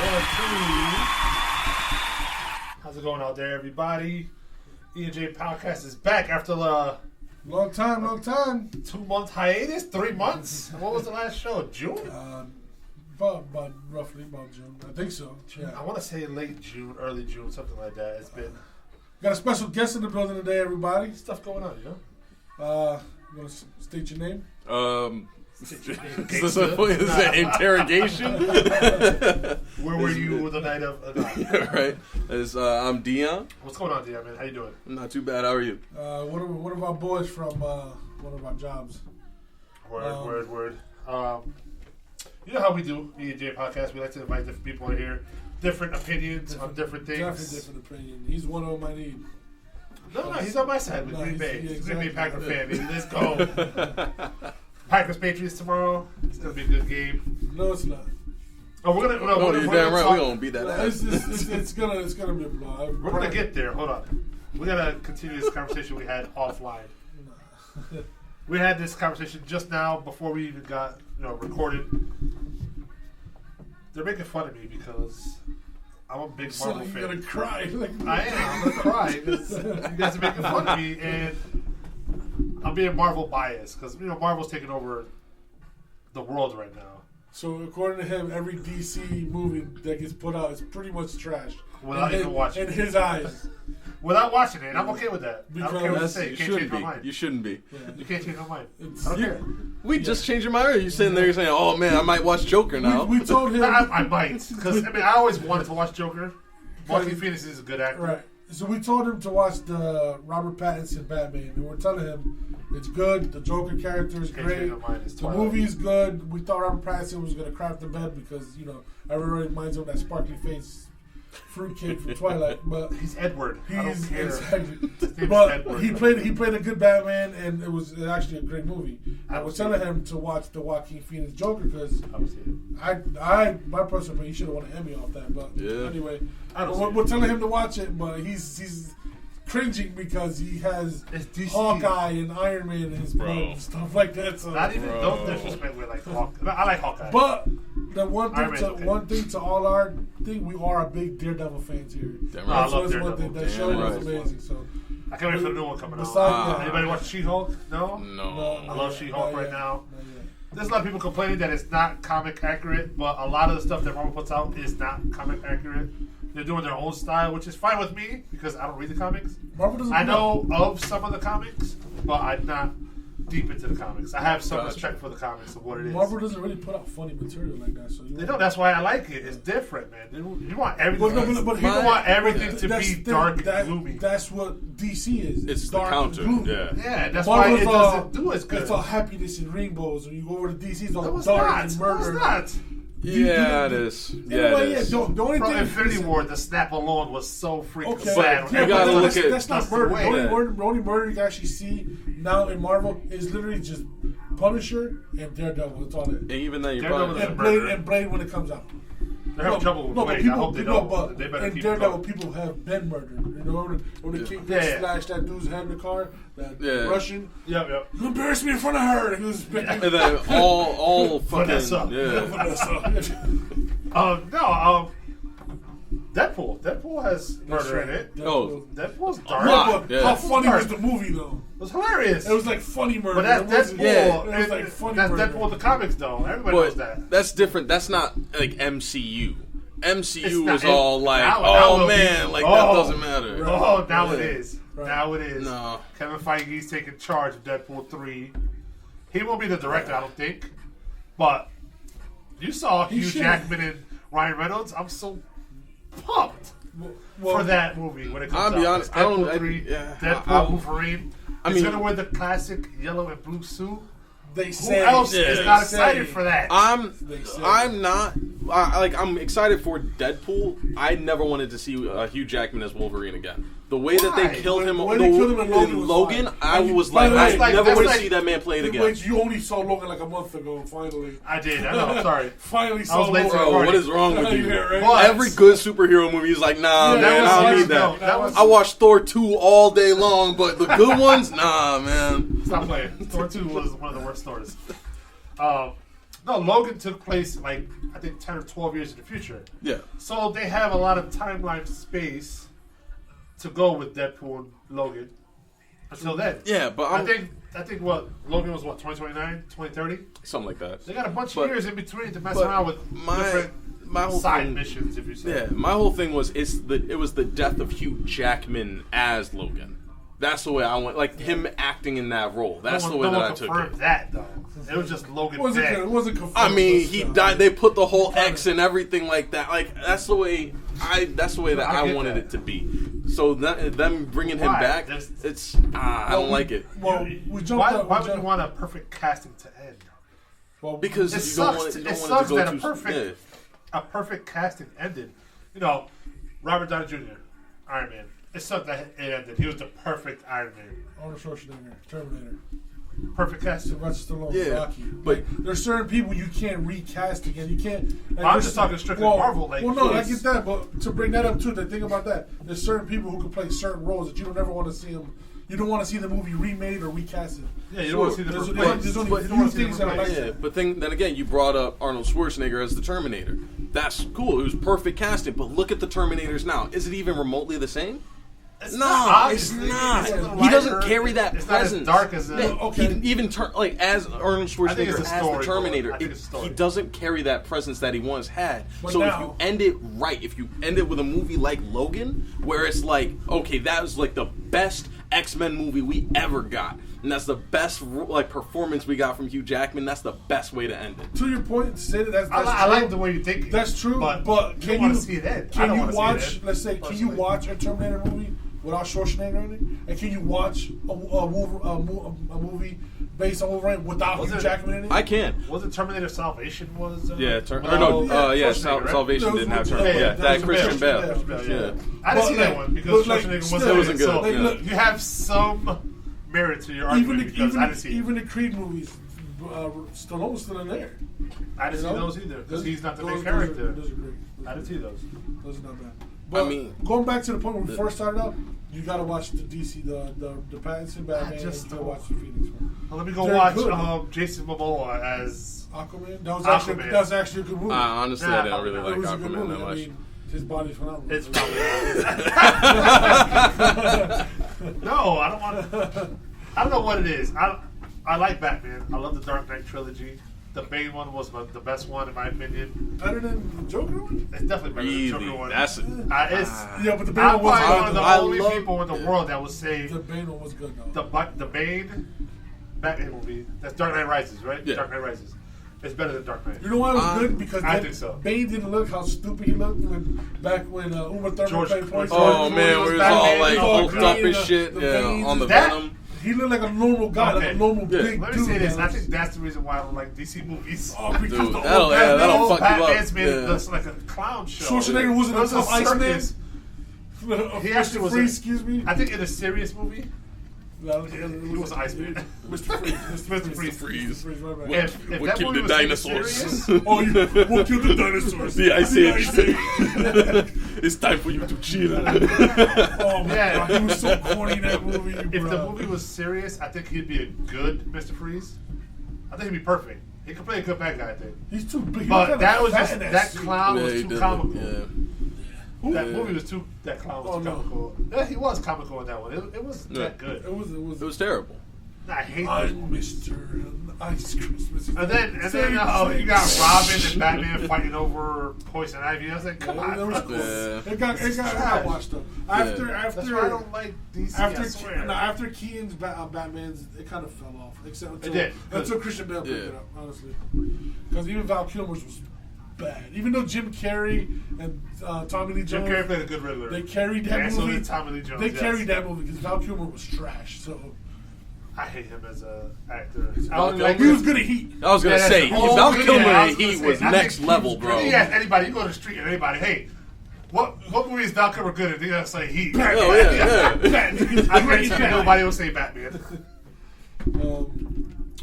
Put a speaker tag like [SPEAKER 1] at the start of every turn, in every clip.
[SPEAKER 1] 1, 2. How's it going out there, everybody? E&J Podcast is back after the
[SPEAKER 2] long time.
[SPEAKER 1] 2-month hiatus, 3 months. What was the last show? June?
[SPEAKER 2] Roughly about June. I think so. Yeah.
[SPEAKER 1] I want to say late June, early June, something like that. It's been
[SPEAKER 2] got a special guest in the building today, everybody.
[SPEAKER 1] stuff going on, you know.
[SPEAKER 2] You want to state your name?
[SPEAKER 3] Is this an interrogation?
[SPEAKER 1] Where were you the night of?
[SPEAKER 3] Right. I'm Dion.
[SPEAKER 1] What's going on, Dion, man? How you doing?
[SPEAKER 3] Not too bad. How are you?
[SPEAKER 2] One of our boys from one of our jobs.
[SPEAKER 1] Word. You know how we do E&J Podcast. We like to invite different people in here, different opinions on different things.
[SPEAKER 2] Definitely different opinion. He's one of them I need.
[SPEAKER 1] No, he's on my side with Green Bay.
[SPEAKER 2] Yeah,
[SPEAKER 1] He's going to be a Packer
[SPEAKER 2] exactly.
[SPEAKER 1] fan. Let's go. Packers Patriots tomorrow. It's going to be a good game.
[SPEAKER 2] No, it's not.
[SPEAKER 1] Oh, we're gonna. No,
[SPEAKER 3] you're damn right. We're gonna beat that ass.
[SPEAKER 2] It's gonna be a blow.
[SPEAKER 1] We're gonna get there. Hold on. We gotta continue this conversation we had offline. We had this conversation just now before we even got recorded. They're making fun of me because I'm a big Marvel fan.
[SPEAKER 2] You're gonna cry.
[SPEAKER 1] I am. I'm gonna cry because you guys are making fun of me, and I'm being Marvel biased because Marvel's taking over the world right now.
[SPEAKER 2] So according to him, every DC movie that gets put out is pretty much trash.
[SPEAKER 1] Without even watching it.
[SPEAKER 2] In his eyes.
[SPEAKER 1] Without watching it, I'm okay with that. I don't care what you say.
[SPEAKER 3] You
[SPEAKER 1] can't change my mind.
[SPEAKER 3] You shouldn't be.
[SPEAKER 2] Yeah.
[SPEAKER 1] You can't change my mind. I don't care.
[SPEAKER 3] We just changed your mind. Or are you sitting there saying, "Oh man, I might watch Joker now"?
[SPEAKER 2] We told him.
[SPEAKER 1] I might, because I always wanted to watch Joker. Joaquin Phoenix is a good actor.
[SPEAKER 2] Right. So we told him to watch the Robert Pattinson Batman, and we're telling him it's good. The Joker character is great. The movie is good. We thought Robert Pattinson was going to crap the bed because everybody reminds him of that sparkly face fruitcake from Twilight, but
[SPEAKER 1] he's Edward. I don't care.
[SPEAKER 2] Exactly.
[SPEAKER 1] But
[SPEAKER 2] Edward, he played a good Batman, and it was actually a great movie. I was telling him to watch the Joaquin Phoenix Joker because my personal opinion, he should have won an Emmy off that. But anyway, we're telling him to watch it, but he's cringing because he has Hawkeye and Iron Man in his blood and stuff like that. So
[SPEAKER 1] not even don't disrespect with like Hawkeye. I like Hawkeye,
[SPEAKER 2] but the one thing to all our thing, we are a big Daredevil fans here.
[SPEAKER 1] I love Daredevil.
[SPEAKER 2] That show was amazing. So
[SPEAKER 1] I can't wait for the new one coming out. Anybody watch She-Hulk? No. I love She-Hulk right now. There's a lot of people complaining that it's not comic accurate, but a lot of the stuff that Marvel puts out is not comic accurate. They're doing their own style, which is fine with me because I don't read the comics. I know of some of the comics, but I'm not deep into the comics. I have some respect for the comics of what it is.
[SPEAKER 2] Marvel doesn't really put out funny material like that, so
[SPEAKER 1] they don't. That's why I like it. It's different, man. You want everything. You don't want everything to be dark and gloomy.
[SPEAKER 2] That's what DC is.
[SPEAKER 3] It's
[SPEAKER 2] dark
[SPEAKER 3] the counter.
[SPEAKER 2] And gloomy.
[SPEAKER 1] Yeah. That's why it doesn't do as good.
[SPEAKER 2] It's all happiness and rainbows. When you go over to DC, it's all
[SPEAKER 1] dark and murder.
[SPEAKER 2] No,
[SPEAKER 1] it's not.
[SPEAKER 3] Yeah, it is.
[SPEAKER 2] Yeah, it is. The only thing
[SPEAKER 1] Infinity War, the snap alone was so freaking
[SPEAKER 3] sad.
[SPEAKER 2] Yeah,
[SPEAKER 3] you gotta look at
[SPEAKER 2] that's not murder. The only murder you can actually see now in Marvel is literally just Punisher and Daredevil. That's all it is.
[SPEAKER 3] And even then,
[SPEAKER 2] and Blade when it comes out.
[SPEAKER 1] They're having trouble with Blade. I hope they don't.
[SPEAKER 2] But in Daredevil, people have been murdered. When the king slashed that dude's head in the car, that Russian.
[SPEAKER 1] Yep.
[SPEAKER 2] You embarrassed me in front of her. And,
[SPEAKER 3] and then all fucking
[SPEAKER 1] Vanessa. Deadpool has murder in it. Deadpool's dark.
[SPEAKER 2] How funny was the movie though?
[SPEAKER 1] It was hilarious.
[SPEAKER 2] It was like funny murder.
[SPEAKER 1] But that's Deadpool.
[SPEAKER 2] It was like funny
[SPEAKER 1] that's
[SPEAKER 2] murder.
[SPEAKER 1] Deadpool in the comics though. Everybody knows that.
[SPEAKER 3] That's different. That's not like MCU. MCU
[SPEAKER 1] not,
[SPEAKER 3] was all like, that doesn't matter.
[SPEAKER 1] Oh, now it is.
[SPEAKER 2] Right.
[SPEAKER 1] Now it is.
[SPEAKER 3] No.
[SPEAKER 1] Kevin Feige's taking charge of Deadpool 3. He won't be the director, I don't think. But you saw Hugh Jackman and Ryan Reynolds. I'm so pumped for that movie when it comes out.
[SPEAKER 3] I'll be honest.
[SPEAKER 1] Deadpool 3, Deadpool Wolverine. It's going to wear the classic yellow and blue suit. Who else is not excited for that?
[SPEAKER 3] I'm not. I'm excited for Deadpool. I never wanted to see Hugh Jackman as Wolverine again. The way that they killed him in Logan, I was like, I never want to see that man play it again.
[SPEAKER 2] You only saw Logan like a month ago, finally.
[SPEAKER 1] I did. I know. I'm sorry.
[SPEAKER 2] Finally saw Logan.
[SPEAKER 3] Bro, what is wrong with you?
[SPEAKER 2] Right?
[SPEAKER 3] Every good superhero movie is like, nah, man, I don't need that. I watched Thor 2 all day long, but the good ones, nah, man.
[SPEAKER 1] Stop playing. Thor 2 was one of the worst stories. No, No, Logan took place like I think 10 or 12 years in the future.
[SPEAKER 3] Yeah.
[SPEAKER 1] So they have a lot of timeline space to go with Deadpool and Logan until then.
[SPEAKER 3] Yeah, but
[SPEAKER 1] I think what Logan was 2029, 2030?
[SPEAKER 3] Something like that.
[SPEAKER 1] They got a bunch of years in between to mess around with different
[SPEAKER 3] whole
[SPEAKER 1] side missions, if you say.
[SPEAKER 3] Yeah, my whole thing was it was the death of Hugh Jackman as Logan. That's the way I went, like him acting in that role. That's the way that I took it.
[SPEAKER 1] That though, it was just Logan.
[SPEAKER 2] It wasn't confirmed.
[SPEAKER 3] I mean, he died. They put the whole X and everything like that. Like that's the way that I wanted it to be. So them bringing him back, I don't like it.
[SPEAKER 2] Well,
[SPEAKER 1] why would you want a perfect casting to end?
[SPEAKER 3] Well, because
[SPEAKER 1] it sucks that a perfect casting ended. You know, Robert Downey Jr., Iron Man. It sucked that it ended. He was the perfect Iron Man.
[SPEAKER 2] Arnold Schwarzenegger, Terminator.
[SPEAKER 1] Perfect casting.
[SPEAKER 2] Sylvester Stallone, Rocky. But there's certain people you can't recast again. You can't. Like,
[SPEAKER 1] I'm just talking strictly Marvel.
[SPEAKER 2] I get that, but to bring that up too, the thing about that, there's certain people who can play certain roles that you don't ever want to see them. You don't want to see the movie remade or recasted.
[SPEAKER 1] Yeah, you don't want to see the
[SPEAKER 2] There's only few things that I like.
[SPEAKER 3] Yeah, but then again, you brought up Arnold Schwarzenegger as the Terminator. That's cool. It was perfect casting, but look at the Terminators now. Is it even remotely the same? It's not. He doesn't carry that presence.
[SPEAKER 1] Not as dark as
[SPEAKER 3] he even as Arnold Schwarzenegger as the Terminator. He doesn't carry that presence that he once had. But so if you end it right, if you end it with a movie like Logan, where it's like, okay, that was like the best X-Men movie we ever got, and that's the best performance we got from Hugh Jackman. That's the best way to end it.
[SPEAKER 2] To your point, say that's
[SPEAKER 1] I like the way you think.
[SPEAKER 2] That's true, but can you see that? Can you watch? Let's say, can you watch a Terminator movie without Schwarzenegger in it? And can you watch a movie based on Wolverine without Hugh Jackman in it?
[SPEAKER 3] I can.
[SPEAKER 1] Was it Terminator Salvation?
[SPEAKER 3] Salvation didn't have Terminator. Yeah, that Christian Bale. Yeah,
[SPEAKER 1] I didn't see that one because Schwarzenegger wasn't good. You have some merit to your argument because I didn't see it.
[SPEAKER 2] Even the Creed movies, Stallone was still in there.
[SPEAKER 1] I didn't see those either because he's not the main character. I didn't see those.
[SPEAKER 2] Those are not bad. But going back to the point where we first started out, you gotta watch the DC, the Pattinson Batman. I just gotta watch the Phoenix one.
[SPEAKER 1] Well, let me go watch Jason Momoa as
[SPEAKER 2] Aquaman. That was actually a good movie.
[SPEAKER 3] Honestly, I didn't really like Aquaman that much.
[SPEAKER 2] I mean, his body's phenomenal.
[SPEAKER 1] It's probably no, I don't want to. I don't know what it is. I like Batman. I love the Dark Knight trilogy. The Bane one was the best one in my opinion.
[SPEAKER 2] Better than the Joker one?
[SPEAKER 1] It's definitely better than the Joker one.
[SPEAKER 2] But the Bane one was
[SPEAKER 1] one of the only people in the world that would say
[SPEAKER 2] the Bane one was good though.
[SPEAKER 1] The Bane Batman movie. That's Dark Knight Rises, right?
[SPEAKER 3] Yeah.
[SPEAKER 1] Dark Knight Rises. It's better than Dark Knight.
[SPEAKER 2] You know why it was good? Because
[SPEAKER 1] I think so.
[SPEAKER 2] Bane didn't look how stupid he looked back when Uma Thurman played Poison.
[SPEAKER 3] Oh man, where he was all like hulked up and shit. On the Venom.
[SPEAKER 2] He looked like a normal guy, like a normal big dude.
[SPEAKER 1] Let me say this. I think that's the reason why I don't like DC movies.
[SPEAKER 2] Oh, because
[SPEAKER 3] that'll fuck you up.
[SPEAKER 1] Batman's made it look like a clown show.
[SPEAKER 2] Schwarzenegger wasn't a tough Iceman.
[SPEAKER 1] He actually was.
[SPEAKER 2] Excuse me.
[SPEAKER 1] I think in a serious movie. He was Iceman.
[SPEAKER 2] Mr.
[SPEAKER 1] Freeze.
[SPEAKER 3] If what killed the dinosaurs?
[SPEAKER 2] What killed the dinosaurs?
[SPEAKER 3] The Ice Age. It's time for you to chill.
[SPEAKER 2] Oh man, he was so corny in that movie.
[SPEAKER 1] If the movie was serious, I think he'd be a good Mr. Freeze. I think he'd be perfect. He could play a good bad guy, I think.
[SPEAKER 2] He's too big.
[SPEAKER 1] But that was just that clown was too comical.
[SPEAKER 3] Yeah.
[SPEAKER 1] That movie was too. That clown was too comical. Yeah, he was comical in that one. It wasn't that good.
[SPEAKER 2] It
[SPEAKER 3] was terrible.
[SPEAKER 1] I hate
[SPEAKER 2] I'm Mr. Ice Christmas.
[SPEAKER 1] And then you got Robin and Batman fighting over Poison Ivy. I was like, come on.
[SPEAKER 2] That was cool. It got watched up. After
[SPEAKER 1] that's why I don't like DC.
[SPEAKER 2] After Keaton's Batman's, it kind of fell off. Except until Christian Bale picked it up, honestly. Because even Val Kilmer's was bad. Even though Jim Carrey and Tommy Lee Jones,
[SPEAKER 1] Jim Carrey played a good Riddler.
[SPEAKER 2] They carried that movie.
[SPEAKER 1] Tommy Lee Jones.
[SPEAKER 2] They carried that movie because Val Kilmer was trash. So.
[SPEAKER 1] I hate him as an actor.
[SPEAKER 2] He was good at Heat.
[SPEAKER 3] I was going to say, Val Kilmer at Heat was next level, bro.
[SPEAKER 1] You ask anybody, you go to the street and anybody, hey, what movie is Val Kilmer good at? They're going to say Heat.
[SPEAKER 3] Oh, yeah.
[SPEAKER 1] I guarantee nobody will say Batman.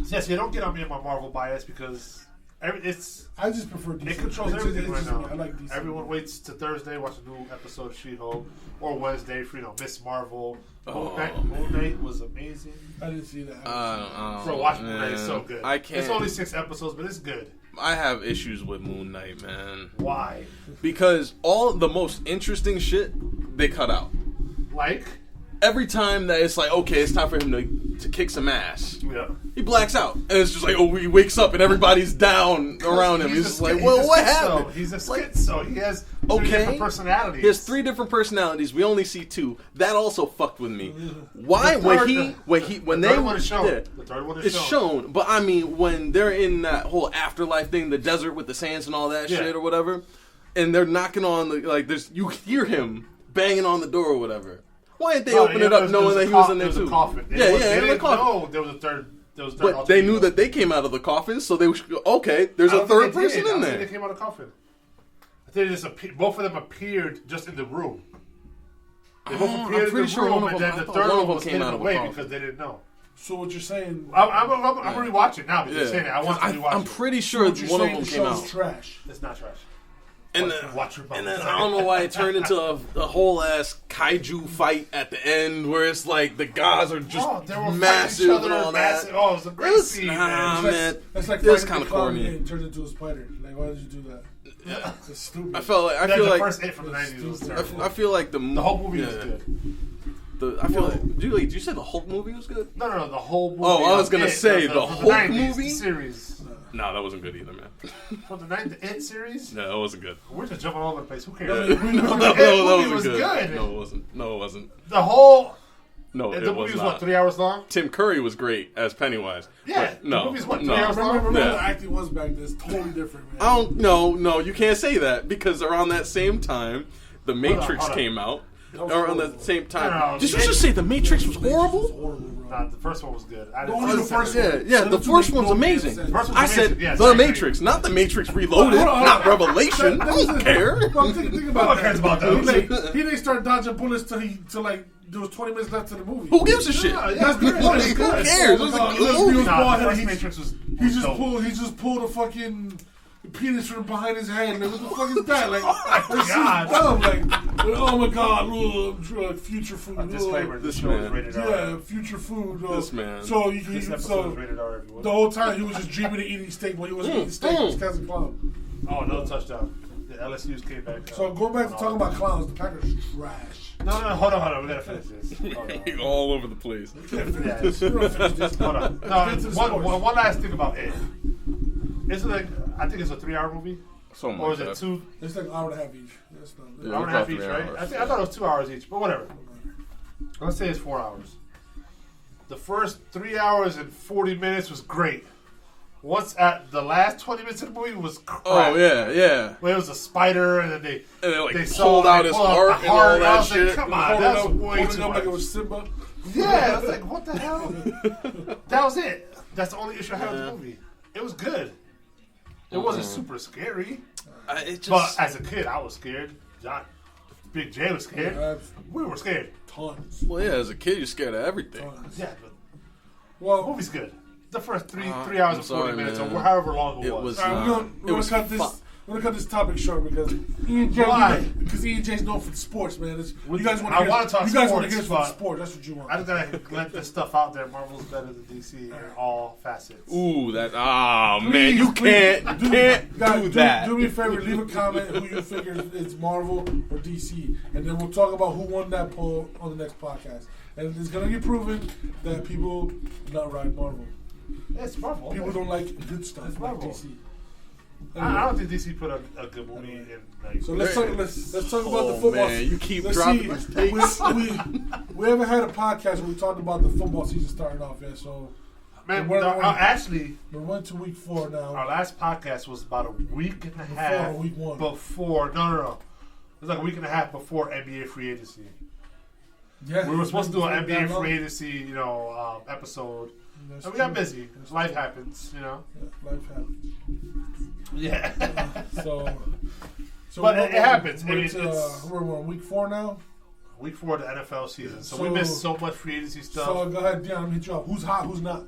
[SPEAKER 1] Yes, you don't get on me in my Marvel bias because
[SPEAKER 2] I just prefer DC.
[SPEAKER 1] It controls everything right now.
[SPEAKER 2] I like DC.
[SPEAKER 1] Everyone waits to Thursday, watch a new episode of She-Hulk, or Wednesday for Miss Marvel. Moon Knight was amazing.
[SPEAKER 2] I didn't see that.
[SPEAKER 1] Watch Moon Knight is so good.
[SPEAKER 3] I can't.
[SPEAKER 1] It's only 6 episodes, but it's good.
[SPEAKER 3] I have issues with Moon Knight, man.
[SPEAKER 1] Why?
[SPEAKER 3] Because all the most interesting shit they cut out.
[SPEAKER 1] Like?
[SPEAKER 3] Every time that it's like, okay, it's time for him to kick some ass.
[SPEAKER 1] Yeah.
[SPEAKER 3] He blacks out. And it's just like, oh, he wakes up and everybody's down around him. He's just like, well, what happened?
[SPEAKER 1] He's a schizo. He has three different personalities.
[SPEAKER 3] He has 3 different personalities. We only see 2. That also fucked with me. Why? The third one is shown. But I mean, when they're in that whole afterlife thing, the desert with the sands and all that shit or whatever, and they're knocking on you hear him banging on the door or whatever. Why didn't they open it up knowing that he was in there too?
[SPEAKER 1] They didn't know there was a third.
[SPEAKER 3] But they knew that they came out of the coffin, so they were okay. There's a third person in there.
[SPEAKER 1] They came out of the coffin. I think both of them appeared just in the room. They both appeared in the room, and then the third one was hidden away because they didn't know.
[SPEAKER 2] So what you're saying?
[SPEAKER 1] I'm rewatching now because you're saying that. I want to rewatch.
[SPEAKER 3] I'm pretty sure one of them came out.
[SPEAKER 2] Trash.
[SPEAKER 1] It's not trash.
[SPEAKER 3] And then I don't know why it turned into a whole ass kaiju fight at the end where it's like the gods are just massive and all that.
[SPEAKER 1] Oh, it was a great scene.
[SPEAKER 3] Man.
[SPEAKER 2] That's like
[SPEAKER 3] this kind of corny.
[SPEAKER 2] And turned into a spider. Like, why did you do that?
[SPEAKER 1] Yeah.
[SPEAKER 2] It's stupid.
[SPEAKER 3] I feel like
[SPEAKER 1] the first hit from the 90s was terrible.
[SPEAKER 3] I feel like the
[SPEAKER 1] whole movie was good.
[SPEAKER 3] I feel like, did you say the Hulk movie was good?
[SPEAKER 1] No, the whole movie.
[SPEAKER 3] Oh, I was gonna say the Hulk movie
[SPEAKER 1] series.
[SPEAKER 3] No, that wasn't good either, man.
[SPEAKER 1] From the It series?
[SPEAKER 3] No, that wasn't good.
[SPEAKER 1] We're just jumping all over the place. Who cares?
[SPEAKER 3] That wasn't good. No, it wasn't.
[SPEAKER 1] The whole...
[SPEAKER 3] No,
[SPEAKER 1] the movie was, what, 3 hours long?
[SPEAKER 3] Tim Curry was great as Pennywise.
[SPEAKER 1] Yeah,
[SPEAKER 3] no,
[SPEAKER 1] the movie's, what, 3 hours long?
[SPEAKER 2] Remember the acting was back then. It's totally different, man.
[SPEAKER 3] I don't... No, you can't say that because around that same time, The Matrix came out. Around the same time. Did you just say The Matrix was horrible?
[SPEAKER 1] Nah, the first one was good.
[SPEAKER 3] The first one's amazing. I said The Matrix, not The Matrix Reloaded, not Revelation. I don't care.
[SPEAKER 2] Think about that. He didn't start dodging bullets till like there was 20 minutes left to the movie.
[SPEAKER 3] Who gives a shit?
[SPEAKER 2] That's good.
[SPEAKER 3] Who cares? It was a good movie.
[SPEAKER 2] He just pulled a fucking penis from behind his hand. Like, what the fuck is that? Like,
[SPEAKER 1] God.
[SPEAKER 2] Dumb. Like, oh my god, future food.
[SPEAKER 1] Disclaimer: this show is rated R.
[SPEAKER 2] Yeah, future food.
[SPEAKER 3] This man.
[SPEAKER 2] So
[SPEAKER 1] this episode is rated R.
[SPEAKER 2] The whole time he was just dreaming of eating steak, but he wasn't eating steak. He was catching clown.
[SPEAKER 1] Oh, another touchdown. The LSU's came back.
[SPEAKER 2] So going back to talking about clowns, the Packers trash.
[SPEAKER 1] No, hold on. We gotta finish this.
[SPEAKER 3] All over the place.
[SPEAKER 1] Hold on. No, one last thing about it. It's like, I think it's a 3 hour movie. Or is it 2?
[SPEAKER 2] It's like an hour and a half each.
[SPEAKER 1] An hour and a half each, right? I thought it was 2 hours each, but whatever. Let's say it's 4 hours. The first 3 hours and 40 minutes was great. Once at the last 20 minutes of the movie was crap.
[SPEAKER 3] Oh, yeah.
[SPEAKER 1] Where it was a spider and then they
[SPEAKER 3] pulled out his heart and all that shit.
[SPEAKER 1] Like, come on, that's way too much.
[SPEAKER 2] Like it was Simba.
[SPEAKER 1] Yeah, I was like, what the hell? That was it. That's the only issue I had with the movie. It was good. It wasn't super scary. But as a kid, I was scared. Big J was scared. Yeah, we were scared.
[SPEAKER 2] Tons.
[SPEAKER 3] Well, yeah, as a kid, you're scared of everything.
[SPEAKER 1] Tons. Yeah, but the movie's good. The first 3 hours and 40 minutes, or however long it was.
[SPEAKER 2] We're gonna cut this topic short because Ian J's known for the sports, man. You guys want to hear sports. That's what you want.
[SPEAKER 1] I just gotta let this stuff out there. Marvel's better than DC in all facets.
[SPEAKER 3] Ooh, man, you can't do that.
[SPEAKER 2] Do me a favor, leave a comment who you figure is Marvel or DC, and then we'll talk about who won that poll on the next podcast. And it's gonna get proven that people do not ride Marvel.
[SPEAKER 1] It's Marvel.
[SPEAKER 2] People don't like good stuff. It's
[SPEAKER 1] like
[SPEAKER 2] DC.
[SPEAKER 1] I don't think DC put a good movie in. Like,
[SPEAKER 2] so let's talk about the football.
[SPEAKER 3] Man, you keep dropping mistakes.
[SPEAKER 2] We haven't had a podcast where we talked about the football season starting off yet. So,
[SPEAKER 1] man,
[SPEAKER 2] actually, we're going to week 4 now.
[SPEAKER 1] Our last podcast was about a week and a half
[SPEAKER 2] before week 1.
[SPEAKER 1] Before no, it was like a week and a half before NBA free agency.
[SPEAKER 2] Yeah,
[SPEAKER 1] we were supposed to do an NBA free agency, episode. And we got busy. Life happens,
[SPEAKER 2] Yeah, life happens.
[SPEAKER 1] Yeah.
[SPEAKER 2] So
[SPEAKER 1] but it happens.
[SPEAKER 2] We're on week 4 now.
[SPEAKER 1] Week 4 of the NFL season. So we missed so much free agency stuff.
[SPEAKER 2] So go ahead, Dion. Let me hit you up. Who's hot? Who's not?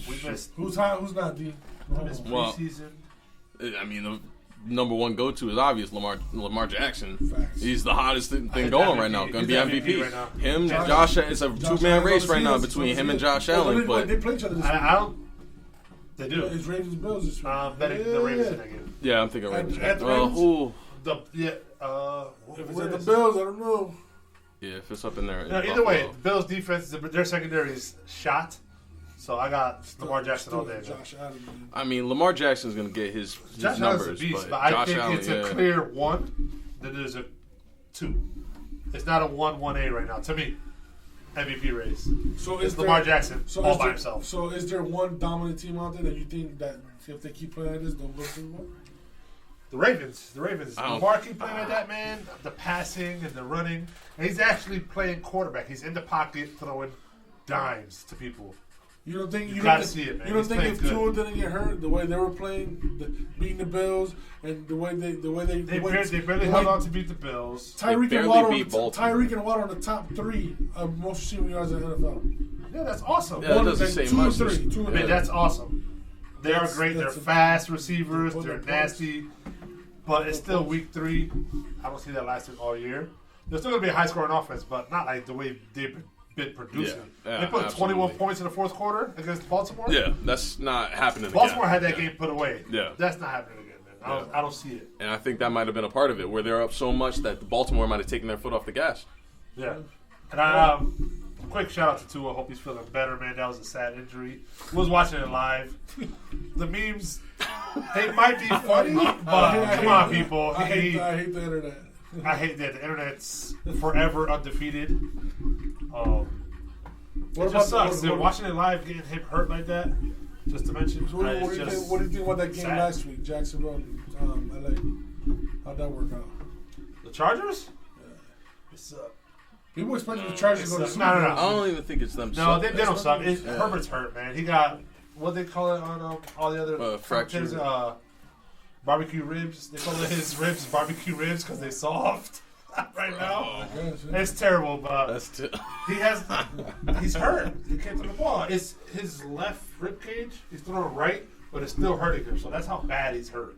[SPEAKER 1] We missed.
[SPEAKER 2] Who's hot? Who's not? D.
[SPEAKER 1] We missed preseason.
[SPEAKER 3] I mean, the number one go-to is obvious. Lamar Jackson.
[SPEAKER 2] Facts.
[SPEAKER 3] He's the hottest thing going right now. Going to be MVP.
[SPEAKER 1] Right now.
[SPEAKER 3] Him, Josh. It's a two-man race right now between him and Josh Allen. But
[SPEAKER 2] they play each other this week.
[SPEAKER 1] They do.
[SPEAKER 2] It's Ravens Bills this week.
[SPEAKER 1] Betting the Ravens in that game.
[SPEAKER 3] Yeah, I'm thinking Ravens.
[SPEAKER 2] At the Ravens?
[SPEAKER 1] If
[SPEAKER 2] it's at the Bills, I don't know.
[SPEAKER 3] Yeah, if it's up in there.
[SPEAKER 1] No, either way, the Bills' defense, their secondary is shot. So I got Lamar Jackson all day.
[SPEAKER 2] Josh Allen.
[SPEAKER 3] I mean, Lamar Jackson's going to get his
[SPEAKER 1] Josh
[SPEAKER 3] numbers.
[SPEAKER 1] Allen's a beast, but
[SPEAKER 3] I
[SPEAKER 1] think it's a clear 1, then there's a 2. It's not a 1-1A right now, to me. MVP race. So it's Lamar Jackson all by himself.
[SPEAKER 2] So is there one dominant team out there that you think that if they keep playing like this, they'll go Super Bowl?
[SPEAKER 1] The Ravens. Lamar keep playing like that, man. The passing and the running. And he's actually playing quarterback. He's in the pocket throwing dimes to people.
[SPEAKER 2] You don't think
[SPEAKER 1] you gotta see it, man.
[SPEAKER 2] You don't think if Tua didn't get hurt, the way they were playing, beating the Bills, and the way they
[SPEAKER 1] barely held on to beat the Bills.
[SPEAKER 2] Tyreek and Water on the top 3 of most receiving yards in the NFL.
[SPEAKER 1] Yeah, that's awesome.
[SPEAKER 3] Yeah, that doesn't say much.
[SPEAKER 2] 2 and 3.
[SPEAKER 1] That's awesome. They are great. They're fast receivers. They're nasty. But it's still week 3. I don't see that lasting all year. There's still going to be a high-scoring offense, but not like the way they've been producing.
[SPEAKER 3] Yeah,
[SPEAKER 1] they put 21 points in the fourth quarter against Baltimore.
[SPEAKER 3] Yeah, that's not happening
[SPEAKER 1] Baltimore had that game put away.
[SPEAKER 3] Yeah.
[SPEAKER 1] That's not happening again, man. I don't see it.
[SPEAKER 3] And I think that might have been a part of it, where they're up so much that the Baltimore might have taken their foot off the gas.
[SPEAKER 1] Yeah. And quick shout-out to Tua. Hope he's feeling better, man. That was a sad injury. Was watching it live. The memes, they might be funny, but come on, people.
[SPEAKER 2] I hate the internet.
[SPEAKER 1] I hate that the internet's forever undefeated. It just sucks. Watching it live, getting him hurt like that. Just to mention,
[SPEAKER 2] what do you think about that game last week, Jacksonville, LA? How'd that work out?
[SPEAKER 1] The Chargers?
[SPEAKER 2] Yeah.
[SPEAKER 1] It sucked.
[SPEAKER 2] People expecting the Chargers to go to Super Bowl.
[SPEAKER 3] No. I don't even think it's them.
[SPEAKER 1] No, they don't suck. Herbert's hurt, man. He got what they call it on all the other
[SPEAKER 3] fractures.
[SPEAKER 1] Barbecue ribs. They call it his ribs barbecue ribs because they're soft right now. It's terrible, but he's hurt. He can't throw the ball. It's his left rib cage. He's throwing right, but it's still hurting him. So that's how bad he's hurt.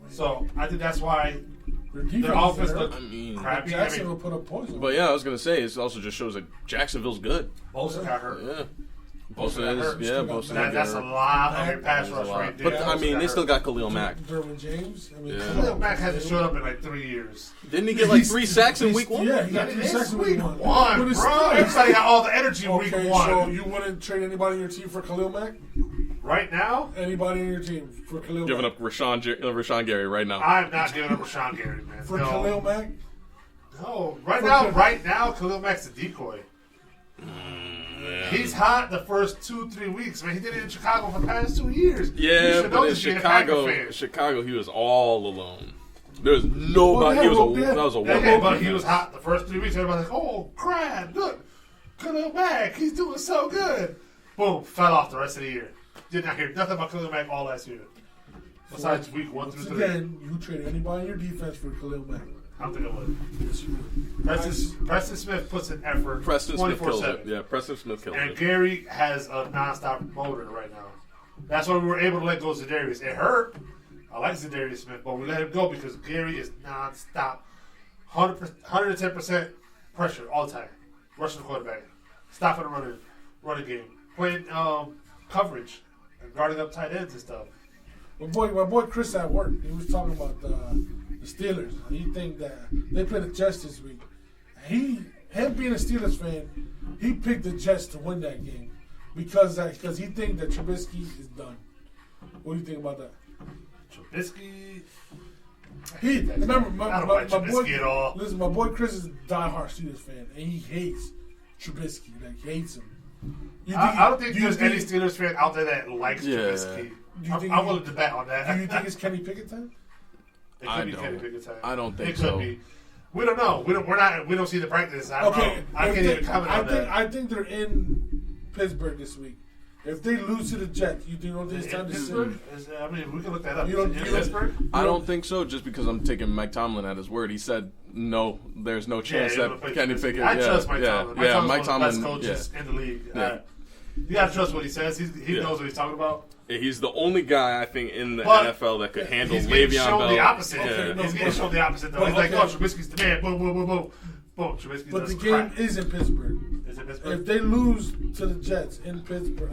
[SPEAKER 1] So I think that's why their offense looked crappy.
[SPEAKER 2] Jackson will put up points.
[SPEAKER 3] But yeah, I was gonna say it also just shows that Jacksonville's good.
[SPEAKER 1] Bosa got hurt.
[SPEAKER 3] Yeah. Bosa.
[SPEAKER 1] That's a lot of your pass rush right there.
[SPEAKER 3] But I mean, they still got Khalil Mack.
[SPEAKER 2] Derwin James.
[SPEAKER 1] Khalil Mack hasn't showed up in like 3 years.
[SPEAKER 3] Didn't he get like 3 sacks in week 1?
[SPEAKER 2] Yeah, he got 3 sacks in week 1.
[SPEAKER 1] Bro, everybody got all the energy in week 1.
[SPEAKER 2] So you wouldn't trade anybody on your team for Khalil Mack?
[SPEAKER 1] Right now?
[SPEAKER 2] Anybody in your team for Khalil Mack?
[SPEAKER 3] Giving up Rashawn Gary right now.
[SPEAKER 1] I'm not giving up Rashawn Gary, man.
[SPEAKER 2] For Khalil Mack?
[SPEAKER 1] No. Right now, Khalil Mack's a decoy. He's hot the first 2-3 weeks, man. He did it in Chicago for the past 2 years.
[SPEAKER 3] Yeah, but in Chicago, he was all alone. There was nobody. That was a one.
[SPEAKER 1] But he was hot the first 3 weeks. Everybody's like, "Oh crap! Look, Khalil Mack, he's doing so good." Boom, fell off the rest of the year. Did not hear nothing about Khalil Mack all last year. Besides week 1 through 3.
[SPEAKER 2] Again, you trade anybody in your defense for Khalil Mack.
[SPEAKER 1] I don't think I would. Yes, you would. Preston Smith puts an effort.
[SPEAKER 3] Preston Smith kills it. Yeah, Preston Smith kills it.
[SPEAKER 1] And Gary has a nonstop motor right now. That's why we were able to let go of Za'Darius. It hurt. I like Za'Darius Smith, but we let him go because Gary is nonstop. 110% pressure all the time. Rushing the quarterback. Stopping the running game. Playing coverage. And guarding up tight ends and stuff.
[SPEAKER 2] My boy Chris at work, he was talking about the Steelers. He think that they play the Jets this week. Him being a Steelers fan, he picked the Jets to win that game because he think that Trubisky is done. What do you think about that?
[SPEAKER 1] Trubisky.
[SPEAKER 2] Remember
[SPEAKER 1] I don't like Trubisky at all.
[SPEAKER 2] Listen, my boy Chris is a diehard Steelers fan, and he hates Trubisky. Like, he hates him.
[SPEAKER 1] I don't think there's any Steelers fan out there that likes Trubisky. I'm willing to bet on that.
[SPEAKER 2] Do you think it's Kenny Pickett time?
[SPEAKER 1] It could be Kenny Pickett time.
[SPEAKER 3] I don't think
[SPEAKER 1] it could be. We don't know. We don't see the practice. I can't even comment on that.
[SPEAKER 2] I think they're in Pittsburgh this week. If they lose to the Jets, you don't think it's time to
[SPEAKER 1] Pittsburgh? I mean, we can look that up. Pittsburgh?
[SPEAKER 3] I don't think so. Just because I'm taking Mike Tomlin at his word. He said no. There's no chance that Kenny Pickett.
[SPEAKER 1] I trust Mike Tomlin. Mike Tomlin's one of the best coaches in the league. You gotta trust what he says. He knows what he's talking about.
[SPEAKER 3] He's the only guy I think in the NFL that could handle Le'Veon Bell.
[SPEAKER 1] The opposite. He's getting shown the opposite though. He's like, "Oh, Trubisky's the man." Boom, boom, boom, boom. Boom, Trubisky
[SPEAKER 2] but
[SPEAKER 1] does
[SPEAKER 2] the game is in Pittsburgh.
[SPEAKER 1] Is it Pittsburgh?
[SPEAKER 2] If they lose to the Jets in Pittsburgh,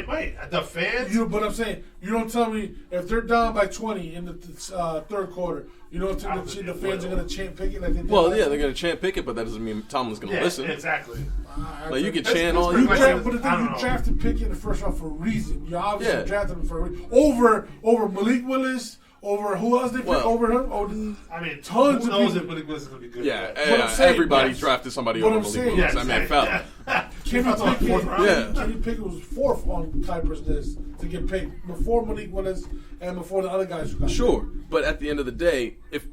[SPEAKER 1] wait, the fans.
[SPEAKER 2] But I'm saying, you don't tell me if they're down by 20 in the third quarter. You don't think the fans are going to chant Pickett like they did?
[SPEAKER 3] Well, yeah, they're going to chant Pickett, but that doesn't mean Tomlin's going to listen.
[SPEAKER 1] Exactly.
[SPEAKER 3] Like you can chant all
[SPEAKER 2] you want. But the thing, you drafted Pickett in the first round for a reason. You obviously drafted him for a reason. Over Malik Willis. Over who else they picked over him?
[SPEAKER 1] Tons who knows if Malik Willis is going to be good?
[SPEAKER 3] Yeah, everybody drafted somebody over Malik Willis. I mean, fell.
[SPEAKER 2] Kenny Pickett was fourth on Kuiper's list to get picked before Malik Willis and before the other guys who got picked.
[SPEAKER 3] But at the end of the day, if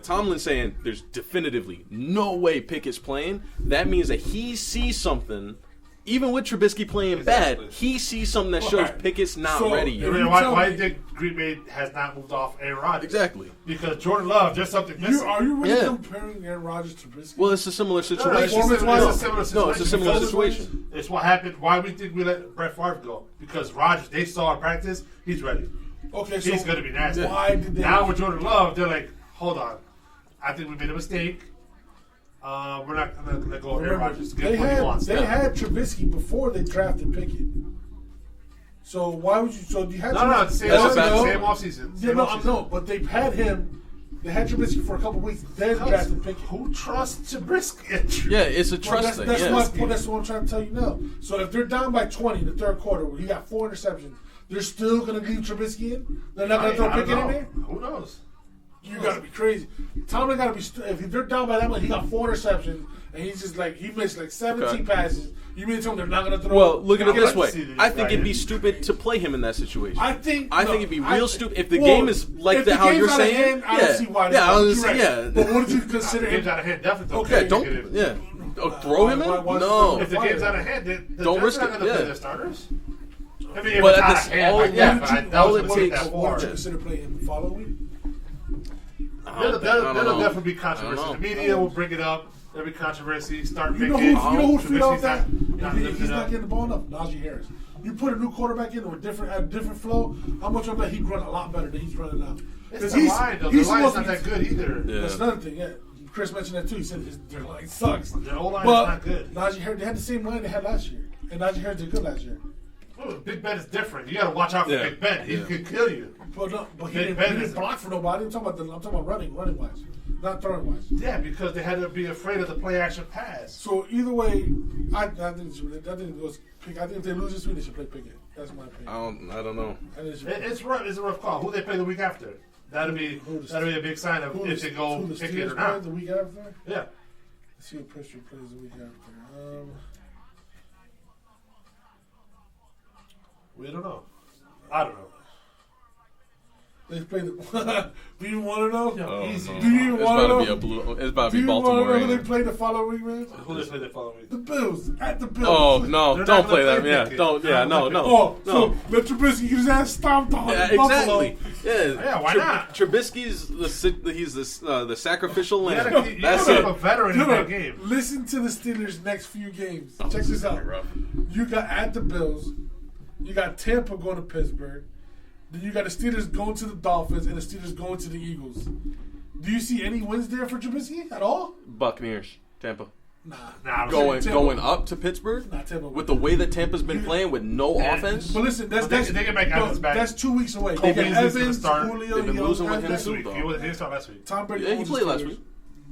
[SPEAKER 3] Tomlin's saying there's definitively no way Pickett's playing, that means that he sees something. Even with Trubisky playing bad, he sees something that shows Pickett's not ready yet.
[SPEAKER 1] Why do you think Green Bay has not moved off Aaron Rodgers?
[SPEAKER 3] Exactly.
[SPEAKER 1] Because Jordan Love, there's something missing.
[SPEAKER 2] Are you really comparing Aaron Rodgers to Trubisky?
[SPEAKER 3] Well, it's a similar situation.
[SPEAKER 1] It's
[SPEAKER 3] a similar situation.
[SPEAKER 1] It's what happened. Why we think we let Brett Favre go? Because Rodgers, they saw in practice, he's ready.
[SPEAKER 2] Okay,
[SPEAKER 1] he's going to be nasty.
[SPEAKER 2] Why did they?
[SPEAKER 1] Now with Jordan Love, they're like, hold on. I think we made a mistake. We're not going to let go of Aaron Rodgers to get what he wants.
[SPEAKER 2] They had Trubisky before they drafted Pickett. So why would you? So you had
[SPEAKER 1] same offseason.
[SPEAKER 2] No, but they've had him. They had Trubisky for a couple weeks, then drafted Pickett.
[SPEAKER 1] Who trusts Trubisky?
[SPEAKER 3] Yeah, it's a trust thing.
[SPEAKER 2] That's what I'm trying to tell you now. So if they're down by 20 in the third quarter, where you got 4 interceptions, they're still going to leave Trubisky in? They're not going to throw Pickett in there?
[SPEAKER 1] Who knows?
[SPEAKER 2] You gotta be crazy. Tomlin gotta be. If they're down by that much, he got 4 interceptions, and he's just like he missed like 17 passes. You mean to tell him they're not gonna throw?
[SPEAKER 3] Well, look at it this way. I think it'd be stupid to play him in that situation. I think it'd be real stupid if the game is like that. How you're saying?
[SPEAKER 2] I don't see why. But what did you consider?
[SPEAKER 1] Game's out of hand, definitely.
[SPEAKER 3] Okay, don't throw him in. No,
[SPEAKER 1] if the game's out of hand, don't risk it. Play their starters. I mean,
[SPEAKER 3] but all it takes.
[SPEAKER 2] Would you consider playing him the following week?
[SPEAKER 1] That'll definitely be controversy. The media will bring it up. There'll be controversy. Start picking.
[SPEAKER 2] You know who's feed off that? He's not getting the ball enough. Najee Harris. You put a new quarterback in with a different flow. How much of that he'd run a lot better than he's running now?
[SPEAKER 1] It's the line, though. The line's not that good either.
[SPEAKER 2] Yeah. That's another thing. Yeah, Chris mentioned that too. He said their line sucks.
[SPEAKER 1] Their whole line is not good.
[SPEAKER 2] Najee Harris, they had the same line they had last year, and Najee Harris did good last year.
[SPEAKER 1] Well, Big Ben is different. You got to watch out for Big Ben. He could kill you.
[SPEAKER 2] But he didn't block for nobody. I'm talking about running wise, not throwing wise.
[SPEAKER 1] Yeah, because they had to be afraid of the play action pass.
[SPEAKER 2] So either way, I think if they lose this week, they should play Pickett. That's my opinion.
[SPEAKER 3] I don't know.
[SPEAKER 1] It's rough. It's a rough call. Who they play the week after? That'll be a big sign of if they go Pickett or not.
[SPEAKER 2] The week after?
[SPEAKER 1] Yeah.
[SPEAKER 2] Let's see what Pittsburgh plays the week after.
[SPEAKER 1] We don't know. I don't know.
[SPEAKER 2] They play the. Do you want to know?
[SPEAKER 1] Easy.
[SPEAKER 2] Do you want to know?
[SPEAKER 3] It's about to be Baltimore.
[SPEAKER 2] Do you want to know who they play the following week, man?
[SPEAKER 1] Who they play the following week?
[SPEAKER 2] The Bills at the Bills.
[SPEAKER 3] Oh no! Don't play that. Yeah, don't. Yeah, no.
[SPEAKER 2] Oh, so let Trubisky get his ass stomped on.
[SPEAKER 3] Yeah, exactly.
[SPEAKER 1] Yeah, why not?
[SPEAKER 3] Trubisky's the sacrificial lamb.
[SPEAKER 1] That's a veteran in that game.
[SPEAKER 2] Listen to the Steelers' next few games. Check this out. You got at the Bills. You got Tampa going to Pittsburgh. Then you got the Steelers going to the Dolphins and the Steelers going to the Eagles. Do you see any wins there for Trubisky at all?
[SPEAKER 3] Buccaneers, Tampa.
[SPEAKER 2] Nah.
[SPEAKER 3] Going up to Pittsburgh with the way that Tampa's been playing with no offense.
[SPEAKER 2] But listen,
[SPEAKER 1] they can make Evans back.
[SPEAKER 2] That's 2 weeks away.
[SPEAKER 1] They got
[SPEAKER 2] Evans, Julio.
[SPEAKER 3] They've been losing with him
[SPEAKER 1] this week. He didn't start last week.
[SPEAKER 2] Tom Brady.
[SPEAKER 3] Yeah, he played last week.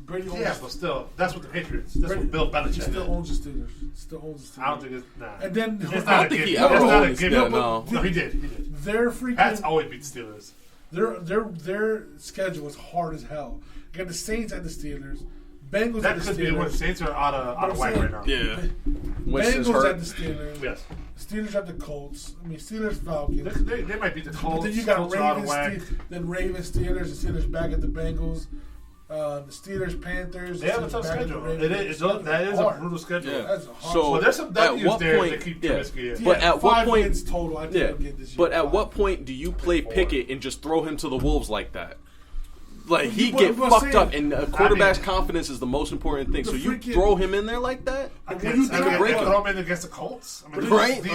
[SPEAKER 2] Brady
[SPEAKER 1] but still, that's what the Patriots. That's what Bill Belichick.
[SPEAKER 2] He still owns the Steelers.
[SPEAKER 1] I don't think it's
[SPEAKER 2] And then
[SPEAKER 1] it's not a gift. It's not a gift. No, he did.
[SPEAKER 2] Their freaking
[SPEAKER 1] Pats always beat the Steelers.
[SPEAKER 2] Their schedule is hard as hell. You got the Saints at the Steelers. Bengals
[SPEAKER 1] that
[SPEAKER 2] at the Steelers.
[SPEAKER 1] Could be when the Saints are out of whack right now.
[SPEAKER 3] Yeah.
[SPEAKER 2] Bengals at the Steelers.
[SPEAKER 1] Yes.
[SPEAKER 2] Steelers at the Colts. I mean, Steelers Falcons.
[SPEAKER 1] They might beat the Colts.
[SPEAKER 2] But then you got Ravens Steelers. The Steelers back at the Bengals. The Steelers, Panthers.
[SPEAKER 1] They have a tough schedule. That is a brutal schedule.
[SPEAKER 2] Yeah. That's hard.
[SPEAKER 1] So there's some W's there to keep Trubisky in.
[SPEAKER 3] But at what point?
[SPEAKER 2] Total, I think get this year.
[SPEAKER 3] But at what point do you play Pickett and just throw him to the wolves like that? Like he get fucked up, and a quarterback's confidence is the most important thing. So you throw him in there like that?
[SPEAKER 1] You throw him in against the Colts,
[SPEAKER 3] right?
[SPEAKER 2] You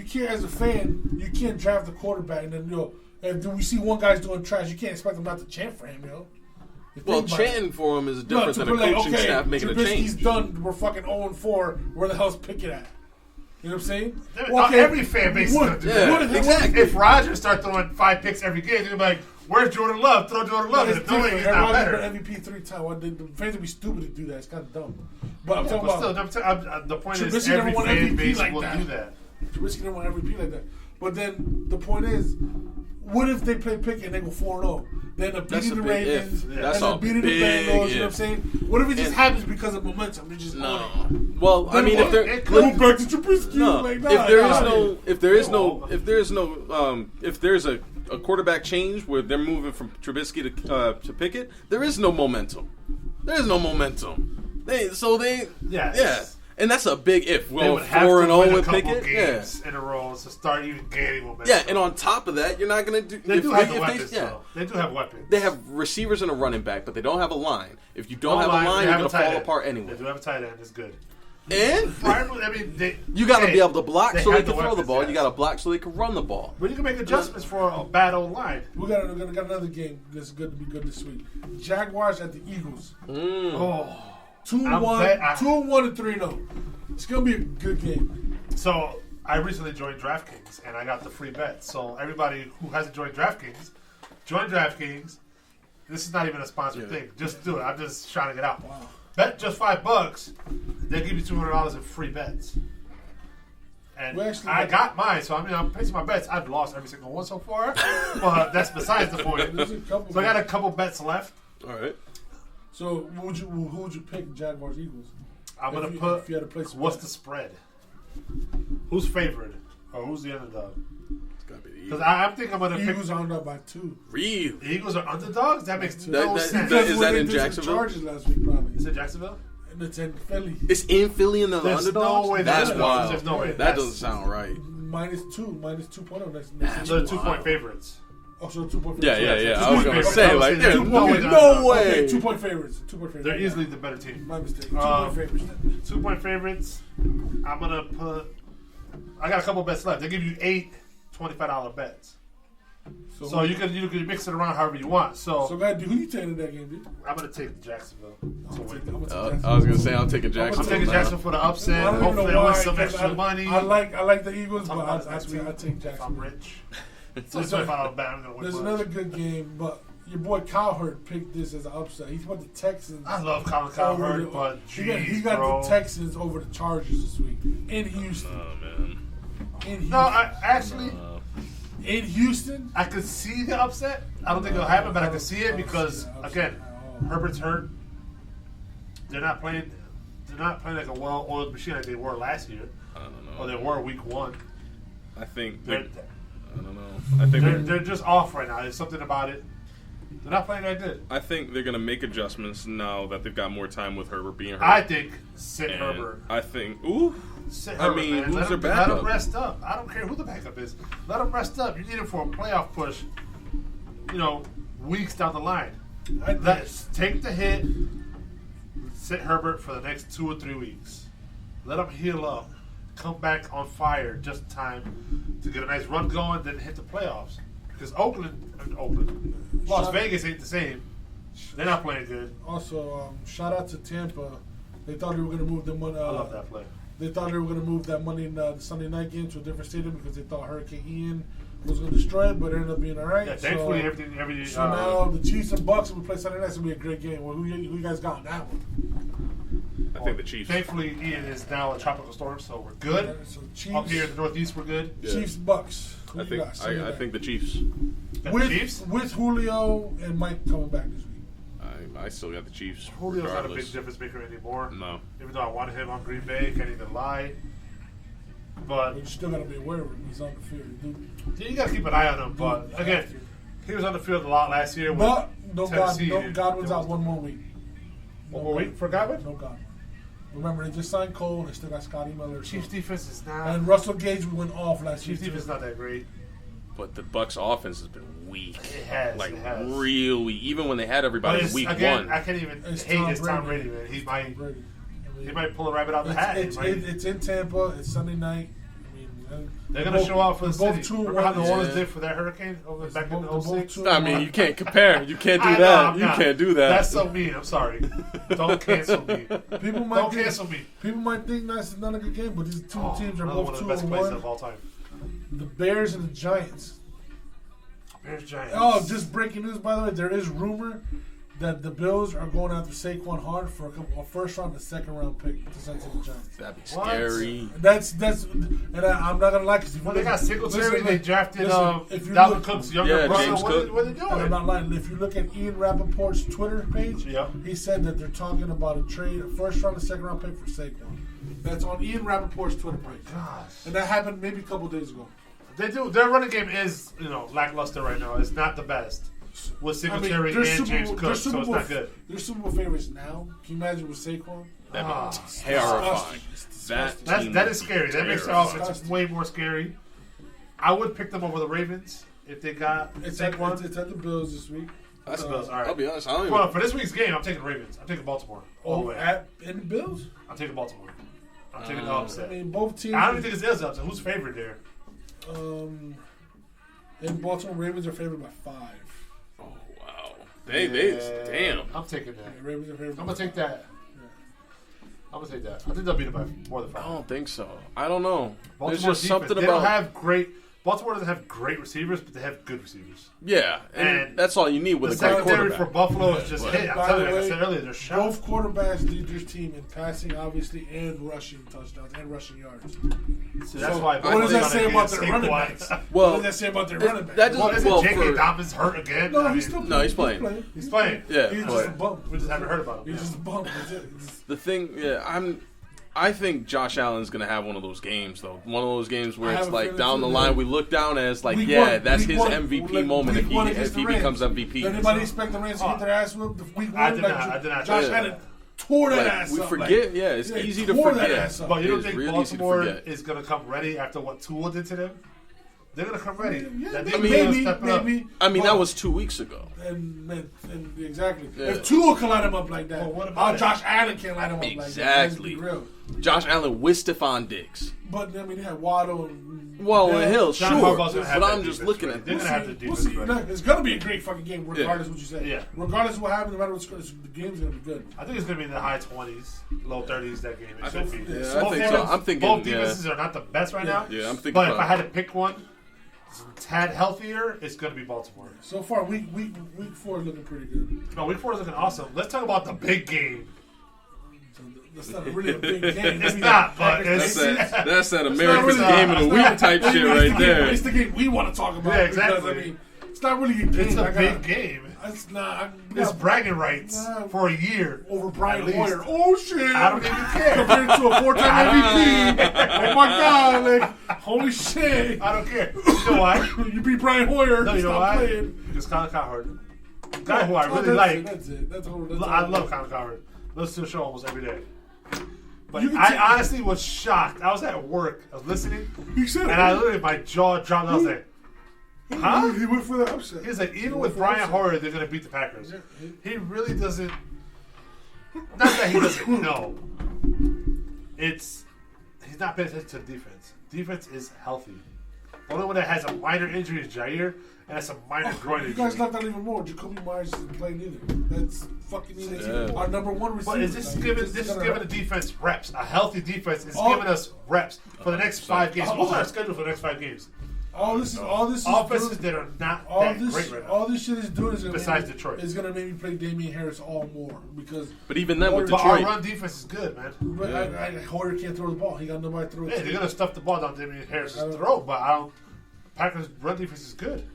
[SPEAKER 2] can't as a fan, you can't draft the quarterback and then and do we see one guy's doing trash? You can't expect him not to chant for him,
[SPEAKER 3] Well, chanting for him is different than a coaching staff making a change.
[SPEAKER 2] He's done. We're fucking 0-4. Where the hell's Pickett at? You know what I'm saying?
[SPEAKER 1] Well, every fan base is going to do that. Exactly. If Rodgers starts throwing 5 picks every game, they're going to be like, where's Jordan Love? Throw Jordan Love. He's not better.
[SPEAKER 2] MVP 3 times. The fans would be stupid to do that. It's kind of dumb. But I'm talking
[SPEAKER 1] about... the point is every fan base will do that.
[SPEAKER 2] Trubisky didn't want MVP like that. But then the point is, what if they play Pickett and they go 4-0? Then they're beating the Ravens, and they're beating the Bengals, you know what I'm saying? What if it just happens because of momentum? They just
[SPEAKER 3] Well, I mean, if there
[SPEAKER 2] back to Trubisky,
[SPEAKER 3] if there's a quarterback change where they're moving from Trubisky to Pickett, there is no momentum. There is no momentum. And that's a big if. Well, 4-0 with Pickett,
[SPEAKER 1] games in a row to start even gaining momentum.
[SPEAKER 3] Yeah, and on top of that, you're not going to do.
[SPEAKER 1] They do have weapons. They do have weapons.
[SPEAKER 3] They have receivers and a running back, but they don't have a line. If you don't have a line, you're going to fall apart anyway.
[SPEAKER 1] They do have a tight end. It's good.
[SPEAKER 3] And you got to be able to block so they can throw the ball. You got to block so they can run the ball.
[SPEAKER 1] But you can make adjustments for a bad old line.
[SPEAKER 2] We got another game that's good to be good this week. Jaguars at the Eagles. 2-1 and 3-0. It's gonna be a good game.
[SPEAKER 1] So I recently joined DraftKings and I got the free bet. So everybody who hasn't joined DraftKings, join DraftKings. This is not even a sponsored thing. Just do it. I'm just shouting it out.
[SPEAKER 2] Wow.
[SPEAKER 1] Bet just $5. They give you $200 in free bets. And I got mine, so I'm placing my bets. I've lost every single one so far, but that's besides the point. So I got a couple bets left.
[SPEAKER 3] All right.
[SPEAKER 2] So who would you pick? Jaguars, Eagles.
[SPEAKER 1] I'm gonna put.
[SPEAKER 2] If you had to place
[SPEAKER 1] what's the spread? Who's favored or who's the underdog?
[SPEAKER 3] It's gotta be the Eagles.
[SPEAKER 1] Because I'm thinking I'm gonna pick.
[SPEAKER 2] Eagles are underdog by 2.
[SPEAKER 3] Really?
[SPEAKER 1] The Eagles are underdogs. That makes no sense.
[SPEAKER 3] Is that in Jacksonville?
[SPEAKER 2] Charges last week, probably.
[SPEAKER 1] Is it Jacksonville?
[SPEAKER 2] And it's in Philly.
[SPEAKER 3] It's in Philly and the underdogs.
[SPEAKER 1] No way.
[SPEAKER 3] That's wild.
[SPEAKER 1] There's no way.
[SPEAKER 3] That doesn't sound right.
[SPEAKER 2] -2 next.
[SPEAKER 1] So 2-point favorites.
[SPEAKER 2] Oh, so 2-point favorites.
[SPEAKER 3] Yeah. I was going to say, like, there's no way.
[SPEAKER 2] Okay, 2-point favorites.
[SPEAKER 1] They're easily the better team.
[SPEAKER 2] My mistake. 2-point favorites.
[SPEAKER 1] 2-point favorites. I'm going to put... I got a couple bets left. They give you 8 $25 bets. So you can mix it around however you want. So
[SPEAKER 2] go ahead. Who you taking in that game, dude?
[SPEAKER 1] I'm going to take Jacksonville.
[SPEAKER 3] I was going to say, I'll take a Jacksonville.
[SPEAKER 1] I'm taking Jacksonville for the upset. Hopefully I win some extra money.
[SPEAKER 2] I like the Eagles, but I take Jacksonville.
[SPEAKER 1] If I'm rich. So $25 bet, I'm going to win.
[SPEAKER 2] There's another good game, but your boy Cowherd picked this as an upset. He's put the Texans.
[SPEAKER 1] I love Colin Cowherd, but
[SPEAKER 2] he got the Texans over the Chargers this week in Houston.
[SPEAKER 3] Oh man.
[SPEAKER 2] In Houston,
[SPEAKER 1] I could see the upset. I don't think it'll happen, but I could see it because again, Herbert's hurt. They're not playing like a well-oiled machine like they were last year.
[SPEAKER 3] I don't know.
[SPEAKER 1] Or they were week 1.
[SPEAKER 3] I think
[SPEAKER 1] I
[SPEAKER 3] don't know. I think
[SPEAKER 1] they're just off right now. There's something about it. They're not playing that good.
[SPEAKER 3] I think they're going to make adjustments now that they've got more time with Herbert being hurt.
[SPEAKER 1] I think Herbert.
[SPEAKER 3] I think,
[SPEAKER 1] sit Herbert, man.
[SPEAKER 3] Who's their backup?
[SPEAKER 1] Let him rest up. I don't care who the backup is. Let him rest up. You need him for a playoff push, weeks down the line. Take the hit. Sit Herbert for the next 2 or 3 weeks. Let him heal up. Come back on fire just in time to get a nice run going, then hit the playoffs. Because Las Vegas ain't the same. They're not playing good.
[SPEAKER 2] Also, shout out to Tampa. They thought they were going to move the money.
[SPEAKER 1] I love that play.
[SPEAKER 2] They thought they were going to move that money in the Sunday night game to a different stadium because they thought Hurricane Ian was going to destroy it, but it ended up being all right.
[SPEAKER 1] Yeah, thankfully, everything.
[SPEAKER 2] So now the Chiefs and Bucks will play Sunday night. It's going to be a great game. Well, who you guys got on that one?
[SPEAKER 3] I think the Chiefs.
[SPEAKER 1] Thankfully, Ian is now a tropical storm, so we're good.
[SPEAKER 2] Yeah, so Chiefs,
[SPEAKER 1] up here in the Northeast, we're good.
[SPEAKER 2] Yeah. Chiefs, Bucks.
[SPEAKER 3] I think the Chiefs.
[SPEAKER 2] With Julio and Mike coming back this week.
[SPEAKER 3] I still got the Chiefs.
[SPEAKER 1] Julio's
[SPEAKER 3] regardless.
[SPEAKER 1] not a big difference maker anymore.
[SPEAKER 3] No.
[SPEAKER 1] Even though I wanted him on Green Bay, can't even lie. But
[SPEAKER 2] you still got to be aware of him. He's on the field, dude.
[SPEAKER 1] Yeah, you got to keep an eye on him. But again, he was on the field a lot last year.
[SPEAKER 2] But Godwin's out one more week.
[SPEAKER 1] One more week for Godwin?
[SPEAKER 2] No Godwin. Remember, they just signed Cole. They still got Scotty Miller.
[SPEAKER 1] Chiefs defense is not.
[SPEAKER 2] And Russell Gage went off last year.
[SPEAKER 1] Chiefs defense is not that great.
[SPEAKER 3] But the Bucks' offense has been weak.
[SPEAKER 1] It has.
[SPEAKER 3] Real weak. Even when they had everybody in week 1.
[SPEAKER 1] I can't even hate this Tom Brady, man. He might pull a rabbit out of the hat.
[SPEAKER 2] It's in Tampa. It's Sunday night. I mean,
[SPEAKER 1] They're going to show out for the city. Remember how the
[SPEAKER 2] Orleans
[SPEAKER 1] did for that hurricane back in 06?
[SPEAKER 3] I mean, you can't compare. You can't do that. You can't do that.
[SPEAKER 1] That's so mean. I'm sorry. Don't cancel me. Don't cancel me.
[SPEAKER 2] People might think that's not a good game, but these two teams are both
[SPEAKER 1] one of the best plays of all time.
[SPEAKER 2] The Bears and the Giants.
[SPEAKER 1] Bears, Giants.
[SPEAKER 2] Oh, just breaking news, by the way. There is rumor that the Bills are going after Saquon hard for a first round and second round pick to send to the Giants.
[SPEAKER 3] That'd be scary.
[SPEAKER 2] That's and I'm not gonna lie because
[SPEAKER 1] they got Singletary. They drafted Dalvin Cook's younger brother.
[SPEAKER 3] James Cook.
[SPEAKER 1] What are they doing?
[SPEAKER 2] I'm not lying. If you look at Ian Rappaport's Twitter page, he said that they're talking about a trade, a first round and second round pick for Saquon. That's on Ian Rappaport's Twitter page.
[SPEAKER 1] Gosh.
[SPEAKER 2] And that happened maybe a couple days ago.
[SPEAKER 1] They do. Their running game is lackluster right now. It's not the best. With Singletary and James Cook, so it's not good.
[SPEAKER 2] They're Super Bowl favorites now. Can you imagine with Saquon?
[SPEAKER 3] Terrifying.
[SPEAKER 1] That is scary. That makes their offense way more scary. I would pick them over the Ravens if they got Saquon.
[SPEAKER 2] It's at the Bills this week.
[SPEAKER 1] That's the Bills. All right.
[SPEAKER 3] I'll be honest.
[SPEAKER 1] For this week's game, I'm taking Ravens. I'm taking Baltimore. All the way.
[SPEAKER 2] In the Bills?
[SPEAKER 1] I'm taking Baltimore. I'm taking the upset.
[SPEAKER 2] I mean, both teams.
[SPEAKER 1] I don't even think it's upset. Who's favored there?
[SPEAKER 2] In Baltimore, Ravens are favored by 5.
[SPEAKER 3] Oh wow! Damn.
[SPEAKER 1] I'm taking that.
[SPEAKER 2] Yeah, Ravens are favored.
[SPEAKER 1] I'm gonna take that. I'm gonna take that. I think they'll beat it by more than 5.
[SPEAKER 3] I don't think so. I don't know.
[SPEAKER 1] Baltimore's
[SPEAKER 3] There's just something
[SPEAKER 1] they
[SPEAKER 3] about.
[SPEAKER 1] Don't have great. Baltimore doesn't have great receivers, but they have good receivers.
[SPEAKER 3] Yeah, and that's all you need with a great quarterback.
[SPEAKER 1] The secondary for Buffalo is just hit. I'm telling you, like I said earlier, they're shot.
[SPEAKER 2] Both quarterbacks lead their team in passing, obviously, and rushing touchdowns and rushing yards.
[SPEAKER 1] So that's why.
[SPEAKER 2] What does that say about their running backs? What does that say about their running backs?
[SPEAKER 1] Isn't J.K. Dobbins hurt again?
[SPEAKER 2] No, he's still playing.
[SPEAKER 3] He's playing.
[SPEAKER 1] He's playing.
[SPEAKER 3] Yeah,
[SPEAKER 2] he's just a bump.
[SPEAKER 1] We just haven't heard about him.
[SPEAKER 2] He's just a bump. That's it.
[SPEAKER 3] The thing, I think Josh Allen's going to have one of those games, though. One of those games where it's like down the line, we look down and it's like, that's his MVP moment if he becomes MVP.
[SPEAKER 2] Did anybody expect the Rams to get their ass whooped week 1?
[SPEAKER 1] I did not.
[SPEAKER 2] Josh Allen tore that ass up.
[SPEAKER 3] We forget, it's easy to forget.
[SPEAKER 1] But you don't think Baltimore is going to come ready after what Tua did to them? They're going to come ready.
[SPEAKER 2] Maybe.
[SPEAKER 3] I mean, that was 2 weeks ago.
[SPEAKER 2] And exactly. Yeah. If Tua can light him up like that, how Josh Allen can't light him up like that?
[SPEAKER 3] Exactly. Josh Allen with Stephon Diggs.
[SPEAKER 2] But, I mean, they had Waddle and
[SPEAKER 3] Hill, sure.
[SPEAKER 1] But
[SPEAKER 3] I'm just looking at
[SPEAKER 1] this. They're going to have the defense ready.
[SPEAKER 2] It's going to be a great fucking game, regardless of what you say. Yeah. Regardless of what happens, no matter what scores, the game's going to be good.
[SPEAKER 1] I think it's going to be in the high 20s, low 30s, that game.
[SPEAKER 3] I think so. I'm thinking
[SPEAKER 1] both defenses are not the best right now.
[SPEAKER 3] Yeah, I'm thinking.
[SPEAKER 1] But if I had to pick one, a tad healthier, it's going to be Baltimore.
[SPEAKER 2] So far, week 4 is looking pretty good.
[SPEAKER 1] No, week 4 is looking awesome. Let's talk about the big game.
[SPEAKER 2] That's not really a big game.
[SPEAKER 1] It's not, but
[SPEAKER 3] that's that American game of the week type shit right there.
[SPEAKER 2] It's the game we want to talk about.
[SPEAKER 1] Yeah, exactly.
[SPEAKER 2] Because, I mean, it's not really a game.
[SPEAKER 1] It's a big game.
[SPEAKER 2] It's not.
[SPEAKER 1] It's bragging rights for a year
[SPEAKER 2] over Brian Hoyer. Oh shit!
[SPEAKER 1] I don't even care.
[SPEAKER 2] Compared to a 4-time MVP. Oh my god! Like holy shit!
[SPEAKER 1] I don't care. You know why?
[SPEAKER 2] You beat Brian Hoyer.
[SPEAKER 1] No, you know why? Because Colin Cowherd, guy who I really like.
[SPEAKER 2] That's it.
[SPEAKER 1] I love Colin Cowherd. Listen to the show almost every day. But I honestly was shocked. I was at work. I was listening. And I literally, my jaw dropped. I was like, huh?
[SPEAKER 2] He went for the upset.
[SPEAKER 1] He's like, even with Brian Hoyer, they're going to beat the Packers. He really doesn't. Not that he doesn't know. He's not paying attention to the defense. Defense is healthy. The only one that has a minor injury is Jair, and that's a minor groin injury.
[SPEAKER 2] You guys left out even more. Jacoby Myers isn't playing either. That's fucking easy. Our number one receiver.
[SPEAKER 1] But is this giving the defense reps? A healthy defense is giving us reps for the next 5 games. What's our schedule for the next 5 games?
[SPEAKER 2] All this is
[SPEAKER 1] offenses that are not that great right now.
[SPEAKER 2] All this shit is doing is
[SPEAKER 1] besides Detroit
[SPEAKER 2] is gonna make me play Damian Harris all more because.
[SPEAKER 3] But even then with Detroit,
[SPEAKER 1] our run defense is good, man.
[SPEAKER 2] But Hoyer can't throw the ball. He got nobody to throw it.
[SPEAKER 1] Yeah, they're gonna stuff the ball down Damian Harris's throat, but Packers' run defense is good,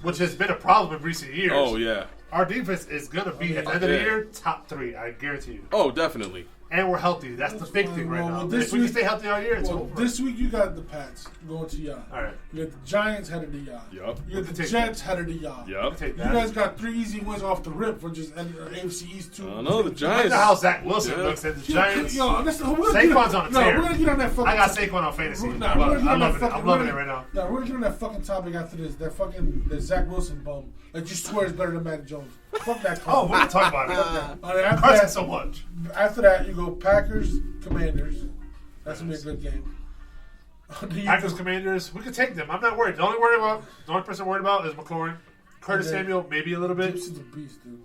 [SPEAKER 1] which has been a problem in recent years.
[SPEAKER 3] Oh yeah,
[SPEAKER 1] our defense is gonna be at the end of the year top 3. I guarantee you.
[SPEAKER 3] Oh, definitely.
[SPEAKER 1] And we're healthy. That's the big thing right now. If we can stay healthy all year, it's over.
[SPEAKER 2] This week you got the Pats going to y'all.
[SPEAKER 1] All right.
[SPEAKER 2] You got the Giants headed to y'all.
[SPEAKER 3] Yep.
[SPEAKER 2] You got the Jets headed to y'all.
[SPEAKER 3] Yep.
[SPEAKER 2] You guys got 3 easy wins off the rip for just AFC East 2.
[SPEAKER 3] I know the Giants.
[SPEAKER 1] Look at how Zach Wilson looks at the Giants. Saquon's on a tear.
[SPEAKER 2] We're gonna get on that fucking.
[SPEAKER 1] I got Saquon on fantasy. I'm loving it right now.
[SPEAKER 2] We're gonna get on that fucking topic after this. That Zach Wilson bum that you swear is better than Mac Jones. Fuck that.
[SPEAKER 1] Oh, we're gonna talk about it. Carson so much.
[SPEAKER 2] After that, you go Packers, Commanders. That's gonna be a good game.
[SPEAKER 1] Packers, Commanders, we could take them. I'm not worried. The only person I'm worried about is McLaurin. Curtis Samuel, maybe a little bit.
[SPEAKER 2] Gibson's a beast, dude.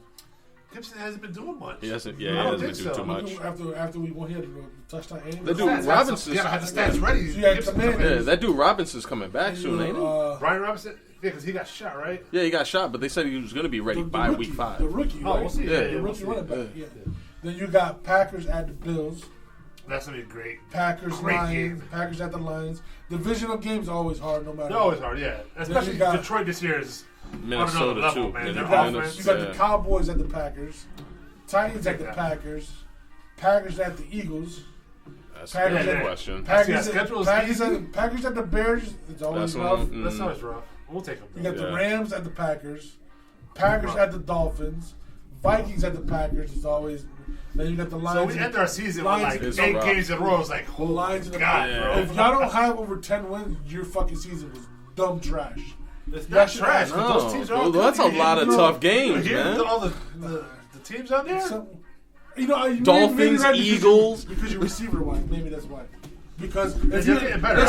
[SPEAKER 1] Gibson hasn't been doing much.
[SPEAKER 3] He hasn't been doing too much.
[SPEAKER 2] After we won here, the touchdown aim.
[SPEAKER 3] That dude Robinson's.
[SPEAKER 1] Yeah, I had the stats ready.
[SPEAKER 3] That dude Robinson's coming back soon, ain't he?
[SPEAKER 1] Brian Robinson? Yeah, because he got shot, right?
[SPEAKER 3] Yeah, he got shot, but they said he was going to be ready by
[SPEAKER 2] rookie,
[SPEAKER 3] week 5.
[SPEAKER 2] The rookie, right?
[SPEAKER 1] We'll see.
[SPEAKER 2] The rookie running back. Yeah. Then you got Packers at the Bills.
[SPEAKER 1] That's going to be great.
[SPEAKER 2] Packers, Lions. Packers at the Lions. Divisional games are always hard, no matter.
[SPEAKER 1] They're always hard, yeah. Especially Detroit this year is
[SPEAKER 3] Minnesota
[SPEAKER 1] level,
[SPEAKER 3] too.
[SPEAKER 1] Man.
[SPEAKER 2] You got the Cowboys at the Packers. Titans at the Packers. Packers at the Eagles.
[SPEAKER 3] That's a good question.
[SPEAKER 2] Packers at the Bears. It's always rough.
[SPEAKER 1] That's always rough. We'll take them.
[SPEAKER 2] You got the Rams at the Packers. Packers at the Dolphins. Vikings at the Packers. It's always. Then you got the Lions.
[SPEAKER 1] So we end our season with like 8 games in a row. It's like, oh,
[SPEAKER 2] Lions in the
[SPEAKER 1] God, bro.
[SPEAKER 2] If y'all don't have over 10 wins, your fucking season was dumb trash.
[SPEAKER 1] It's not trash.
[SPEAKER 3] No,
[SPEAKER 1] those teams are all
[SPEAKER 3] that's a lot of tough games,
[SPEAKER 1] man.
[SPEAKER 3] man.
[SPEAKER 1] All the teams out there.
[SPEAKER 3] Dolphins, Eagles.
[SPEAKER 2] Because your receiver wise, maybe that's why. Because if
[SPEAKER 1] you're getting better,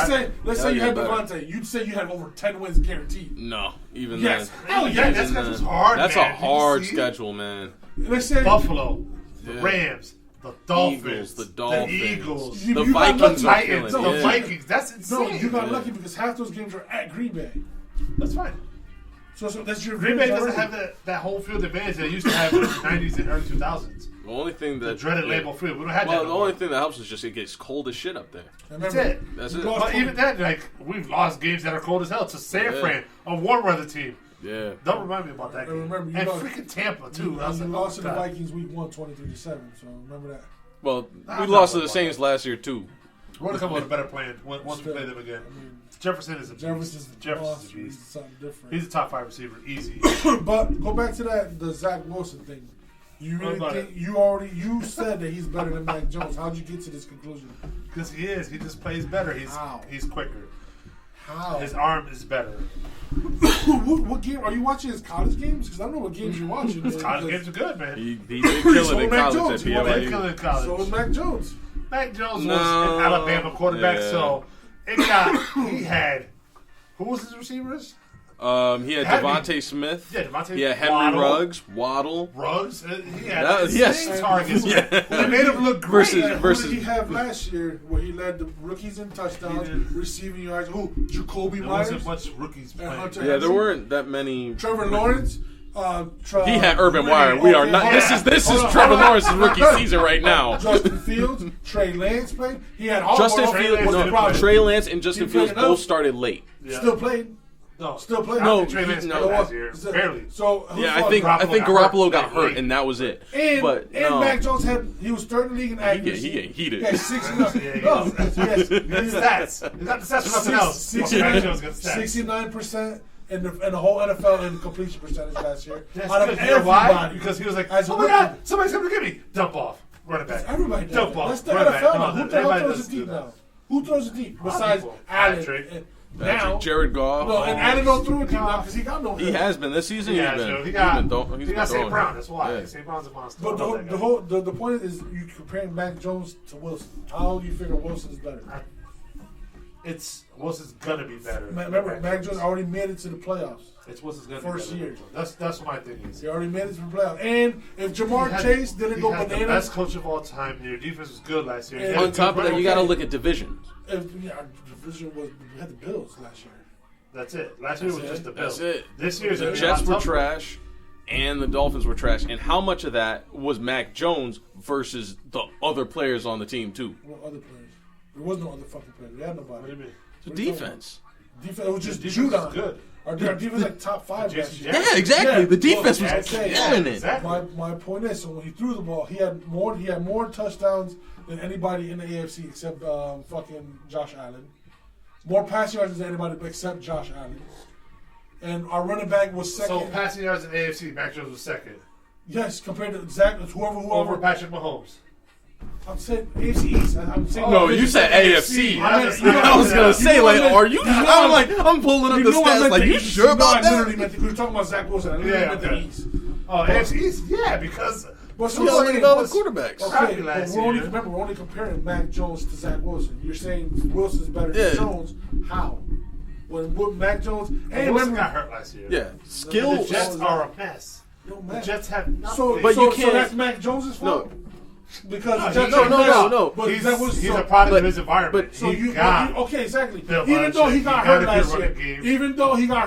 [SPEAKER 2] let's say you had Devontae, you'd say you had over 10 wins guaranteed.
[SPEAKER 3] No, even
[SPEAKER 2] yes.
[SPEAKER 3] then.
[SPEAKER 1] Oh yeah, that schedule's hard.
[SPEAKER 3] That's
[SPEAKER 1] man.
[SPEAKER 3] a hard schedule, man.
[SPEAKER 2] Let's say
[SPEAKER 1] Buffalo, the Rams, the Dolphins,
[SPEAKER 3] the
[SPEAKER 1] Eagles,
[SPEAKER 3] the Vikings,
[SPEAKER 1] the Vikings. That's insane.
[SPEAKER 2] No, you got lucky because half those games are at Green Bay.
[SPEAKER 1] That's fine.
[SPEAKER 2] So that's your
[SPEAKER 1] Green Bay doesn't have that home field advantage they used to have in the 90s and early 2000s.
[SPEAKER 3] The only thing that
[SPEAKER 1] dreaded label field, we don't have that.
[SPEAKER 3] Well, the only thing that helps is just it gets cold as shit up there.
[SPEAKER 1] That's it. But even then, like we've lost games that are cold as hell to San Fran, a warm weather team.
[SPEAKER 3] Yeah.
[SPEAKER 1] Don't remind me about that game.
[SPEAKER 2] Remember,
[SPEAKER 1] and freaking Tampa too.
[SPEAKER 2] You lost to the Vikings week 1, 23-7. So remember that.
[SPEAKER 3] Well, we lost to the Saints last year too.
[SPEAKER 1] We're gonna come up with a better plan once we play them again. Jefferson is a beast. Jefferson's a beast.
[SPEAKER 2] Something different.
[SPEAKER 1] He's a top 5 receiver, easy.
[SPEAKER 2] But go back to the Zach Wilson thing. You really think you said that he's better than Mac Jones? How'd you get to this conclusion?
[SPEAKER 1] Because he is. He just plays better. He's quicker.
[SPEAKER 2] How?
[SPEAKER 1] His arm is better.
[SPEAKER 2] What game are you watching? His college games? Because I don't know what games you're watching.
[SPEAKER 1] His college games are good, man.
[SPEAKER 3] He did kill it in college.
[SPEAKER 1] He did kill it in college.
[SPEAKER 2] So was Mac Jones.
[SPEAKER 1] Mac Jones was an Alabama quarterback, so he had. Who was his receivers?
[SPEAKER 3] He had Devontae Smith.
[SPEAKER 1] Yeah, Devontae.
[SPEAKER 3] He had Henry Ruggs, Waddle.
[SPEAKER 1] He had targets.
[SPEAKER 3] Yeah.
[SPEAKER 1] They made him look great.
[SPEAKER 2] Who did he have last year where he led the rookies in touchdowns, receiving yards? Jacoby Myers?
[SPEAKER 1] There wasn't much rookies playing.
[SPEAKER 3] There weren't that many.
[SPEAKER 2] Trevor Lawrence.
[SPEAKER 3] He had Urban Meyer. We are not. Yeah. This is Trevor Lawrence's rookie season right now.
[SPEAKER 2] Justin Fields, Trey Lance played. He had all
[SPEAKER 3] Trey Lance and Justin Fields both started late.
[SPEAKER 2] Yeah. Still played.
[SPEAKER 1] No,
[SPEAKER 2] still playing.
[SPEAKER 1] No, Trey Lance last year. Barely.
[SPEAKER 2] So
[SPEAKER 3] yeah, I think Garoppolo got hurt, and that was it.
[SPEAKER 2] And Mac Jones he was third in the league in accuracy.
[SPEAKER 3] He ain't heated.
[SPEAKER 2] He had 69.
[SPEAKER 1] He got stats. He got the stats for nothing else.
[SPEAKER 2] 69% in the whole NFL in completion percentage last year.
[SPEAKER 1] Out of everybody, because he was like, oh my God, somebody's coming to get me. Dump off. Run it back.
[SPEAKER 2] Everybody does.
[SPEAKER 1] Dump off.
[SPEAKER 2] That's the NFL now. Who the hell throws it deep now? Who throws it deep besides Allen? Now,
[SPEAKER 3] Jared Goff.
[SPEAKER 2] No, and Allen don't throw it deep now because he got no.
[SPEAKER 3] He has been this season. He
[SPEAKER 1] got St. Brown. That's why. Yeah. St. Brown's a monster.
[SPEAKER 2] But the point is, you comparing Mac Jones to Wilson. How do you figure Wilson is better?
[SPEAKER 1] Wilson's gonna be better.
[SPEAKER 2] Remember, Mac Jones already made it to the playoffs.
[SPEAKER 1] Wilson's gonna
[SPEAKER 2] first
[SPEAKER 1] be
[SPEAKER 2] year.
[SPEAKER 1] That's what my thing is.
[SPEAKER 2] He already made it to the playoffs. And if Jamar Chase didn't go bananas,
[SPEAKER 1] the best coach of all time. Your defense was good last year.
[SPEAKER 3] On top of that, you got to look at divisions.
[SPEAKER 2] Division we had the Bills last year.
[SPEAKER 1] That's it. Last year was just the Bills.
[SPEAKER 3] That's it.
[SPEAKER 1] This year's
[SPEAKER 3] the Jets were trash, and the Dolphins were trash. And how much of that was Mac Jones versus the other players on the team too?
[SPEAKER 2] What other players? There was no other fucking players. We had nobody.
[SPEAKER 1] What do you mean?
[SPEAKER 3] The defense.
[SPEAKER 2] Defense. It was just Judon.
[SPEAKER 1] Good.
[SPEAKER 2] Our defense like top 5 last year.
[SPEAKER 3] Yeah, exactly. Yeah. The defense was killing it.
[SPEAKER 2] Exactly. My point is, so when he threw the ball, he had more touchdowns than anybody in the AFC except fucking Josh Allen. More passing yards than anybody except Josh Allen. And our running back was second.
[SPEAKER 1] So passing yards in AFC, Mac Jones was second.
[SPEAKER 2] Yes, compared to Zach, whoever.
[SPEAKER 1] Over Patrick Mahomes.
[SPEAKER 2] I'm saying AFC East. I'm saying
[SPEAKER 3] no, you said AFC. I was gonna say, like, are you? I'm pulling up the stats. Like, you sure about that?
[SPEAKER 2] We were talking about Zach Wilson. I literally meant the East.
[SPEAKER 1] Oh, AFC East? Yeah, because
[SPEAKER 2] But
[SPEAKER 3] he already got the quarterbacks.
[SPEAKER 2] Okay, but we're only comparing Mac Jones to Zach Wilson. You're saying Wilson's better than Jones. How? When Mac Jones...
[SPEAKER 1] Wilson got hurt last year.
[SPEAKER 3] Yeah. Skills.
[SPEAKER 1] The Jets are a mess. The Jets have nothing.
[SPEAKER 2] So that's Mac Jones' fault?
[SPEAKER 1] No.
[SPEAKER 2] Because
[SPEAKER 3] no.
[SPEAKER 1] But he's a product of his environment.
[SPEAKER 2] But exactly. Even though he got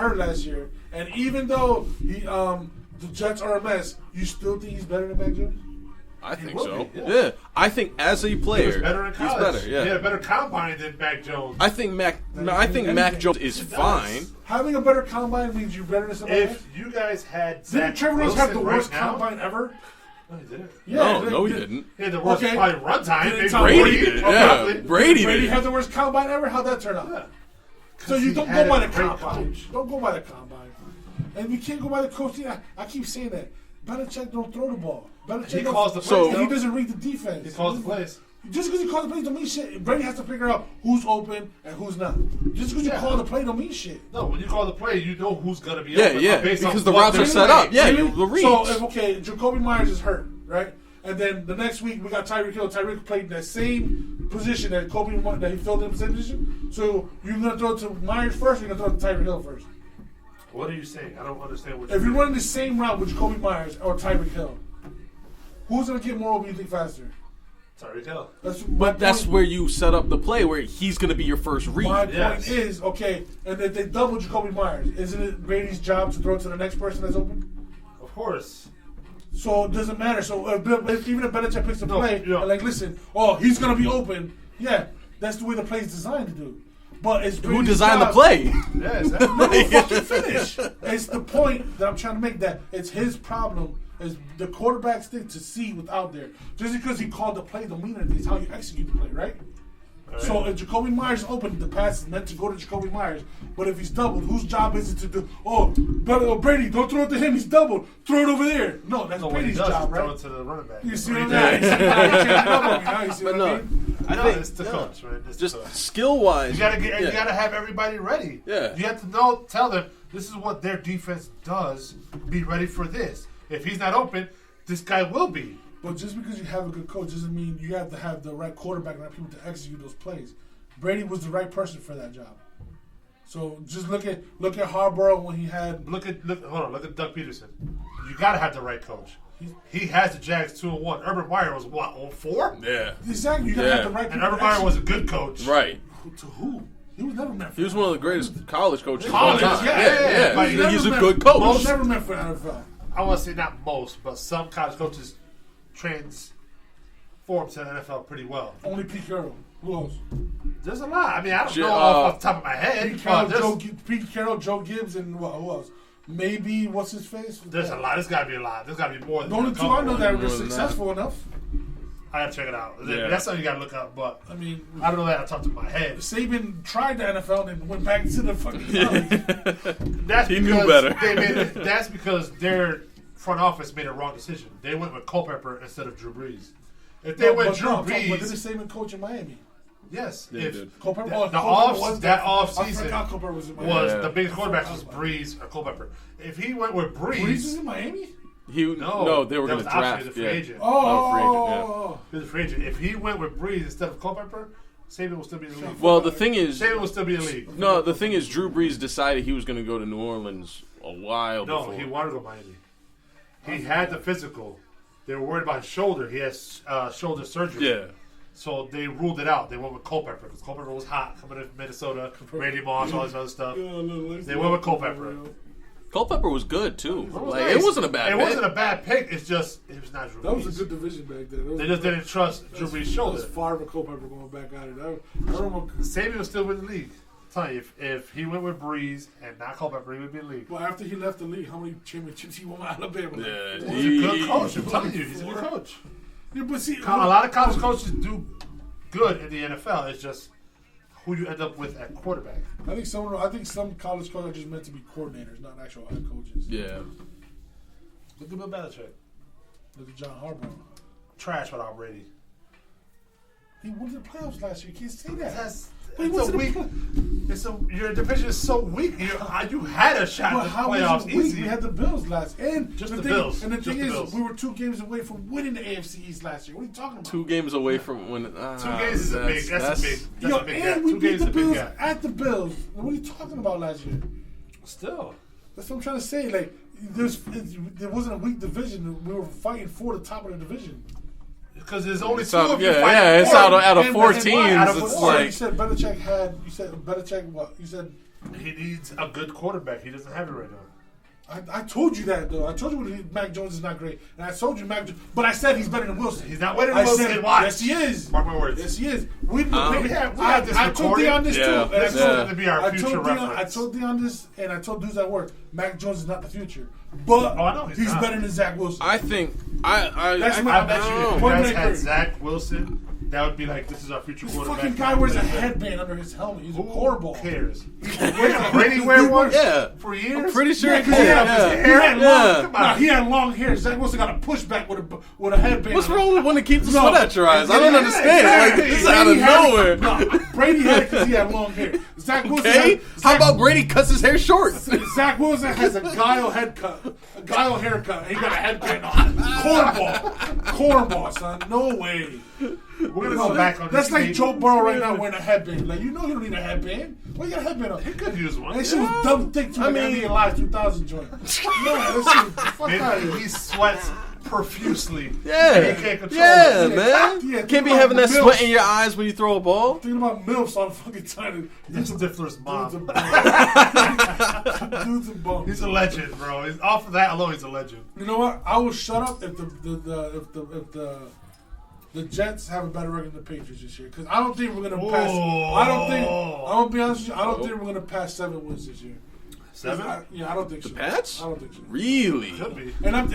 [SPEAKER 2] hurt last year, and even though the Jets are a mess, you still think he's better than Mac Jones?
[SPEAKER 3] I think so. Yeah. I think as a player,
[SPEAKER 1] he was better in college.
[SPEAKER 3] He's better. Yeah.
[SPEAKER 1] He had a better combine than Mac Jones.
[SPEAKER 3] I think Mac Jones is fine.
[SPEAKER 2] Having a better combine means you're better than somebody else.
[SPEAKER 1] If you guys had
[SPEAKER 2] didn't Trevor Lawrence have the worst combine ever?
[SPEAKER 1] No, he didn't.
[SPEAKER 3] Yeah, no, he didn't.
[SPEAKER 1] He had the worst probably run time.
[SPEAKER 3] Brady did. Yeah,
[SPEAKER 2] Brady had the worst combine ever. How'd that turn out? Yeah. So you don't go by the combine. Don't go by the combine. And you can't go by the coach. I keep saying that. Belichick don't throw the ball.
[SPEAKER 1] He calls the plays.
[SPEAKER 2] He doesn't read the defense.
[SPEAKER 1] He calls the plays.
[SPEAKER 2] Just because you call the plays don't mean shit. Brady has to figure out who's open and who's not. Just because you call the play don't mean shit.
[SPEAKER 1] No, when you call the play, you know who's going to be open.
[SPEAKER 3] Yeah, because the routes are set up. Yeah, the reads.
[SPEAKER 2] So, Jacoby Myers is hurt, right? And then the next week, we got Tyreek Hill. Tyreek played in that same position that he filled in the same position. So, you're going to throw it to Myers first, or you're going to throw it to Tyreek Hill first?
[SPEAKER 1] What are you saying? I don't understand what
[SPEAKER 2] you're saying. If you're running the same route with Jacoby Myers or Tyreek Hill, who's going to get more open, you think, faster?
[SPEAKER 1] Tyreek Hill.
[SPEAKER 3] That's where you set up the play where he's going to be your first read.
[SPEAKER 2] My point is, and if they double Jacoby Myers, isn't it Brady's job to throw it to the next person that's open?
[SPEAKER 1] Of course.
[SPEAKER 2] So it doesn't matter. So even if Belichick picks a play, listen, he's going to be open. Yeah, that's the way the play is designed to do. But it's
[SPEAKER 3] who designed the play?
[SPEAKER 1] Yeah, exactly.
[SPEAKER 2] No, fucking finish. It's the point that I'm trying to make, that it's his problem. Is the quarterback's thing to see what's out there. Just because he called the play don't mean anything. It's how you execute the play, right? So if Jacoby Myers is open, the pass is meant to go to Jacoby Myers. But if he's doubled, whose job is it to do? Brady, don't throw it to him. He's doubled. Throw it over there. No, that's Brady's job, right?
[SPEAKER 1] Throw it to the running back.
[SPEAKER 2] You see what I'm saying?
[SPEAKER 1] I know it's the coach, right? It's
[SPEAKER 3] just skill wise,
[SPEAKER 1] you gotta have everybody ready.
[SPEAKER 3] Yeah,
[SPEAKER 1] you have to tell them this is what their defense does. Be ready for this. If he's not open, this guy will be.
[SPEAKER 2] But just because you have a good coach doesn't mean you have to have the right quarterback and right people to execute those plays. Brady was the right person for that job. So just look at Harbaugh when he had.
[SPEAKER 1] Look at Doug Peterson. You gotta have the right coach. He has the Jags 2-1. Urban Meyer was what, 0-4?
[SPEAKER 3] Yeah,
[SPEAKER 2] exactly. You gotta have the right people.
[SPEAKER 1] And Urban Meyer was a good coach,
[SPEAKER 3] right?
[SPEAKER 2] To who? He was never meant for.
[SPEAKER 3] He was one of the greatest college coaches.
[SPEAKER 2] Yeah.
[SPEAKER 3] He's a good coach.
[SPEAKER 2] Most never meant for NFL.
[SPEAKER 1] I want to say not most, but some college coaches transform to the NFL pretty well.
[SPEAKER 2] Only Pete Carroll. Who else?
[SPEAKER 1] There's a lot. I mean, I don't know off the top of my head.
[SPEAKER 2] Pete Carroll, Joe Gibbs, and who else? Maybe, what's his face?
[SPEAKER 1] There's a lot. There's got to be a lot. There's got to be more than
[SPEAKER 2] the only two I know that were successful enough.
[SPEAKER 1] I gotta check it out. Yeah. That's something you gotta look up. But I mean, I don't know that on top of my head.
[SPEAKER 2] Saban tried the NFL and went back to the fucking college.
[SPEAKER 3] He knew better.
[SPEAKER 1] That's because their front office made a wrong decision. They went with Culpepper instead of Drew Brees. If they went Drew Brees,
[SPEAKER 2] but did the Saban coach in Miami?
[SPEAKER 1] Yes.
[SPEAKER 2] Culpepper
[SPEAKER 1] off season was the biggest quarterback was Brees or Culpepper. If he went with Brees,
[SPEAKER 2] Brees was in Miami.
[SPEAKER 3] No, they were going to draft.
[SPEAKER 1] He was a free agent.
[SPEAKER 2] He was
[SPEAKER 1] a free agent. If he went with Brees instead of Culpepper, Saban will still be in the league.
[SPEAKER 3] Well, the thing is,
[SPEAKER 1] Saban will still be in the league.
[SPEAKER 3] No, the thing is, Drew Brees decided he was going to go to New Orleans a while before.
[SPEAKER 1] No, he wanted to go to Miami. He had the physical. They were worried about his shoulder. He has shoulder surgery.
[SPEAKER 3] Yeah.
[SPEAKER 1] So they ruled it out. They went with Culpepper because Culpepper was hot coming in Minnesota. Randy Moss, all this other stuff. They went with Culpepper.
[SPEAKER 3] Culpepper was good too. It wasn't a bad pick.
[SPEAKER 1] It wasn't a bad pick. It's just it was not Drew Brees.
[SPEAKER 2] That was a good division back then.
[SPEAKER 1] They just didn't trust Drew Brees' shoulder.
[SPEAKER 2] That was Favre and Culpepper going back at it. I remember
[SPEAKER 1] Saban was still in the league. I'm telling you, if he went with Brees and not Culpepper, he would be in the league.
[SPEAKER 2] Well, after he left the league, how many championships he won with Alabama?
[SPEAKER 1] Yeah, he's a good coach. I'm telling you, he's a good coach.
[SPEAKER 2] Yeah, but see,
[SPEAKER 1] a lot of college coaches do good in the NFL. It's just who you end up with at quarterback.
[SPEAKER 2] I think some college coaches are just meant to be coordinators, not actual head coaches.
[SPEAKER 3] Yeah.
[SPEAKER 1] Look at Bill Belichick.
[SPEAKER 2] Look at John Harbaugh.
[SPEAKER 1] Trash without Brady.
[SPEAKER 2] He won the playoffs last year. You can't say that.
[SPEAKER 1] It's a weak. Your division is so weak. You had a shot at the playoffs easy.
[SPEAKER 2] We had the Bills last, and
[SPEAKER 1] just the Bills.
[SPEAKER 2] And the thing is, we were 2 games away from winning the AFC East last year. What are you talking about?
[SPEAKER 3] 2 games away from winning.
[SPEAKER 1] 2 games is a big. That's a big.
[SPEAKER 2] Yo, and we beat the Bills at the Bills. What are you talking about last year?
[SPEAKER 1] Still,
[SPEAKER 2] that's what I'm trying to say. Like, there wasn't a weak division. We were fighting for the top of the division.
[SPEAKER 1] Because there's only 2 of you fighting.
[SPEAKER 3] Yeah, it's out of 4 teams.
[SPEAKER 2] It's like, you said Belichick had. You said Belichick what? You said
[SPEAKER 1] he needs a good quarterback. He doesn't have it right now.
[SPEAKER 2] I told you that though. I told you Mac Jones is not great, and I told you but I said he's better than Wilson.
[SPEAKER 1] He's not better than Wilson.
[SPEAKER 2] Yes, he is.
[SPEAKER 1] Mark my words.
[SPEAKER 2] Yes, he is.
[SPEAKER 1] We had this
[SPEAKER 2] I told Dion this too.
[SPEAKER 1] This is going to be our future reference.
[SPEAKER 2] I told Dion this, and I told dudes at work. Mac Jones is not the future, but
[SPEAKER 1] I know
[SPEAKER 2] he's better than Zach Wilson.
[SPEAKER 3] I think
[SPEAKER 1] I bet you if you guys had Zach Wilson, that would be like, this is our future quarterback.
[SPEAKER 2] This fucking guy wears a headband under his helmet. He's a cornball.
[SPEAKER 1] Who cares? Brady wear one?
[SPEAKER 3] Yeah.
[SPEAKER 1] For years?
[SPEAKER 3] I'm pretty sure
[SPEAKER 2] he had long hair. Zach Wilson got a pushback with a headband.
[SPEAKER 3] What's wrong with wanting to keep the sweat out your eyes? I don't understand. Like, this is out of nowhere.
[SPEAKER 2] Brady had it because he had long hair. Zach Wilson.
[SPEAKER 3] Okay. How about Brady cuts his hair short?
[SPEAKER 2] Zach Wilson has a guile haircut. He got a headband on. Cornball, son. No way.
[SPEAKER 1] We're gonna go back on
[SPEAKER 2] this. That's like Joe Burrow right now wearing a headband. Like, you know, he don't need a headband. Why you got a headband on?
[SPEAKER 1] He could use one.
[SPEAKER 2] That shit was dumb thick too. NBA Live 2000 joint. No, that shit.
[SPEAKER 1] He sweats profusely.
[SPEAKER 3] Yeah,
[SPEAKER 1] he can't control
[SPEAKER 3] it. Man. You can't be having that sweat in your eyes when you throw a ball.
[SPEAKER 2] Thinking about MILFs on fucking time.
[SPEAKER 1] That's Stifler's mom.
[SPEAKER 2] Dude's a bum.
[SPEAKER 1] He's a legend, bro. He's off of that alone. He's a legend.
[SPEAKER 2] You know what? I will shut up if the Jets have a better record than the Patriots this year, because I don't think we're gonna pass. I'm gonna be honest with you. I don't think we're gonna pass 7 wins this year.
[SPEAKER 1] 7?
[SPEAKER 2] I don't think so.
[SPEAKER 3] The Pats?
[SPEAKER 2] I don't think so.
[SPEAKER 3] Really?
[SPEAKER 1] Could be.
[SPEAKER 2] And I'm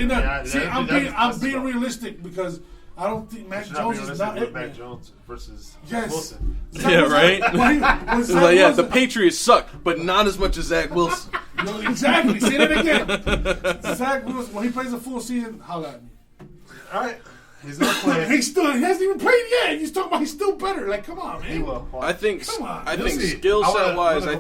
[SPEAKER 2] being realistic because I don't think Mac Jones is not it.
[SPEAKER 1] Mac Jones versus
[SPEAKER 2] Wilson.
[SPEAKER 3] Yeah, right. The Patriots suck, but not as much as Zach Wilson.
[SPEAKER 2] Exactly. Say that again. Zach Wilson, when he plays a full season, holla at me.
[SPEAKER 1] All right. He's not playing.
[SPEAKER 2] He hasn't even played yet. He's talking about he's still better. Like, come on, man.
[SPEAKER 1] He will.
[SPEAKER 3] I think skill set wise, I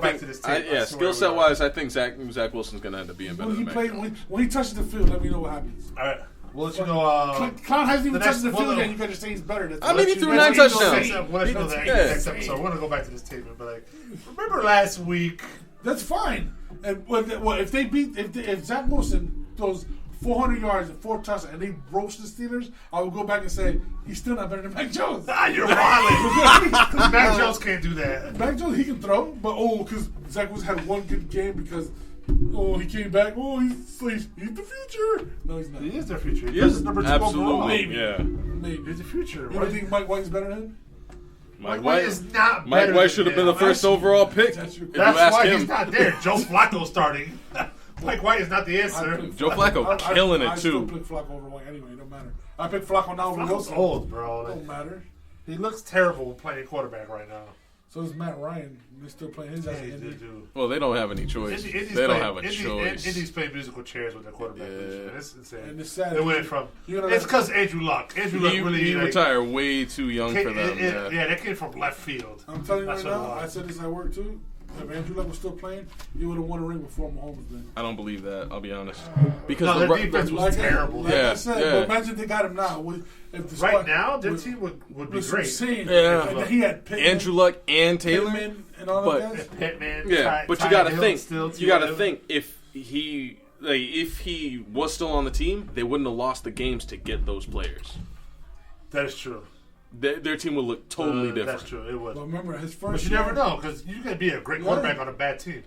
[SPEAKER 3] think Zach Wilson's gonna end up being better than Mac Jones.
[SPEAKER 2] When he touches the field, let me know what happens.
[SPEAKER 1] All right. We'll let you know.
[SPEAKER 2] Clown hasn't even touched the field yet. You gotta say he's better.
[SPEAKER 3] He threw 9 touchdowns.
[SPEAKER 1] We'll let you know that next episode. We're gonna go back to this tape, but like, remember last week?
[SPEAKER 2] That's fine. And if Zach Wilson throws 400 yards and 4 touchdowns, and they roast the Steelers, I will go back and say he's still not better than Mac Jones.
[SPEAKER 1] You're wilding. Mac Jones can't do that.
[SPEAKER 2] Mac Jones, he can throw, but because Zach Wilson had one good game because he came back. He's the future. No, he's not.
[SPEAKER 1] He is their future. He is number 2 overall.
[SPEAKER 2] Maybe.
[SPEAKER 3] Yeah.
[SPEAKER 2] Maybe.
[SPEAKER 1] He's the future.
[SPEAKER 2] You don't think Mike White's better than him?
[SPEAKER 1] Mike White is not.
[SPEAKER 3] Mike White should have been the first overall pick.
[SPEAKER 1] That's why he's not there. Joe Flacco starting. Mike White is not the answer.
[SPEAKER 3] Joe Flacco killing it too.
[SPEAKER 2] I still pick Flacco over White anyway. It don't matter. I pick Flacco now over Wilson.
[SPEAKER 1] Old, bro.
[SPEAKER 2] Don't matter.
[SPEAKER 1] He looks terrible playing quarterback right now.
[SPEAKER 2] So is Matt Ryan. They're still playing his ass.
[SPEAKER 3] Well, they don't have any choice. They don't have a choice.
[SPEAKER 1] Indies play musical chairs with their quarterback. Yeah. It's insane.
[SPEAKER 2] And it's sad.
[SPEAKER 1] They went from. It's because Andrew Luck.
[SPEAKER 3] He retired way too young for them.
[SPEAKER 1] Yeah, that came from left field.
[SPEAKER 2] I'm telling you right now. I said this at work too. If Andrew Luck was still playing, he would have won a ring before Mahomes did.
[SPEAKER 3] I don't believe that. I'll be honest.
[SPEAKER 1] Because their defense was terrible.
[SPEAKER 2] Like I said, but imagine they got him now.
[SPEAKER 1] Right now, their team would be great.
[SPEAKER 2] Yeah. And he had Pittman,
[SPEAKER 3] Andrew Luck and Taylor.
[SPEAKER 2] Pittman and all of that.
[SPEAKER 1] Pittman.
[SPEAKER 3] Yeah, but you got to think. You got to think if he was still on the team, they wouldn't have lost the games to get those players.
[SPEAKER 1] That is true.
[SPEAKER 3] Their team would look totally different.
[SPEAKER 1] That's true. It would.
[SPEAKER 2] But remember, his first.
[SPEAKER 1] But you never know because you can be a great quarterback on a bad team.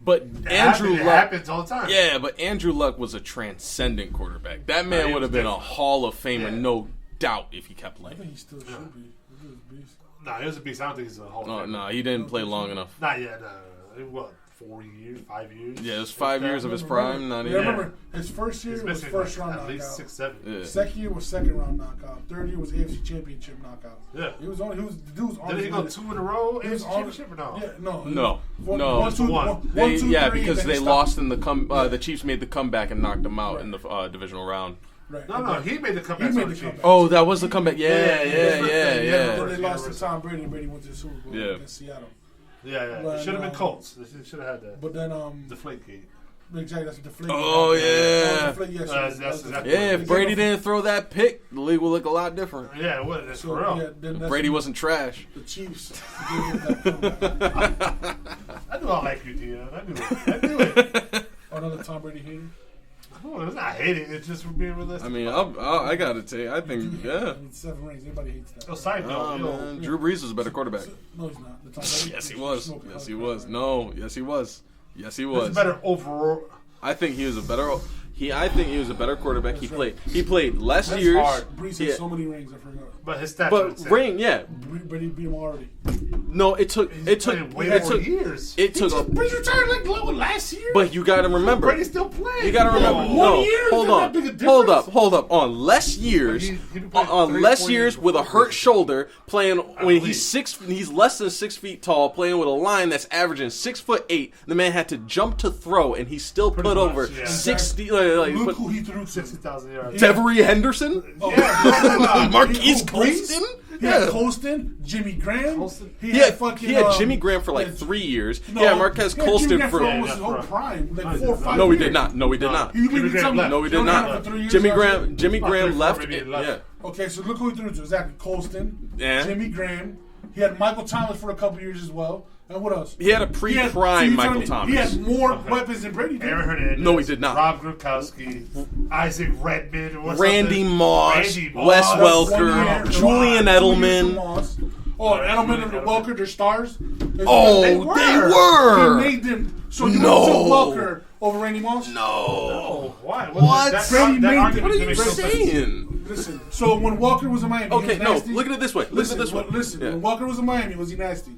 [SPEAKER 3] But Andrew Luck
[SPEAKER 1] happens all the time.
[SPEAKER 3] Yeah, but Andrew Luck was a transcendent quarterback. That man would have been a Hall of Famer, no doubt, if he kept playing.
[SPEAKER 2] I think he still should be. He was a beast.
[SPEAKER 1] Nah, he was a beast. I don't think he's a Hall of Famer.
[SPEAKER 3] No, he didn't play long enough.
[SPEAKER 1] Not yet. What? 4 years, 5 years.
[SPEAKER 3] Yeah, it was 5 years of his prime. Not even.
[SPEAKER 2] Remember, his first year was first round knockout.
[SPEAKER 1] At least 6, 7.
[SPEAKER 3] Yeah.
[SPEAKER 2] Second year was second round knockout. Third year was AFC Championship knockout.
[SPEAKER 1] Yeah,
[SPEAKER 2] the dude was on.
[SPEAKER 1] Did he go 2 in a row AFC Championship or no?
[SPEAKER 2] Yeah,
[SPEAKER 3] no.
[SPEAKER 2] 1, 2, 3,
[SPEAKER 3] because they lost in the Chiefs made the comeback and knocked them out in the divisional round
[SPEAKER 2] Right.
[SPEAKER 1] No, he made the comeback.
[SPEAKER 3] Oh, that was the comeback. Yeah.
[SPEAKER 2] They lost to Tom Brady, and Brady went to the Super Bowl against Seattle.
[SPEAKER 1] Yeah. It should have been Colts. They should have had that.
[SPEAKER 2] But then
[SPEAKER 1] Deflategate.
[SPEAKER 2] Exactly, that's what Deflategate.
[SPEAKER 3] Oh yeah.
[SPEAKER 1] That's
[SPEAKER 3] if Brady didn't throw that pick, the league would look a lot different.
[SPEAKER 1] Yeah, it would. That's for real.
[SPEAKER 3] Brady wasn't trash.
[SPEAKER 2] The Chiefs.
[SPEAKER 1] I knew I like you, Dion. I knew it.
[SPEAKER 2] Another Tom Brady hater.
[SPEAKER 1] Oh, it's not hating. It's just for being realistic.
[SPEAKER 3] I mean, I gotta tell you, I think,
[SPEAKER 2] I mean, 7 rings. Everybody hates that.
[SPEAKER 1] Side note,
[SPEAKER 3] man. Drew Brees was a better quarterback.
[SPEAKER 2] No, he's not.
[SPEAKER 3] Yes, he was. Yes, he was. No, yes, he was. Yes, he was.
[SPEAKER 1] It's better overall.
[SPEAKER 3] I think he was a better. I think he was a better quarterback. He played less years.
[SPEAKER 2] Brees has so many rings. I forgot.
[SPEAKER 1] But his stats.
[SPEAKER 3] But ring, yeah.
[SPEAKER 2] Brady beat him already.
[SPEAKER 3] No, it took
[SPEAKER 1] years.
[SPEAKER 3] It took.
[SPEAKER 2] Brady retired like last year.
[SPEAKER 3] But you got to remember,
[SPEAKER 1] Brady still playing.
[SPEAKER 3] You got to remember. No, hold up. On less years, with a hurt shoulder, playing when he's less than 6 feet tall, playing with a line that's averaging 6'8". The man had to jump to throw, and he still put over 60.
[SPEAKER 2] Look who he threw
[SPEAKER 1] 60,000 yards.
[SPEAKER 3] Devery Henderson, Marquise Colston.
[SPEAKER 2] He had Colston, Jimmy Graham. He
[SPEAKER 3] had Jimmy Graham for like 3 years. Marquez Colston for
[SPEAKER 2] his whole prime, like 4 or 5 years.
[SPEAKER 3] No, we did not. No, we did not.
[SPEAKER 2] No,
[SPEAKER 3] we did not. Jimmy Graham left. Yeah.
[SPEAKER 2] Okay, so look who he threw to. Exactly, Colston, Jimmy Graham. He had Michael Thomas for a couple years as well. And what else?
[SPEAKER 3] He had a pre-prime Michael Thomas.
[SPEAKER 2] He had more weapons than Brady did.
[SPEAKER 1] Aaron Hernandez.
[SPEAKER 3] No, he did not.
[SPEAKER 1] Rob Gronkowski, Isaac Redmond,
[SPEAKER 3] Randy Moss, Wes Welker, Julian Edelman.
[SPEAKER 2] Edelman and Welker, they're stars.
[SPEAKER 3] They were.
[SPEAKER 2] He made them. So you took Welker over Randy Moss?
[SPEAKER 1] No. Why?
[SPEAKER 3] What?
[SPEAKER 2] Brady made them.
[SPEAKER 3] What are you saying?
[SPEAKER 2] Listen. So when Welker was in Miami, he was nasty.
[SPEAKER 3] Look at it this way. Listen.
[SPEAKER 2] When Welker was in Miami, was he nasty?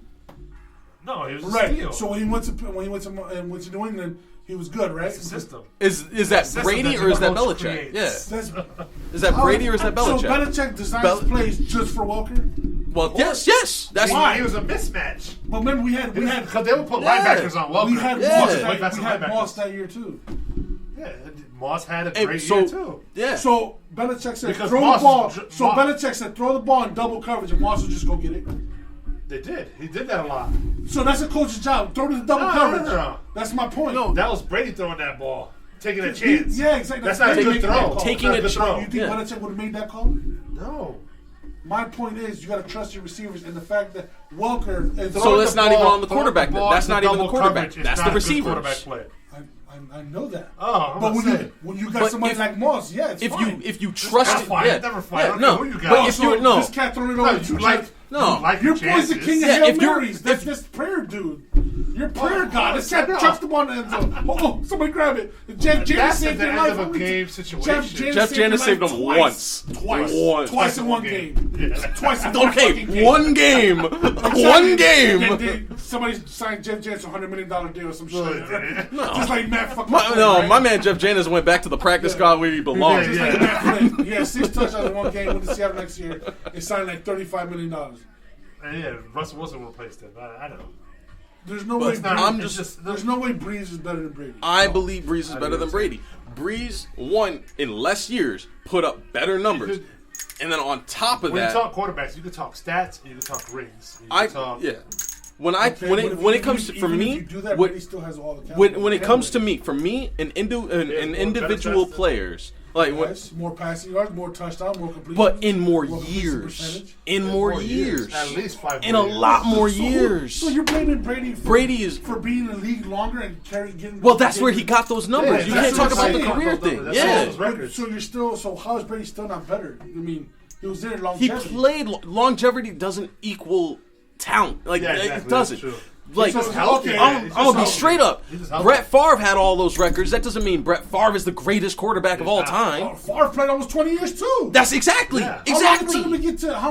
[SPEAKER 1] No, he was a steal.
[SPEAKER 2] So when he went to New England, he was good, right?
[SPEAKER 1] It's the system.
[SPEAKER 3] Is that Brady or is that Belichick? Yeah. Is that Brady or is that Belichick?
[SPEAKER 2] So Belichick designs plays just for Welker?
[SPEAKER 3] Well, yes. That's
[SPEAKER 1] why he was a mismatch.
[SPEAKER 2] But remember, we had
[SPEAKER 1] because they would put linebackers on Welker.
[SPEAKER 2] We had Moss that year too.
[SPEAKER 1] Yeah, Moss had a great year too.
[SPEAKER 2] Yeah. So Belichick said throw the ball. So Belichick said throw the ball in double coverage, and Moss would just go get it.
[SPEAKER 1] They did. He did that a lot.
[SPEAKER 2] So that's a coach's job. Throw the double coverage. No. That's my point.
[SPEAKER 1] No, that was Brady throwing that ball, taking a chance.
[SPEAKER 2] Yeah, exactly.
[SPEAKER 1] That's not a good throw.
[SPEAKER 3] Taking a throw.
[SPEAKER 2] You think Belichick would have made that call?
[SPEAKER 1] No.
[SPEAKER 2] My point is, you got to trust your receivers, and the fact that Welker.
[SPEAKER 3] So that's not even on the quarterback. That's not even the quarterback. That's the receivers.
[SPEAKER 2] I know that.
[SPEAKER 1] But
[SPEAKER 2] when you got somebody like Moss, it's fine.
[SPEAKER 3] If you trust it,
[SPEAKER 1] never fight.
[SPEAKER 3] No, but if you're
[SPEAKER 2] this cat throwing it over your boy's the king of Hail Marys. That's just prayer, dude. You're prayer god. This cat chucks the ball in the end zone. Oh, somebody grab it. Jeff Janis saved their life.
[SPEAKER 1] Of a game situation.
[SPEAKER 3] Jeff Janis saved them once.
[SPEAKER 2] Twice in one game. Twice in one game.
[SPEAKER 3] One game. One game.
[SPEAKER 2] Somebody signed Jeff Janis $100 million deal or some shit. Just like Matt fucking.
[SPEAKER 3] My man Jeff Janis went back to the practice squad where he belongs.
[SPEAKER 2] Just like Matt Flynn. He had 6 touchdowns in one game. Went to Seattle next year and signed like $35 million.
[SPEAKER 1] Yeah, Russell Wilson replaced him. I don't know.
[SPEAKER 2] There's no way. There's no way Brees is better than Brady.
[SPEAKER 3] I believe Brees is better than Brady. Brees won in less years, put up better numbers, and then on top of that,
[SPEAKER 1] when you talk quarterbacks, you can talk stats, and you can talk rings.
[SPEAKER 3] When it comes to me, when it comes to me, for me, an individual players. Like
[SPEAKER 2] more passing yards, more touchdowns, more completions.
[SPEAKER 3] But in more years.
[SPEAKER 1] At least 5
[SPEAKER 3] in a lot more years.
[SPEAKER 2] So you're blaming Brady for being in the league longer and getting.
[SPEAKER 3] Well, that's where he got those numbers. You can't talk about the career thing.
[SPEAKER 2] So you're still. So how is Brady still not better? I mean, he was there longevity.
[SPEAKER 3] He played longevity doesn't equal talent. It doesn't. I'm gonna be straight up. Brett Favre had all those records. That doesn't mean Brett Favre is the greatest quarterback of all time.
[SPEAKER 2] Favre played almost 20 years too.
[SPEAKER 3] That's exactly.
[SPEAKER 2] How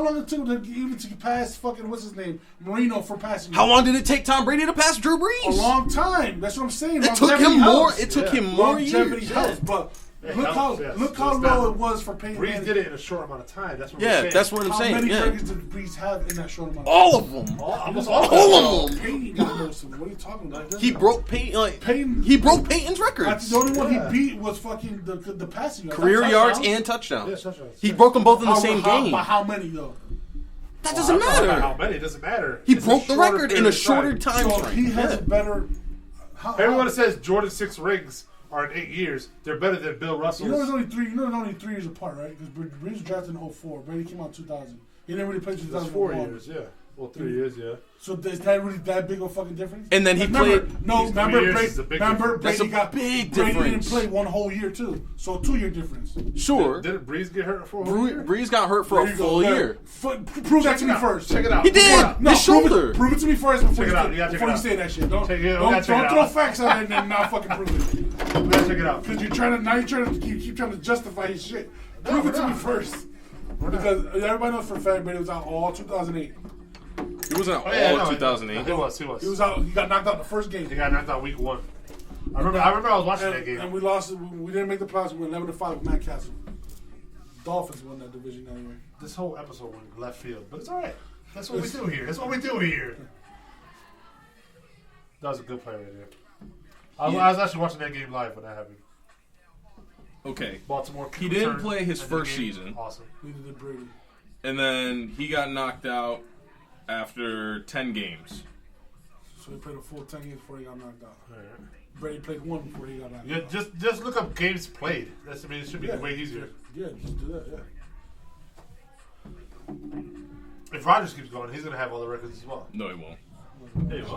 [SPEAKER 2] long it took him to even to pass fucking what's his name Marino for passing?
[SPEAKER 3] How long did it take Tom Brady to pass Drew Brees?
[SPEAKER 2] A long time. That's what I'm saying.
[SPEAKER 3] It took him more. It took him more years.
[SPEAKER 2] Helps, but Look how low it was for Peyton
[SPEAKER 1] Breeze
[SPEAKER 2] Manning.
[SPEAKER 1] did it in a short amount of time. That's what
[SPEAKER 3] that's what I'm saying.
[SPEAKER 2] How many
[SPEAKER 3] yeah.
[SPEAKER 2] records did Breeze have in that short amount of time?
[SPEAKER 3] All of them.
[SPEAKER 1] Almost
[SPEAKER 3] all of them.
[SPEAKER 2] Peyton got most of them. What are you talking about?
[SPEAKER 3] He broke Peyton. He broke Peyton's records.
[SPEAKER 2] The only one he beat was fucking the passing yards.
[SPEAKER 3] Career yards and touchdowns.
[SPEAKER 1] Yeah, touchdowns.
[SPEAKER 3] He broke them both in the same game.
[SPEAKER 2] By how many though?
[SPEAKER 3] That doesn't matter.
[SPEAKER 1] How many? It doesn't matter.
[SPEAKER 3] He broke the record in a shorter time
[SPEAKER 2] So
[SPEAKER 3] frame.
[SPEAKER 2] he has a better.
[SPEAKER 1] Everyone that says Jordan's 6 rings are in 8 years, they're better than Bill Russell's.
[SPEAKER 2] You know, there's only 3. You know, there's only 3 years apart, right? Because Breeze was drafted in 2004. Brady came out in 2000. He didn't really play 2001.
[SPEAKER 1] That's 4 years, yeah. Well, 3 years, yeah.
[SPEAKER 2] So is that really that big of a fucking difference?
[SPEAKER 3] And then he played.
[SPEAKER 2] No, remember
[SPEAKER 3] That's a big difference.
[SPEAKER 2] Brady didn't play 1 whole year too. So 2-year difference.
[SPEAKER 3] Sure.
[SPEAKER 1] Didn't Breeze get hurt for a whole year?
[SPEAKER 3] Breeze got hurt for a full year.
[SPEAKER 2] Prove that to me first.
[SPEAKER 1] Check it out.
[SPEAKER 3] He did.
[SPEAKER 2] No,
[SPEAKER 3] His shoulder.
[SPEAKER 2] Prove it to me first before
[SPEAKER 1] you
[SPEAKER 2] say that shit. Don't
[SPEAKER 1] check
[SPEAKER 2] throw facts out and then not fucking prove it.
[SPEAKER 1] We gotta check it out.
[SPEAKER 2] Because you're trying to keep trying to justify his shit. Prove it to me first. Because everybody knows for a fact Brady was out all 2008.
[SPEAKER 3] He wasn't out all 2008.
[SPEAKER 1] He was.
[SPEAKER 2] He was out. He got knocked out the first game.
[SPEAKER 1] He got knocked out week 1. I remember I was watching that game.
[SPEAKER 2] And we lost. We didn't make the playoffs. We went 11-5 with Matt Castle. Dolphins won that division anyway.
[SPEAKER 1] This whole episode went left field, but it's all right. That's what we do here. That was a good play right there. I was actually watching that game live when that happened.
[SPEAKER 3] Okay.
[SPEAKER 1] Baltimore.
[SPEAKER 3] He didn't play his first season.
[SPEAKER 1] Awesome.
[SPEAKER 2] Neither did Brady.
[SPEAKER 3] And then he got knocked out after 10 games.
[SPEAKER 2] So he played a full 10 games before he got knocked out.
[SPEAKER 1] All right.
[SPEAKER 2] Brady played 1 before he got knocked
[SPEAKER 1] out. Yeah, just look up games played. It should be way easier.
[SPEAKER 2] Yeah, just do that. Yeah.
[SPEAKER 1] If Rodgers keeps going, he's gonna have all the records as well.
[SPEAKER 3] No, he won't.
[SPEAKER 1] He's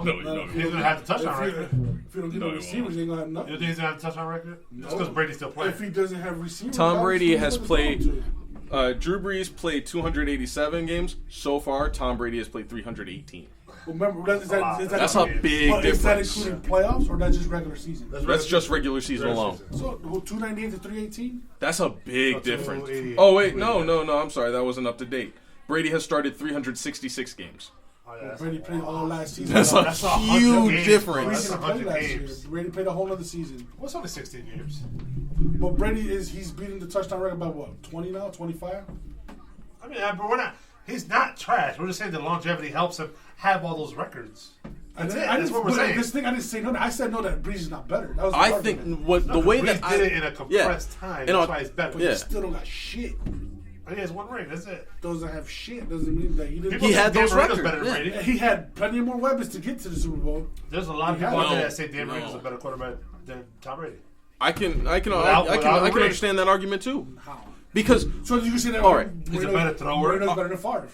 [SPEAKER 1] gonna have the touchdown record.
[SPEAKER 2] If you don't get no receivers, he ain't gonna have nothing.
[SPEAKER 1] You think he's gonna have the touchdown record? Just because Brady's still playing.
[SPEAKER 2] If he doesn't have receivers,
[SPEAKER 3] Tom Brady has played. Drew Brees played 287 games so far. Tom Brady has played 318.
[SPEAKER 2] Remember,
[SPEAKER 3] that's a big difference.
[SPEAKER 2] Is that including playoffs or that's just regular season?
[SPEAKER 3] That's just regular season alone.
[SPEAKER 2] So 298 to 318.
[SPEAKER 3] That's a big difference. Oh wait, no. I'm sorry, that wasn't up to date. Brady has started 366 games.
[SPEAKER 2] Brady played all last season.
[SPEAKER 3] That's a huge difference.
[SPEAKER 2] Brady played a whole other season.
[SPEAKER 1] What's only 16 games?
[SPEAKER 2] But he's beating the touchdown record by what? 20 now? 25?
[SPEAKER 1] I mean, but we're not. He's not trash. We're just saying the longevity helps him have all those records. That's what we're saying.
[SPEAKER 2] This thing I didn't say no. I said no that Breeze is not better. That was
[SPEAKER 3] I think the way
[SPEAKER 1] Breeze
[SPEAKER 3] that
[SPEAKER 1] did it in a compressed time. That's why it's better.
[SPEAKER 2] But he still don't got shit.
[SPEAKER 1] He has 1 ring. That's it.
[SPEAKER 2] Doesn't have shit. Doesn't mean that he didn't.
[SPEAKER 3] He had those records.
[SPEAKER 1] Better than Brady.
[SPEAKER 2] He had plenty more weapons to get to the Super Bowl.
[SPEAKER 1] There's a lot of people out there that say Dan Marino's a better quarterback than Tom Brady.
[SPEAKER 3] I can understand that argument too.
[SPEAKER 2] How?
[SPEAKER 3] Because
[SPEAKER 2] so you can say that.
[SPEAKER 3] All right,
[SPEAKER 1] he's a better thrower.
[SPEAKER 2] Marino's better than Favre.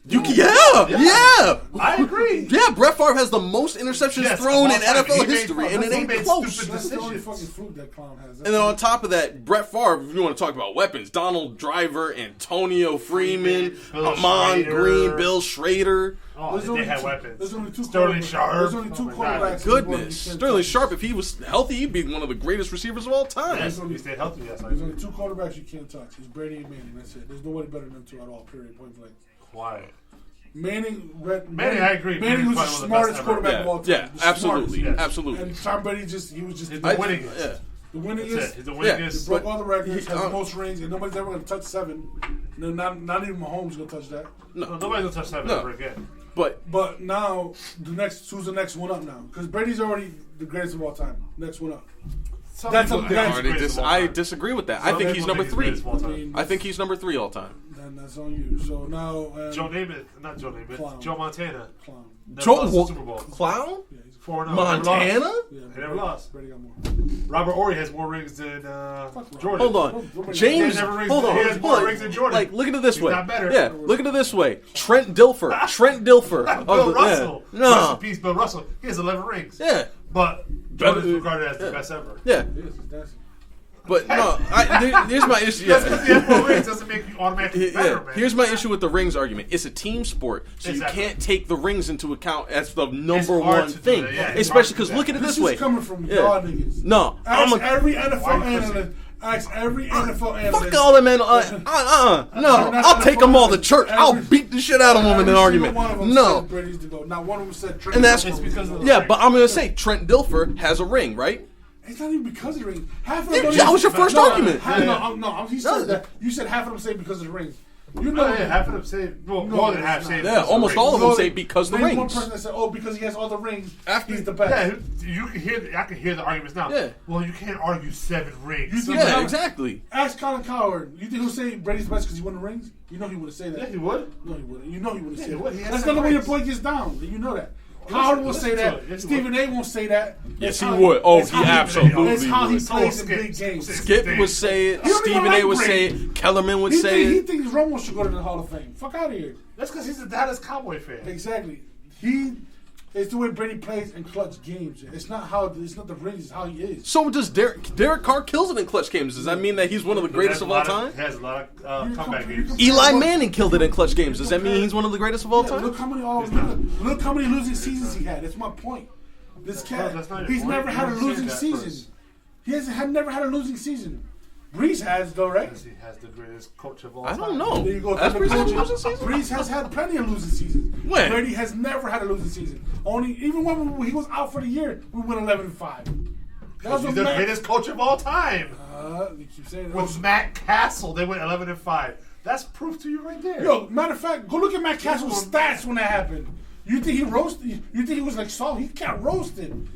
[SPEAKER 3] Yeah.
[SPEAKER 1] I agree.
[SPEAKER 3] Yeah, Brett Favre has the most interceptions thrown in NFL history, and it ain't close.
[SPEAKER 2] That's the only fucking fluke that clown has.
[SPEAKER 3] And then on top of that, Brett Favre, if you want to talk about weapons, Donald Driver, Antonio Freeman, Amon Green, Bill Schrader.
[SPEAKER 1] Oh, they had weapons.
[SPEAKER 2] There's only 2
[SPEAKER 1] Sterling Sharp.
[SPEAKER 2] There's only 2 quarterbacks.
[SPEAKER 3] Goodness. Sterling Sharp, if he was healthy, he'd be one of the greatest receivers of all time.
[SPEAKER 1] Yes, he stayed healthy. Yes,
[SPEAKER 2] there's only 2 quarterbacks you can't touch. It's Brady and Manning. That's it. There's nobody better than them 2 at all, period. Point blank.
[SPEAKER 1] Why?
[SPEAKER 2] Manning,
[SPEAKER 1] I agree.
[SPEAKER 2] Manning was the smartest quarterback of all time.
[SPEAKER 3] Yeah, absolutely. Absolutely.
[SPEAKER 2] And Tom Brady he was just
[SPEAKER 1] the winningest.
[SPEAKER 2] Yeah. The winningest.
[SPEAKER 1] He's the winningest.
[SPEAKER 2] He broke all the records, has the most rings, and nobody's ever going to touch 7. No, not even Mahomes is going to touch that.
[SPEAKER 1] No, nobody's going to touch 7 ever again.
[SPEAKER 2] But now, who's the next one up now? Because Brady's already the greatest of all time. Next one up.
[SPEAKER 3] I disagree with that. I think he's number 3. I think he's number 3 all time.
[SPEAKER 2] Then that's on you. So now,
[SPEAKER 1] Joe Montana.
[SPEAKER 2] Clown.
[SPEAKER 1] Super Bowl.
[SPEAKER 3] Clown?
[SPEAKER 2] Yeah, he's
[SPEAKER 1] 4-0.
[SPEAKER 3] Montana?
[SPEAKER 1] He never lost.
[SPEAKER 2] Brady got more.
[SPEAKER 1] Robert Horry has more rings than Jordan.
[SPEAKER 3] Hold on. James, hold on.
[SPEAKER 1] He has more rings than Jordan.
[SPEAKER 3] Like, look at it this way.
[SPEAKER 1] Not better.
[SPEAKER 3] Yeah, look at it this way. Trent Dilfer.
[SPEAKER 1] Bill Russell.
[SPEAKER 3] Yeah. No.
[SPEAKER 1] Rest in peace, Bill Russell. He has 11 rings.
[SPEAKER 3] Yeah.
[SPEAKER 1] But Jordan's regarded as the best ever.
[SPEAKER 3] Yeah. But no, here's my issue.
[SPEAKER 1] Just because you have more rings doesn't make you automatically better, man.
[SPEAKER 3] Here's my issue with the rings argument. It's a team sport, so you can't take the rings into account as the number one thing. Especially because look at it this way.
[SPEAKER 2] This is coming from y'all niggas.
[SPEAKER 3] No,
[SPEAKER 2] ask every NFL analyst.
[SPEAKER 3] Fuck all them analysts. No, I'll take them all to church. I'll beat the shit out of them in an argument. No.
[SPEAKER 2] Not one of them said Trent.
[SPEAKER 3] And that's because but I'm gonna say Trent Dilfer has a ring, right?
[SPEAKER 2] It's not even because of the rings. Half of them.
[SPEAKER 3] That was your first argument.
[SPEAKER 2] He said that. You said half of them say because of the rings. You know,
[SPEAKER 1] half of them say more than half say.
[SPEAKER 3] Yeah, almost all of them say because of the rings.
[SPEAKER 2] One person that said, "Oh, because he has all the rings, he's the best."
[SPEAKER 1] Yeah, you can hear. I can hear the arguments now.
[SPEAKER 3] Yeah.
[SPEAKER 1] Well, you can't argue 7 rings.
[SPEAKER 3] Yeah, exactly.
[SPEAKER 2] Ask Colin Cowherd. You think he'll say Brady's best because he won the rings? You know he would have said that.
[SPEAKER 1] Yeah, he would.
[SPEAKER 2] No, he wouldn't. You know he would have said
[SPEAKER 1] that.
[SPEAKER 2] That's not the way your boy gets down. You know that. Howard will say that. Stephen A. won't say that.
[SPEAKER 3] Yes, he would. Oh, he absolutely would.
[SPEAKER 2] It's how he plays in big games.
[SPEAKER 3] Skip would say it. Stephen A. would say it. Kellerman would say it.
[SPEAKER 2] He thinks Romo should go to the Hall of Fame. Fuck out of here.
[SPEAKER 1] That's because he's a Dallas Cowboy fan.
[SPEAKER 2] Exactly. It's the way Brady plays in clutch games. It's not the rings. It's how he is.
[SPEAKER 3] So does Derek Carr kills it in clutch games? Does that mean that he's one of the greatest of all time?
[SPEAKER 1] He has a lot of comeback games.
[SPEAKER 3] Eli Manning killed it in clutch games. Does that mean he's one of the greatest of all time?
[SPEAKER 2] Look how many losing seasons he had. That's my point. This cat, he's never had a losing season. He never had a losing season. Breeze has, though, right?
[SPEAKER 1] He has the greatest coach of all time.
[SPEAKER 3] I don't know.
[SPEAKER 2] There you go. Breeze has had plenty of losing seasons.
[SPEAKER 3] When?
[SPEAKER 2] Brady has never had a losing season. Even when he was out for the year, we went 11-5.
[SPEAKER 1] He's the greatest coach of all time.
[SPEAKER 2] You keep saying
[SPEAKER 1] with Matt Castle, they went 11-5. That's proof to you right there.
[SPEAKER 2] Yo, matter of fact, go look at Matt Castle's stats when that happened. You think he roasted? You think he was like Saul? He got roasted.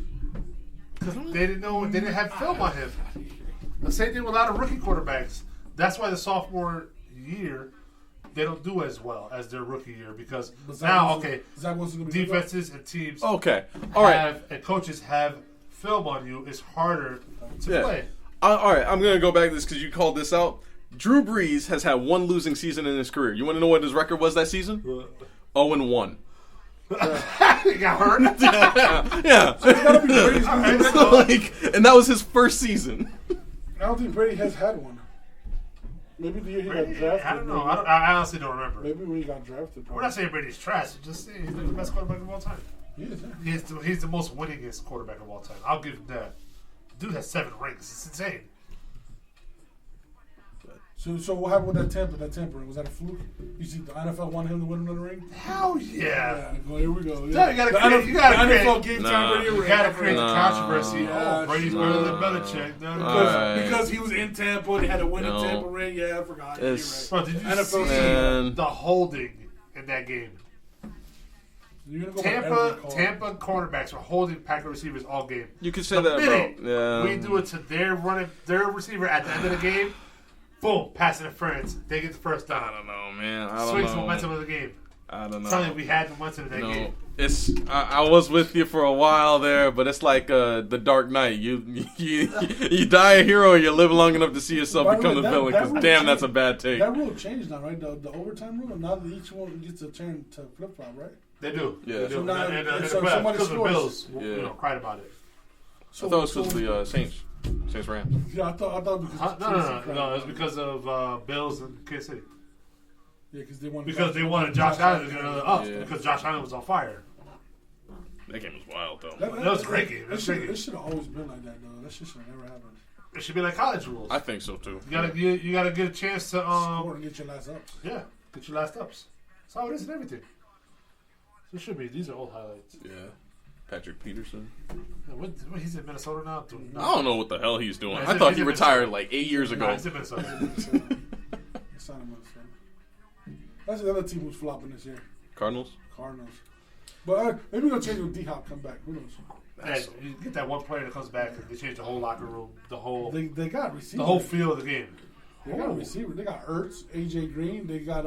[SPEAKER 1] Because they didn't know. They didn't have film on him. The same thing with a lot of rookie quarterbacks. That's why the sophomore year they don't do as well as their rookie year because now, defenses and teams,
[SPEAKER 3] all right,
[SPEAKER 1] and coaches have film on you. It's harder to play.
[SPEAKER 3] All right, I'm gonna go back to this because you called this out. Drew Brees has had 1 losing season in his career. You want to know what his record was that season? 0-1.
[SPEAKER 1] He got hurt.
[SPEAKER 3] Yeah. So it's gotta be Brees. And that was his first season.
[SPEAKER 2] I don't think Brady has had one. Maybe the year he got drafted.
[SPEAKER 1] I don't know. I honestly don't remember.
[SPEAKER 2] Maybe when he got drafted.
[SPEAKER 1] We're not saying Brady's trash. We're just saying he's the best quarterback of all time.
[SPEAKER 2] He is.
[SPEAKER 1] He's the most winningest quarterback of all time. I'll give him that. Dude has 7 rings. It's insane.
[SPEAKER 2] So what happened with that tampering? Was that a fluke? You see, the NFL wanted him to win another ring?
[SPEAKER 1] Hell yeah.
[SPEAKER 2] Well, here we go.
[SPEAKER 1] Yeah. You gotta
[SPEAKER 2] NFL game time radio ring.
[SPEAKER 1] You gotta create the controversy. Brady's better than Belichick.
[SPEAKER 2] Because he was in Tampa and he had to win a Tampa ring. Yeah, I forgot. You're right.
[SPEAKER 1] Bro, did you see the holding in that game? Tampa cornerbacks are holding Packer receivers all game.
[SPEAKER 3] You could say that about.
[SPEAKER 1] We do it to their receiver at the end of the game. Boom, pass interference. They get the first down.
[SPEAKER 3] I don't know, man. I don't know.
[SPEAKER 1] Swings momentum of the game.
[SPEAKER 3] I don't know.
[SPEAKER 1] Something we had momentum in that game.
[SPEAKER 3] I was with you for a while there, but it's like the Dark Knight. You die a hero, you live long enough to see yourself become the villain. Because damn, that's a bad take.
[SPEAKER 2] That rule changed now, right? The overtime rule. Now that each one gets a turn to flip flop, right?
[SPEAKER 1] They do.
[SPEAKER 3] Yeah.
[SPEAKER 1] They do.
[SPEAKER 2] So now,
[SPEAKER 1] because the Bills, cried about it.
[SPEAKER 3] I thought it was because of the Saints Rams.
[SPEAKER 2] Yeah, I thought because
[SPEAKER 1] no. It was because of Bills and Kansas City.
[SPEAKER 2] Yeah,
[SPEAKER 1] because they wanted Josh Allen to get another up because Josh Allen was on fire.
[SPEAKER 3] That game was wild though.
[SPEAKER 1] That was a great game.
[SPEAKER 2] It should have always been like that though. That shit should have never happened.
[SPEAKER 1] It should be like college rules.
[SPEAKER 3] I think so too.
[SPEAKER 1] You gotta get a chance to
[SPEAKER 2] score and get your last ups.
[SPEAKER 1] Yeah, get your last ups. That's how it is in everything. So it should be. These are old highlights.
[SPEAKER 3] Yeah. Patrick Peterson.
[SPEAKER 1] He's in Minnesota now?
[SPEAKER 3] I don't know what the hell he's doing. I thought he retired like 8 years ago.
[SPEAKER 1] He's in Minnesota.
[SPEAKER 2] That's the other team who's flopping this year.
[SPEAKER 3] Cardinals.
[SPEAKER 2] But maybe they'll change when D-Hop come back. Who knows?
[SPEAKER 1] Hey, you get that one player that comes back and they change the whole locker room,
[SPEAKER 2] They got receivers.
[SPEAKER 1] The whole feel of the game.
[SPEAKER 2] They got a receiver. They got Ertz, AJ Green. They got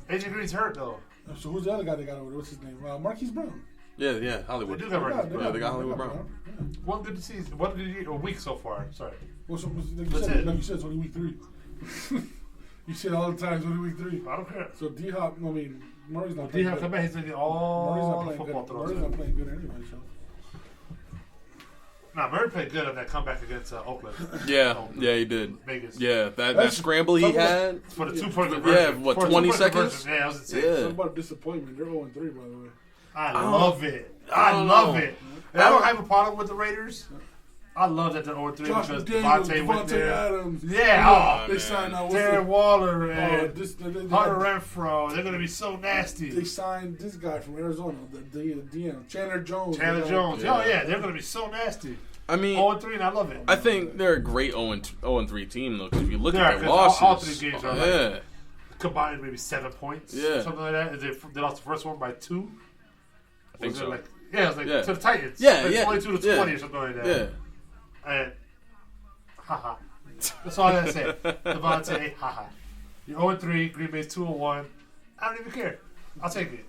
[SPEAKER 1] AJ Green's hurt though.
[SPEAKER 2] So who's the other guy they got over there? What's his name? Marquise Brown.
[SPEAKER 3] Yeah, Hollywood.
[SPEAKER 1] They do got Marquise Brown.
[SPEAKER 3] They got Hollywood Brown.
[SPEAKER 1] Yeah. One good season. One good year, a week so far. Sorry.
[SPEAKER 2] Well, like you said, it's only week 3. You said all the time it's only week 3.
[SPEAKER 1] I don't care.
[SPEAKER 2] So D-Hop, Murray's not playing
[SPEAKER 1] D-Hop come back, he's going to get all the football throws.
[SPEAKER 2] Murray's not playing good anyway, so.
[SPEAKER 1] Nah, Murray played good on that comeback against Oakland.
[SPEAKER 3] Yeah, he did.
[SPEAKER 1] Vegas.
[SPEAKER 3] Yeah, that scramble he had.
[SPEAKER 1] For the 2-point conversion.
[SPEAKER 3] Yeah, 20 seconds?
[SPEAKER 1] Yeah, that was insane.
[SPEAKER 2] Something about disappointment. They're 0-3, by the way.
[SPEAKER 1] I love it. I love it. I don't have a problem with the Raiders. I love that they're 0-3 because Devontae went there.
[SPEAKER 2] Adams.
[SPEAKER 1] Yeah.
[SPEAKER 2] They signed
[SPEAKER 1] Darren Waller and Hunter
[SPEAKER 2] Renfrow.
[SPEAKER 1] Renfrow. They're going to be so nasty.
[SPEAKER 2] They signed this guy from Arizona, the DM, Chandler Jones.
[SPEAKER 1] Oh, yeah. They're going to be so nasty.
[SPEAKER 3] I mean,
[SPEAKER 1] 0-3, and I love it.
[SPEAKER 3] I think they're a great 0-3 team though. Because if you look at their losses,
[SPEAKER 1] all 3 games are like combined maybe 7 points, something like that. They lost the first one by 2.
[SPEAKER 3] I think so.
[SPEAKER 1] It was like to the Titans. 22-20 or something like that.
[SPEAKER 3] Yeah.
[SPEAKER 1] And haha, that's all I gotta say. Devontae, haha. You're 0-3. Green Bay's 2-1. I don't even care. I'll take it.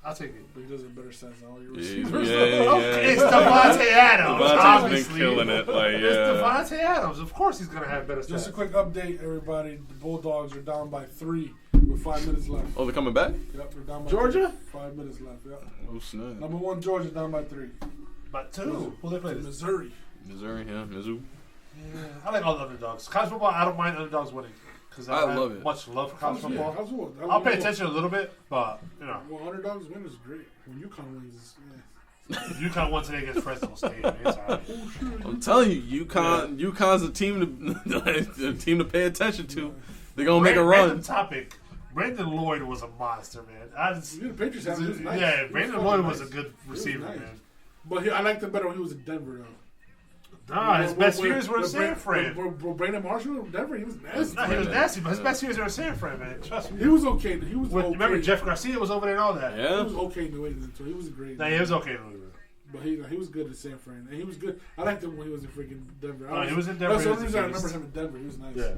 [SPEAKER 1] But
[SPEAKER 2] he does it better sense than all your
[SPEAKER 1] receivers. It's Devontae Adams.
[SPEAKER 3] Devontae's been killing it.
[SPEAKER 1] It's Devontae Adams. Of course he's going to have better stats.
[SPEAKER 2] Just a quick update, everybody. The Bulldogs are down by 3 with 5 minutes left.
[SPEAKER 3] Oh, they're coming back?
[SPEAKER 2] Yep, they're down by
[SPEAKER 1] Georgia?
[SPEAKER 2] 5 minutes left, yep.
[SPEAKER 3] Oh, snap.
[SPEAKER 2] Number 1, Georgia, down by 3.
[SPEAKER 1] By 2? Who they play?
[SPEAKER 2] Missouri.
[SPEAKER 3] Mizzou.
[SPEAKER 1] Yeah, I like all the underdogs. College football, I don't mind underdogs winning. Because I love it. Much love for college football. I'll pay attention a little bit, but,
[SPEAKER 2] Well, underdogs win is great. When UConn wins,
[SPEAKER 1] UConn won today against Fresno State. It's all right.
[SPEAKER 3] I'm telling you, UConn's a team to pay attention to. They're going to make a run.
[SPEAKER 1] Random topic. Brandon Lloyd was a monster, man.
[SPEAKER 2] The Patriots have him. Nice.
[SPEAKER 1] Yeah, Brandon Lloyd was a good receiver, man.
[SPEAKER 2] But I liked him better when he was in Denver, though.
[SPEAKER 1] Nah, his best years were in San Fran.
[SPEAKER 2] Brandon Marshall in Denver, he was nasty.
[SPEAKER 1] No, he was nasty, but his best years were in San Fran, man. Trust me.
[SPEAKER 2] He was okay.
[SPEAKER 1] Remember, Jeff Garcia was over there and all that.
[SPEAKER 3] Yeah.
[SPEAKER 2] He was okay in New England, so he was great.
[SPEAKER 1] Nah, he was okay in New England.
[SPEAKER 2] But he was good in San Fran. And he was good. I liked him when he was in freaking Denver.
[SPEAKER 1] He was in Denver.
[SPEAKER 2] That's the only reason I remember him in Denver. He was nice.
[SPEAKER 1] Yeah.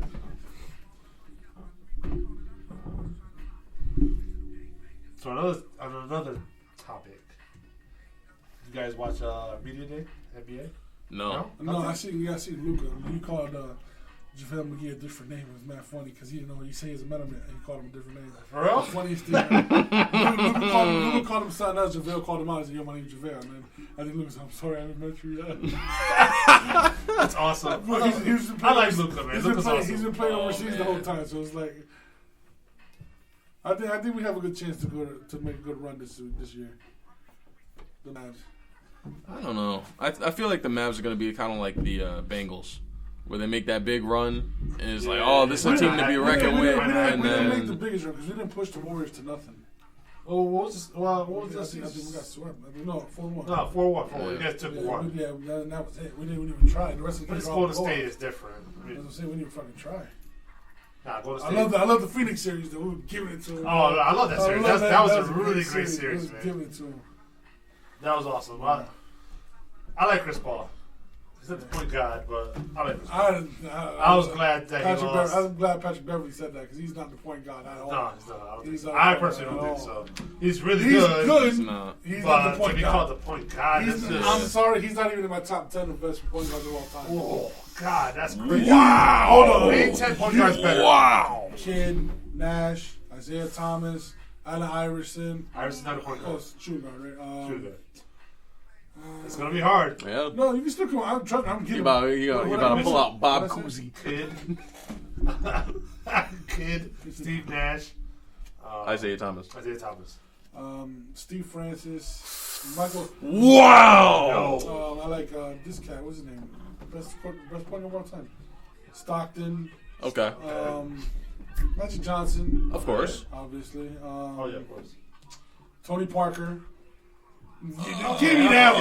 [SPEAKER 1] So another topic. You guys watch Media Day, NBA?
[SPEAKER 3] No,
[SPEAKER 2] I see Luka. You called JaVale McGee a different name. It was mad funny because he didn't know what you say his amendment and he called him a different name.
[SPEAKER 1] For real?
[SPEAKER 2] The funniest thing. Luka called him something else. JaVale called him out. He said, "Yo, my name's JaVale." And then I think Luka said, "I'm sorry, I haven't met you yet."
[SPEAKER 1] That's awesome. I like Luka, man.
[SPEAKER 2] He's been playing overseas the whole time, so it's like I think we have a good chance to make a good run this year. The Mavs.
[SPEAKER 3] I don't know. I feel like the Mavs are going to be kind of like the Bengals, where they make that big run, and it's like, oh, this is a team to be reckoned with.
[SPEAKER 2] We didn't make the biggest run because we didn't push the Warriors to nothing.
[SPEAKER 1] Oh, what was this?
[SPEAKER 2] I think we got swept. No, 4-1.
[SPEAKER 1] No, 4-1. You guys took one.
[SPEAKER 2] Yeah, that was it. We didn't even try. The rest of the games
[SPEAKER 1] Golden State is different.
[SPEAKER 2] As I'm saying, we didn't fucking try.
[SPEAKER 1] Nah, Golden State.
[SPEAKER 2] I love the Phoenix series though. We were giving it to them.
[SPEAKER 1] Oh, I love that series. That was a really great series, man.
[SPEAKER 2] Giving it to them.
[SPEAKER 1] That was awesome. I like Chris Paul. He's not the point guard, but I like Chris Paul. I was glad that he lost.
[SPEAKER 2] I'm glad Patrick Beverly said that because he's not the point guard at all.
[SPEAKER 1] No, he's not. I personally don't think so. He's really good.
[SPEAKER 2] He's not the point guard.
[SPEAKER 1] To be called the point guard,
[SPEAKER 2] I'm sorry, he's not even in my top 10 of best point guards of all time.
[SPEAKER 1] Oh, God, that's crazy.
[SPEAKER 3] Wow.
[SPEAKER 1] Hold on. Ain't 10 point guards better.
[SPEAKER 3] Wow.
[SPEAKER 2] Kidd, Nash, Isaiah Thomas, Allen Iverson.
[SPEAKER 1] Iverson's not a point guard.
[SPEAKER 2] Shooting guard, right?
[SPEAKER 1] Shooting guard. It's gonna be hard.
[SPEAKER 3] Yeah.
[SPEAKER 2] No, you can still come. I'm getting.
[SPEAKER 3] You about to pull out Bob Cousy.
[SPEAKER 1] Kid, Steve Nash,
[SPEAKER 3] Isaiah Thomas,
[SPEAKER 2] Steve Francis, Michael.
[SPEAKER 3] Wow.
[SPEAKER 2] I like this guy. What's his name? Best point of all time. Stockton.
[SPEAKER 3] Okay.
[SPEAKER 2] Magic Johnson.
[SPEAKER 3] Of course.
[SPEAKER 2] Obviously.
[SPEAKER 1] Of course.
[SPEAKER 2] Tony Parker.
[SPEAKER 1] Give me that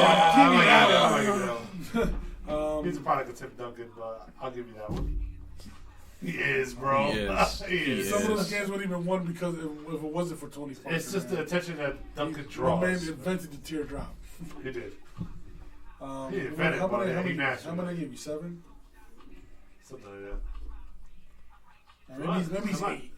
[SPEAKER 1] one. He's a product of Tim Duncan, but I'll give you that one. He is, bro.
[SPEAKER 3] He is.
[SPEAKER 2] Some of those games wouldn't even won because if it wasn't for Tony Parker.
[SPEAKER 1] It's just the attention that Duncan draws.
[SPEAKER 2] The man invented the teardrop.
[SPEAKER 1] He did.
[SPEAKER 2] He invented How many I give you? 7?
[SPEAKER 1] Something like that.
[SPEAKER 2] Maybe he's 8.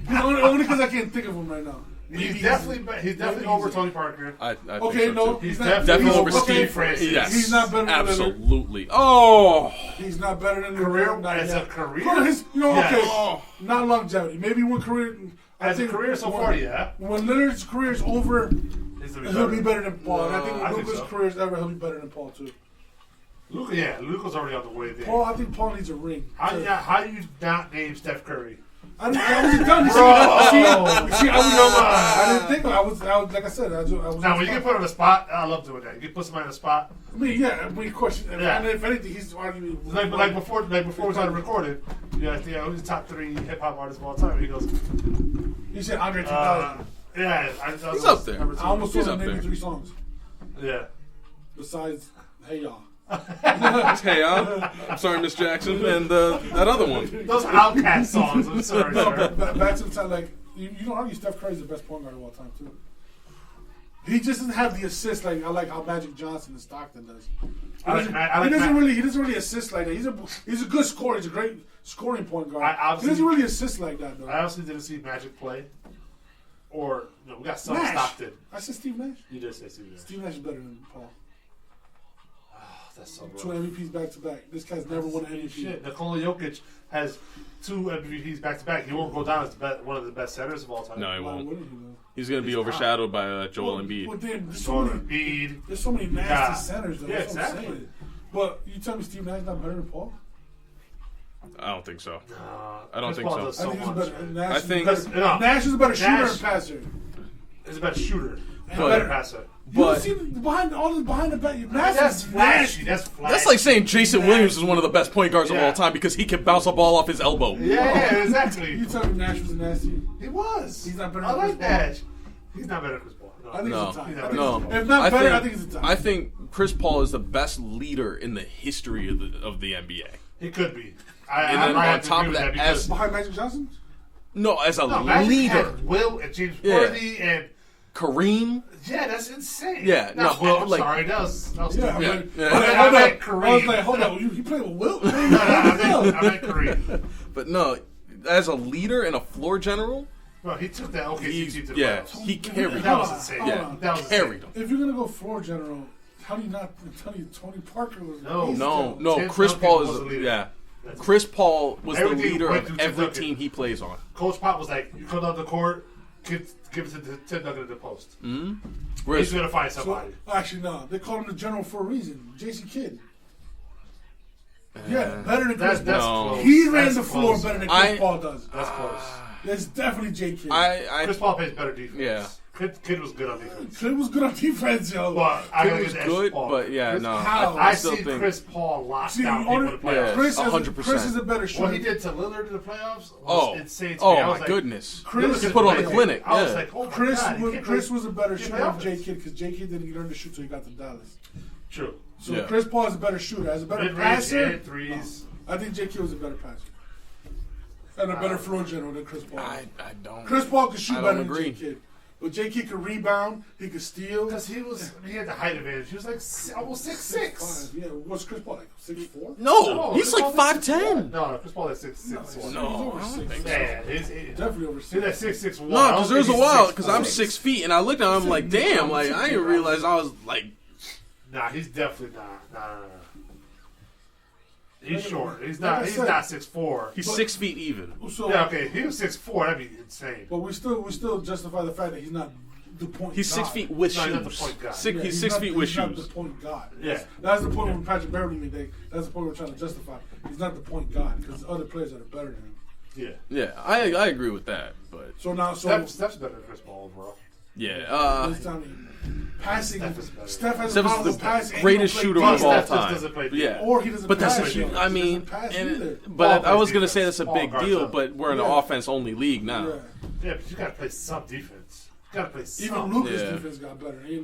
[SPEAKER 2] Only because I can't think of him right now.
[SPEAKER 1] He's definitely over Tony Parker.
[SPEAKER 3] I
[SPEAKER 1] okay,
[SPEAKER 3] so
[SPEAKER 1] no,
[SPEAKER 3] too.
[SPEAKER 1] he's definitely over Steve Francis.
[SPEAKER 3] Yes,
[SPEAKER 2] he's not better than
[SPEAKER 3] absolutely. Oh,
[SPEAKER 2] he's not better than
[SPEAKER 1] career. As a career,
[SPEAKER 2] okay, not longevity. Maybe one career.
[SPEAKER 1] As a career so far, yeah.
[SPEAKER 2] When Lillard's career is over, he'll be better than Paul. And I think when Luka's career is ever, he'll be better than Paul too.
[SPEAKER 1] Luka's already on the way there.
[SPEAKER 2] I think Paul needs a ring.
[SPEAKER 1] How do you not name Steph Curry?
[SPEAKER 2] I wasn't done. I didn't think. I was like I said. I was.
[SPEAKER 1] Now, when you get put on the spot, I love doing that. You get put somebody on the spot.
[SPEAKER 2] I mean, of course. And if anything, he's arguing.
[SPEAKER 1] Like before we started recording, who's the top 3 hip hop artists of all time? He goes.
[SPEAKER 2] He said Andre 3000.
[SPEAKER 1] Yeah,
[SPEAKER 3] he's up there.
[SPEAKER 2] I almost told him name 3 songs.
[SPEAKER 1] Yeah.
[SPEAKER 2] Besides Hey y'all.
[SPEAKER 3] Hey y'all. I'm sorry, Miss Jackson, and that other one.
[SPEAKER 1] Those Outcast songs. I'm sorry, sir.
[SPEAKER 2] Back to the time, like you don't argue Steph Curry's the best point guard of all time too. He just doesn't have the assist like how Magic Johnson and Stockton does. He doesn't really assist like that. He's a good scorer. He's a great scoring point guard. He doesn't really assist like that though.
[SPEAKER 1] I honestly didn't see Magic play. Or no, we got some
[SPEAKER 2] Nash.
[SPEAKER 1] Stockton.
[SPEAKER 2] I said Steve Nash.
[SPEAKER 1] You did say Steve Nash.
[SPEAKER 2] Steve Nash is better than Paul.
[SPEAKER 1] That's so rough.
[SPEAKER 2] 2 MVPs back to back. This guy's never won an MVP.
[SPEAKER 1] Shit, Nikola Jokic has 2 MVPs back to back. He won't go down as one of the best centers of all time.
[SPEAKER 3] No, he
[SPEAKER 2] Why
[SPEAKER 3] won't.
[SPEAKER 2] wouldn't he, though?
[SPEAKER 3] He's going to be overshadowed by Joel Embiid.
[SPEAKER 2] Well, there's so many nasty centers. Though.
[SPEAKER 1] Yeah,
[SPEAKER 2] That's
[SPEAKER 1] exactly.
[SPEAKER 2] what I'm saying. But you tell me Steve Nash not better than Paul?
[SPEAKER 3] I don't think so. I
[SPEAKER 1] Chris
[SPEAKER 3] don't think
[SPEAKER 1] Paul
[SPEAKER 3] so.
[SPEAKER 1] does
[SPEAKER 2] I think he's better.
[SPEAKER 1] Nash
[SPEAKER 2] is a better shooter and passer.
[SPEAKER 1] He's a better shooter and
[SPEAKER 3] But-
[SPEAKER 1] better passer.
[SPEAKER 2] You don't see behind the back.
[SPEAKER 1] That's flashy. That's flashy.
[SPEAKER 3] That's like saying Jason Williams is one of the best point guards of all time because he can bounce a ball off his elbow.
[SPEAKER 1] Yeah, exactly.
[SPEAKER 2] You tell me Nash was nasty?
[SPEAKER 1] He was.
[SPEAKER 2] He's not better
[SPEAKER 1] I
[SPEAKER 2] than
[SPEAKER 1] like
[SPEAKER 2] Chris Paul.
[SPEAKER 1] Nash. He's not better than Chris Paul.
[SPEAKER 2] I think
[SPEAKER 3] No.
[SPEAKER 2] he's a tie.
[SPEAKER 3] No.
[SPEAKER 2] If not better, I think he's a tie.
[SPEAKER 3] I think Chris Paul is the best leader in the history of the NBA.
[SPEAKER 1] He could be.
[SPEAKER 3] And then on top of that, as
[SPEAKER 2] behind Magic Johnson?
[SPEAKER 3] no, as a
[SPEAKER 1] Magic
[SPEAKER 3] leader,
[SPEAKER 1] had Will and James Worthy and
[SPEAKER 3] Kareem.
[SPEAKER 1] yeah, that's insane.
[SPEAKER 3] Yeah,
[SPEAKER 1] Not
[SPEAKER 3] no,
[SPEAKER 1] Will. I'm
[SPEAKER 3] like-
[SPEAKER 1] sorry, that was
[SPEAKER 2] Yeah,
[SPEAKER 1] stupid.
[SPEAKER 2] I meant
[SPEAKER 1] Kareem.
[SPEAKER 2] I was like, hold on, you play with Wilt?
[SPEAKER 1] I meant Kareem.
[SPEAKER 3] But no, as a leader and a floor general,
[SPEAKER 1] Bro, he took that OKC team to the
[SPEAKER 3] yeah,
[SPEAKER 1] playoffs.
[SPEAKER 3] he carried.
[SPEAKER 1] That was insane.
[SPEAKER 2] Hold
[SPEAKER 3] Yeah,
[SPEAKER 2] on.
[SPEAKER 1] That was
[SPEAKER 3] carried
[SPEAKER 1] insane.
[SPEAKER 3] him.
[SPEAKER 2] If you're going to go floor general, how do you not tell you Tony Parker was
[SPEAKER 3] No,
[SPEAKER 1] Tim
[SPEAKER 3] Chris
[SPEAKER 1] Duncan
[SPEAKER 3] Paul
[SPEAKER 1] was the
[SPEAKER 3] is
[SPEAKER 1] leader.
[SPEAKER 3] yeah. Chris Paul was the
[SPEAKER 1] Everything
[SPEAKER 3] leader
[SPEAKER 1] went
[SPEAKER 3] of
[SPEAKER 1] through Tim
[SPEAKER 3] every
[SPEAKER 1] Duncan.
[SPEAKER 3] team he plays on.
[SPEAKER 1] Coach Pop was like, you come down the court, give it to Tim Duncan at the post.
[SPEAKER 3] Mm-hmm.
[SPEAKER 1] He's
[SPEAKER 3] Whereas
[SPEAKER 1] going to find somebody.
[SPEAKER 2] Actually, no. They called him the general for a reason. J.C. Kidd. Yeah, better than Chris
[SPEAKER 1] That's
[SPEAKER 2] Paul.
[SPEAKER 1] close.
[SPEAKER 2] He ran
[SPEAKER 1] That's
[SPEAKER 2] the floor
[SPEAKER 1] close.
[SPEAKER 2] better than Chris Paul does.
[SPEAKER 1] That's close.
[SPEAKER 2] It's definitely J. Kidd.
[SPEAKER 1] Chris Paul plays better defense.
[SPEAKER 3] Yeah.
[SPEAKER 1] Kid was good on defense.
[SPEAKER 2] Kidd was good on defense, yo.
[SPEAKER 1] But I
[SPEAKER 3] Kid
[SPEAKER 1] gotta
[SPEAKER 3] was
[SPEAKER 1] get
[SPEAKER 3] good,
[SPEAKER 1] Paul.
[SPEAKER 3] but yeah, no,
[SPEAKER 2] how?
[SPEAKER 3] I
[SPEAKER 1] I
[SPEAKER 3] still
[SPEAKER 1] see
[SPEAKER 3] think
[SPEAKER 1] Chris Paul lock down people in the playoffs.
[SPEAKER 3] Yeah.
[SPEAKER 2] Chris,
[SPEAKER 3] 100%.
[SPEAKER 2] Chris is a better shooter.
[SPEAKER 1] What he did to Lillard in the playoffs was insane to me.
[SPEAKER 3] Oh
[SPEAKER 1] I was
[SPEAKER 3] my
[SPEAKER 1] like,
[SPEAKER 3] goodness!
[SPEAKER 2] Chris
[SPEAKER 3] He put on the
[SPEAKER 1] crazy.
[SPEAKER 3] clinic.
[SPEAKER 1] I was
[SPEAKER 3] Yeah.
[SPEAKER 1] like, oh my
[SPEAKER 2] Chris,
[SPEAKER 1] God, he can't
[SPEAKER 2] Chris
[SPEAKER 1] play-
[SPEAKER 2] was a better
[SPEAKER 1] he
[SPEAKER 2] shooter
[SPEAKER 1] can't
[SPEAKER 2] than
[SPEAKER 1] play
[SPEAKER 2] J. Kidd because J. Kidd didn't learn to shoot until he got to Dallas.
[SPEAKER 1] True.
[SPEAKER 2] So
[SPEAKER 3] Yeah.
[SPEAKER 2] Chris Paul is a better shooter. As a better
[SPEAKER 1] Mid-range
[SPEAKER 2] passer,
[SPEAKER 1] and threes.
[SPEAKER 2] I think J. Kidd was a better passer. And a better floor general than Chris Paul.
[SPEAKER 3] I don't.
[SPEAKER 2] Chris Paul could shoot
[SPEAKER 3] I
[SPEAKER 2] better
[SPEAKER 3] don't
[SPEAKER 2] than
[SPEAKER 3] agree.
[SPEAKER 2] J. Kidd. But J. Kidd could rebound. He could steal.
[SPEAKER 1] Because he had the height advantage. He was like almost 6'6".
[SPEAKER 2] Yeah, what's Chris Paul like? 6'4"?
[SPEAKER 3] No, he's
[SPEAKER 1] Chris
[SPEAKER 3] like
[SPEAKER 1] Paul is
[SPEAKER 3] 5'10".
[SPEAKER 1] No, Chris Paul is 6'1".
[SPEAKER 3] No, I don't think so.
[SPEAKER 1] Yeah, he's
[SPEAKER 2] Definitely over
[SPEAKER 1] See that
[SPEAKER 2] 6.
[SPEAKER 1] 6'1".
[SPEAKER 3] No, because there's a while because I'm
[SPEAKER 1] 6'4".
[SPEAKER 3] 6 feet and I looked at him I'm like, damn, like I didn't realize I was like.
[SPEAKER 1] Nah, he's definitely not. Nah. He's short. He's
[SPEAKER 2] Like
[SPEAKER 1] not.
[SPEAKER 2] I
[SPEAKER 1] He's
[SPEAKER 2] said,
[SPEAKER 1] not 6'4".
[SPEAKER 3] He's 6 feet even.
[SPEAKER 2] So,
[SPEAKER 1] Yeah, okay. If he was 6'4", that'd be insane.
[SPEAKER 2] but we still justify the fact that he's not the point
[SPEAKER 3] He's
[SPEAKER 2] guard.
[SPEAKER 3] 6 feet with
[SPEAKER 1] No, he's not the
[SPEAKER 3] shoes.
[SPEAKER 1] point guard.
[SPEAKER 2] Yeah,
[SPEAKER 3] He's 6 feet with
[SPEAKER 2] he's not
[SPEAKER 3] shoes.
[SPEAKER 2] the point guard.
[SPEAKER 1] Yeah.
[SPEAKER 2] That's the point when Patrick Beverly made that. That's the point we're trying to justify. He's not the point guard because there's other players that are better than him.
[SPEAKER 1] Yeah.
[SPEAKER 3] Yeah, I agree with that, but
[SPEAKER 2] So now,
[SPEAKER 1] Steph's better than Chris Paul overall.
[SPEAKER 3] yeah.
[SPEAKER 2] this time, passing.
[SPEAKER 1] Steph is better.
[SPEAKER 2] Steph has
[SPEAKER 3] Steph
[SPEAKER 2] a
[SPEAKER 3] is
[SPEAKER 2] problem
[SPEAKER 3] the
[SPEAKER 2] passing.
[SPEAKER 3] greatest
[SPEAKER 2] He don't
[SPEAKER 3] shooter
[SPEAKER 2] play
[SPEAKER 3] of all
[SPEAKER 2] defense.
[SPEAKER 1] Steph just
[SPEAKER 3] time.
[SPEAKER 1] doesn't play
[SPEAKER 3] Yeah,
[SPEAKER 1] defense.
[SPEAKER 2] Or he doesn't
[SPEAKER 3] but that's
[SPEAKER 2] pass.
[SPEAKER 3] a huge.
[SPEAKER 2] He
[SPEAKER 3] I mean,
[SPEAKER 2] doesn't pass either.
[SPEAKER 3] but
[SPEAKER 1] Paul
[SPEAKER 3] I was
[SPEAKER 1] plays
[SPEAKER 3] gonna say that's a
[SPEAKER 1] defense.
[SPEAKER 3] big
[SPEAKER 1] Paul
[SPEAKER 3] deal,
[SPEAKER 1] guards
[SPEAKER 3] but we're in an
[SPEAKER 2] Yeah.
[SPEAKER 3] offense-only league now.
[SPEAKER 2] Yeah.
[SPEAKER 1] Yeah, but you gotta play some defense. You gotta play some.
[SPEAKER 2] Even Luka's
[SPEAKER 3] Yeah.
[SPEAKER 2] defense got better. He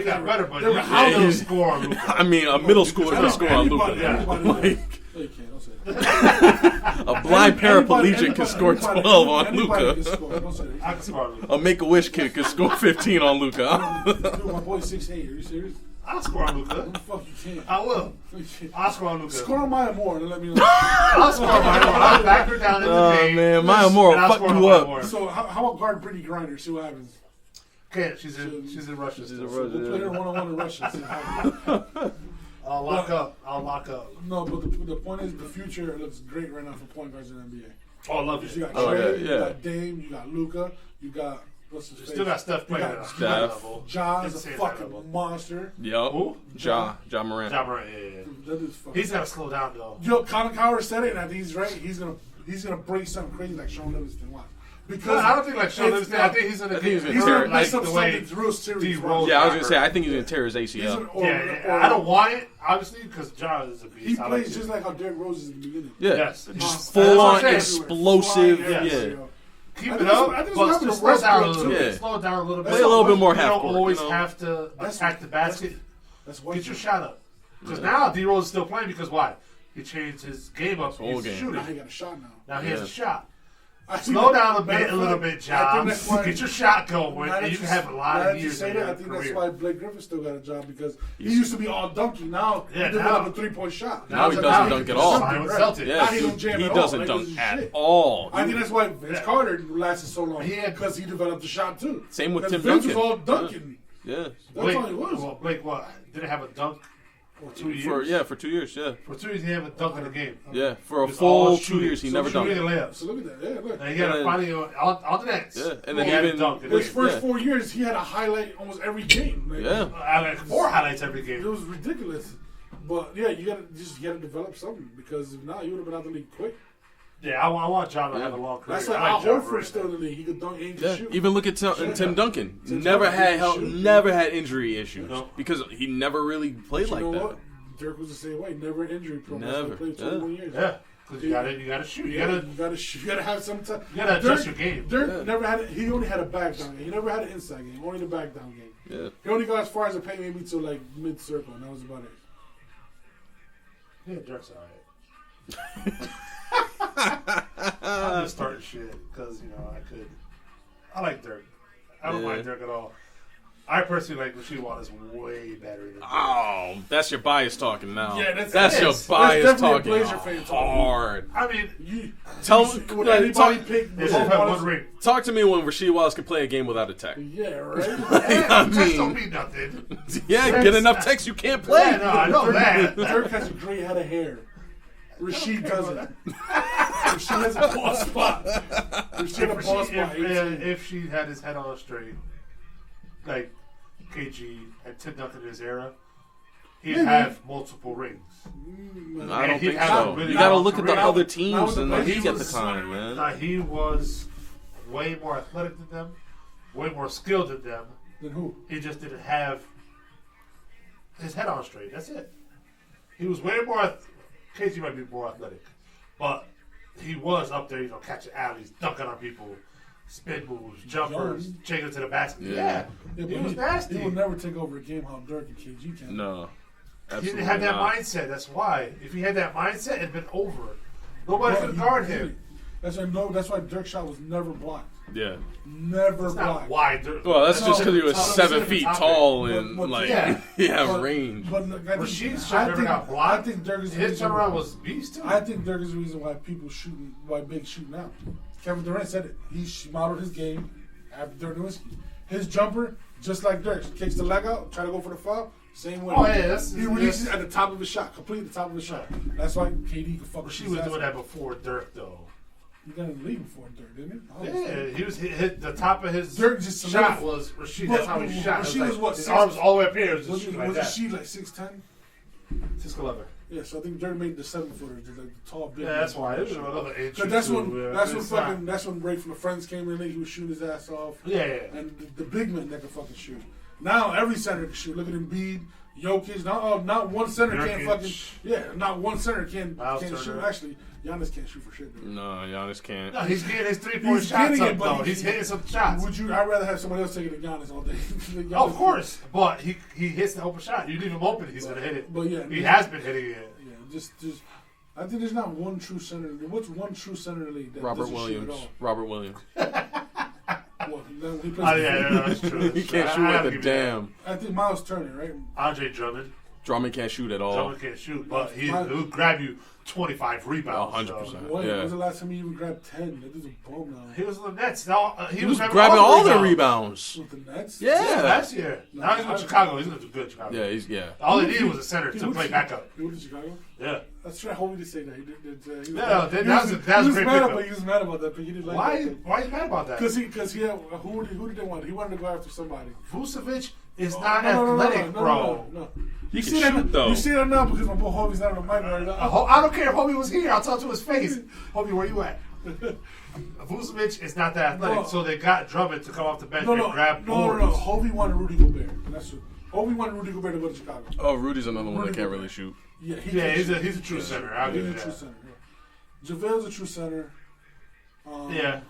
[SPEAKER 1] got better, but
[SPEAKER 2] they were
[SPEAKER 1] you
[SPEAKER 2] hounding
[SPEAKER 1] can't
[SPEAKER 2] him.
[SPEAKER 1] score on Luka.
[SPEAKER 3] I mean, a middle schooler can score on Luka.
[SPEAKER 2] Anybody-
[SPEAKER 3] Like
[SPEAKER 2] No, you can't. Don't say that.
[SPEAKER 3] a blind paraplegic
[SPEAKER 2] Anybody-
[SPEAKER 3] can score
[SPEAKER 2] anybody-
[SPEAKER 3] 12 on
[SPEAKER 2] anybody can
[SPEAKER 3] Luka.
[SPEAKER 2] score. Don't say that.
[SPEAKER 1] I can score on Luka.
[SPEAKER 3] A Make-A-Wish kid can score 15 on Luka.
[SPEAKER 2] Dude, my boy's 6'8". Are you serious?
[SPEAKER 1] I'll score on
[SPEAKER 2] No,
[SPEAKER 1] Luka.
[SPEAKER 2] the fuck you can't.
[SPEAKER 1] I will. I'll score on Luka.
[SPEAKER 2] Score on Maya Moore and let me know.
[SPEAKER 1] I'll score on Maya Moore. I'll back her down in the
[SPEAKER 3] Oh
[SPEAKER 1] paint.
[SPEAKER 3] man, Maya Moore
[SPEAKER 1] and I'll
[SPEAKER 3] fuck
[SPEAKER 1] score on
[SPEAKER 3] you
[SPEAKER 1] Maya
[SPEAKER 3] up.
[SPEAKER 1] Moore.
[SPEAKER 2] So how about guard Brittany Griner? See what happens.
[SPEAKER 1] Okay, she's in Russia.
[SPEAKER 3] She's
[SPEAKER 1] still.
[SPEAKER 3] in
[SPEAKER 2] So
[SPEAKER 3] Russia.
[SPEAKER 2] we'll play her one-on-one in Russia. See what happens.
[SPEAKER 1] I'll lock up.
[SPEAKER 2] No, but the point is the future looks great right now for point guards in the NBA.
[SPEAKER 1] Oh, I love
[SPEAKER 2] You
[SPEAKER 1] it.
[SPEAKER 2] got
[SPEAKER 3] Oh,
[SPEAKER 2] Trey,
[SPEAKER 3] yeah.
[SPEAKER 2] you got Dame, you got Luka, you got what's his
[SPEAKER 1] You
[SPEAKER 2] face?
[SPEAKER 1] still got Steph playing at a
[SPEAKER 3] Steph.
[SPEAKER 1] high level.
[SPEAKER 2] Ja is a
[SPEAKER 1] Insane
[SPEAKER 2] fucking
[SPEAKER 1] level.
[SPEAKER 2] monster.
[SPEAKER 3] Yo,
[SPEAKER 1] Who?
[SPEAKER 3] Ja Morant.
[SPEAKER 1] Ja Morant, yeah.
[SPEAKER 2] That is fucking.
[SPEAKER 1] He's gotta slow down though.
[SPEAKER 2] Yo, Colin Coward said it, and I think he's right. He's gonna break something crazy like Sean Livingston. Watch. Because
[SPEAKER 1] I don't think like Sean Livingston. I think he's gonna
[SPEAKER 3] he's
[SPEAKER 2] he's
[SPEAKER 3] gonna
[SPEAKER 2] gonna
[SPEAKER 1] like
[SPEAKER 2] mess up
[SPEAKER 1] the way.
[SPEAKER 2] something real serious.
[SPEAKER 1] D.
[SPEAKER 2] watch.
[SPEAKER 1] Rose-
[SPEAKER 3] Yeah, I was gonna say I think he's gonna tear his
[SPEAKER 2] He's
[SPEAKER 3] ACL.
[SPEAKER 2] an-
[SPEAKER 1] Yeah, I don't want it obviously because Ja is a beast.
[SPEAKER 2] He
[SPEAKER 1] I like
[SPEAKER 2] plays
[SPEAKER 1] it.
[SPEAKER 2] just like how Derrick Rose is in the beginning.
[SPEAKER 3] Yeah,
[SPEAKER 1] Yes.
[SPEAKER 3] just
[SPEAKER 1] That's
[SPEAKER 3] full
[SPEAKER 1] what I'm
[SPEAKER 3] on
[SPEAKER 1] saying.
[SPEAKER 3] explosive.
[SPEAKER 2] Flying
[SPEAKER 1] Yes.
[SPEAKER 3] Yeah.
[SPEAKER 2] yo.
[SPEAKER 1] Keep
[SPEAKER 2] I
[SPEAKER 1] it
[SPEAKER 2] think
[SPEAKER 1] up,
[SPEAKER 2] it's- I think it's
[SPEAKER 1] but
[SPEAKER 2] happening
[SPEAKER 1] just
[SPEAKER 2] to
[SPEAKER 1] slow down a
[SPEAKER 2] Westbrook,
[SPEAKER 1] little
[SPEAKER 3] too.
[SPEAKER 1] bit. Slow down a little bit.
[SPEAKER 3] Play a little bit more
[SPEAKER 1] You
[SPEAKER 3] half
[SPEAKER 1] don't
[SPEAKER 3] court,
[SPEAKER 1] always
[SPEAKER 3] you know?
[SPEAKER 1] have to attack the basket.
[SPEAKER 2] That's
[SPEAKER 1] Get your shot up. Because now D-Rose is still playing because why? He changed his game up. He's shooting.
[SPEAKER 2] Now he got a shot now.
[SPEAKER 1] Now he has a shot. Slow down a little bit, John. Get your shot going, and you can have a lot of years in your
[SPEAKER 2] I think that's why Blake Griffin still got a job, because he used to be all dunky. Now he developed a 3-point shot.
[SPEAKER 3] Now he doesn't dunk at all.
[SPEAKER 2] Yeah, he
[SPEAKER 3] doesn't dunk at all.
[SPEAKER 2] I think that's why Vince Carter lasted so long. Because he developed a shot too.
[SPEAKER 3] Same with Tim
[SPEAKER 2] Vince
[SPEAKER 3] Duncan.
[SPEAKER 2] was all dunking.
[SPEAKER 3] Yeah.
[SPEAKER 2] That's all he was.
[SPEAKER 1] Well, Blake, what? Didn't have a dunk for 2 years?
[SPEAKER 3] For 2 years, yeah.
[SPEAKER 1] For 2 years, he didn't have a dunk in the game.
[SPEAKER 3] Yeah, for a full 2 years, he never dunked.
[SPEAKER 1] Layups.
[SPEAKER 2] So look at that. Yeah, look.
[SPEAKER 1] And he had a finally on the nets.
[SPEAKER 3] Yeah, and then
[SPEAKER 1] he had a dunk.
[SPEAKER 2] His first 4 years, he had a highlight almost every game.
[SPEAKER 3] Yeah.
[SPEAKER 1] 4 highlights every game.
[SPEAKER 2] It was ridiculous. But, yeah, you gotta develop something, because if not, you would have been out the league quick.
[SPEAKER 1] Yeah, I want John to have a long career.
[SPEAKER 2] That's like Al Horford still in the league. He could dunk and shoot.
[SPEAKER 3] Even look at Tim Duncan. Never had injury issues because he never really played like that. What?
[SPEAKER 2] Dirk was the same way. Never injury prone.
[SPEAKER 3] Never.
[SPEAKER 2] Played 21 years.
[SPEAKER 1] Yeah. Because you gotta shoot. You gotta
[SPEAKER 2] have some time.
[SPEAKER 1] You gotta adjust your game.
[SPEAKER 2] Dirk never had. He only had a back down game. He never had an inside game. Only the back down game.
[SPEAKER 3] Yeah.
[SPEAKER 2] He only got as far as the paint, maybe to like mid circle, and that was about it.
[SPEAKER 1] Yeah, Dirk's alright. I'm just starting shit because I like Dirk. I don't mind Dirk at all. I personally like Rasheed Wallace way better than Dirk.
[SPEAKER 3] Oh, that's your bias talking now.
[SPEAKER 2] Yeah,
[SPEAKER 3] that's your bias talking hard.
[SPEAKER 1] I mean,
[SPEAKER 3] talk to me when Rasheed Wallace can play a game without a tech.
[SPEAKER 2] Yeah, right.
[SPEAKER 1] I mean, don't mean nothing.
[SPEAKER 3] Get enough techs you can't play.
[SPEAKER 1] Yeah, no, I know that.
[SPEAKER 2] Dirk has a great head of hair. Rasheed doesn't. Rasheed has a bald spot.
[SPEAKER 1] If she had his head on straight, like KG and Tim Duncan in his era, he'd have multiple rings.
[SPEAKER 3] I don't think so. You got to look at the other teams and the league at the time, man.
[SPEAKER 1] He was way more athletic than them, way more skilled than them.
[SPEAKER 2] Than who?
[SPEAKER 1] He just didn't have his head on straight. That's it. He was way more. KG might be more athletic, but he was up there, catching alleys, dunking on people, spin moves, jumpers, changing to the basket. Yeah, he was nasty.
[SPEAKER 2] He would never take over a game how Dirk and KG can.
[SPEAKER 3] No,
[SPEAKER 1] he didn't have that mindset. That's why. If he had that mindset, it'd been over. Nobody could guard him.
[SPEAKER 2] That's why Dirk's shot was never blocked.
[SPEAKER 3] Yeah.
[SPEAKER 2] Never
[SPEAKER 1] blocked.
[SPEAKER 2] Not
[SPEAKER 1] why?
[SPEAKER 3] Well, that's just because he was 7 feet tall and range.
[SPEAKER 2] But
[SPEAKER 1] Rasheed's shot never got blocked.
[SPEAKER 2] I think Dirk is
[SPEAKER 1] his turnaround was beast too.
[SPEAKER 2] I think Dirk is the reason why why Big shooting out. Kevin Durant said it. He modeled his game after Dirk Nowitzki. His jumper, just like Dirk's, kicks the leg out, try to go for the foul. Same way.
[SPEAKER 1] Oh yeah,
[SPEAKER 2] he releases at the top of his shot, completely the top of his shot. That's why KD could fuck.
[SPEAKER 1] She was doing that before Dirk though.
[SPEAKER 2] He got in the league before Dirk, didn't he?
[SPEAKER 1] Yeah, he was hit the top of his
[SPEAKER 2] Dirk just
[SPEAKER 1] shot was Rasheed. That's how he shot.
[SPEAKER 2] Rasheed was what?
[SPEAKER 1] His arms all the way up here. Was
[SPEAKER 2] Rasheed like 6'10"?
[SPEAKER 1] 6'11".
[SPEAKER 2] Yeah, so I think Dirk made the 7-footers, like the tall big.
[SPEAKER 1] Yeah, that's why. It was another inch.
[SPEAKER 2] That's when Ray from the Friends came in. He would shoot his ass off.
[SPEAKER 1] Yeah.
[SPEAKER 2] And the big men that can fucking shoot. Now every center can shoot. Look at Embiid, Jokic. Not one center can't fucking. Yeah, not one center can't shoot. Actually, Giannis can't shoot for shit, dude.
[SPEAKER 3] No, Giannis can't.
[SPEAKER 1] No, he's getting his 3-point shots up, though. He's hitting some shots.
[SPEAKER 2] I'd rather have somebody else taking the Giannis all day.
[SPEAKER 1] Oh, of course. But he hits the open shot. You leave him open, he's going to hit it.
[SPEAKER 2] But yeah.
[SPEAKER 1] He has been hitting it.
[SPEAKER 2] Yeah, just I think there's not one true center. What's one true center in the league that
[SPEAKER 3] Robert Williams. Robert Williams.
[SPEAKER 1] That's true.
[SPEAKER 3] He can't shoot like a damn.
[SPEAKER 2] I think Miles Turner, right?
[SPEAKER 1] Andre Drummond.
[SPEAKER 3] Drummond can't shoot at all.
[SPEAKER 1] Drummond can't shoot, but he'll grab you 25 rebounds.
[SPEAKER 3] 100%.
[SPEAKER 2] When was the last time he even grabbed 10? That dude's a bum now.
[SPEAKER 1] He was in the Nets. He was
[SPEAKER 3] grabbing all the rebounds.
[SPEAKER 2] With the Nets?
[SPEAKER 3] Yeah.
[SPEAKER 1] Last year. Now he's with Chicago. He's going to do good Chicago.
[SPEAKER 3] Yeah,
[SPEAKER 1] All he needed was a center to play backup.
[SPEAKER 2] He went to Chicago?
[SPEAKER 1] Yeah.
[SPEAKER 2] That's right. Hold me to say that.
[SPEAKER 1] That was great pickup.
[SPEAKER 2] He was mad about that, but he didn't like that.
[SPEAKER 1] Why are you mad about that?
[SPEAKER 2] Because who did they want? He wanted to go after somebody.
[SPEAKER 1] Vucevic is not athletic, bro.
[SPEAKER 2] No.
[SPEAKER 3] You see that though.
[SPEAKER 2] You see that now because my boy Hobie's not on the mic right now.
[SPEAKER 1] I don't care if Hobie was here. I'll talk to his face. Hobie, where you at? Vucevic is not that athletic, so they got Drummond to come off the bench and grab boards.
[SPEAKER 2] No. Hobie wanted Rudy Gobert. That's true. Hobie wanted Rudy Gobert to go to Chicago.
[SPEAKER 3] Oh, Rudy's another one that can't really shoot.
[SPEAKER 2] Yeah,
[SPEAKER 1] he's a true center. I'll give you that.
[SPEAKER 2] He's a true center. JaVale's a true center.
[SPEAKER 1] Yeah.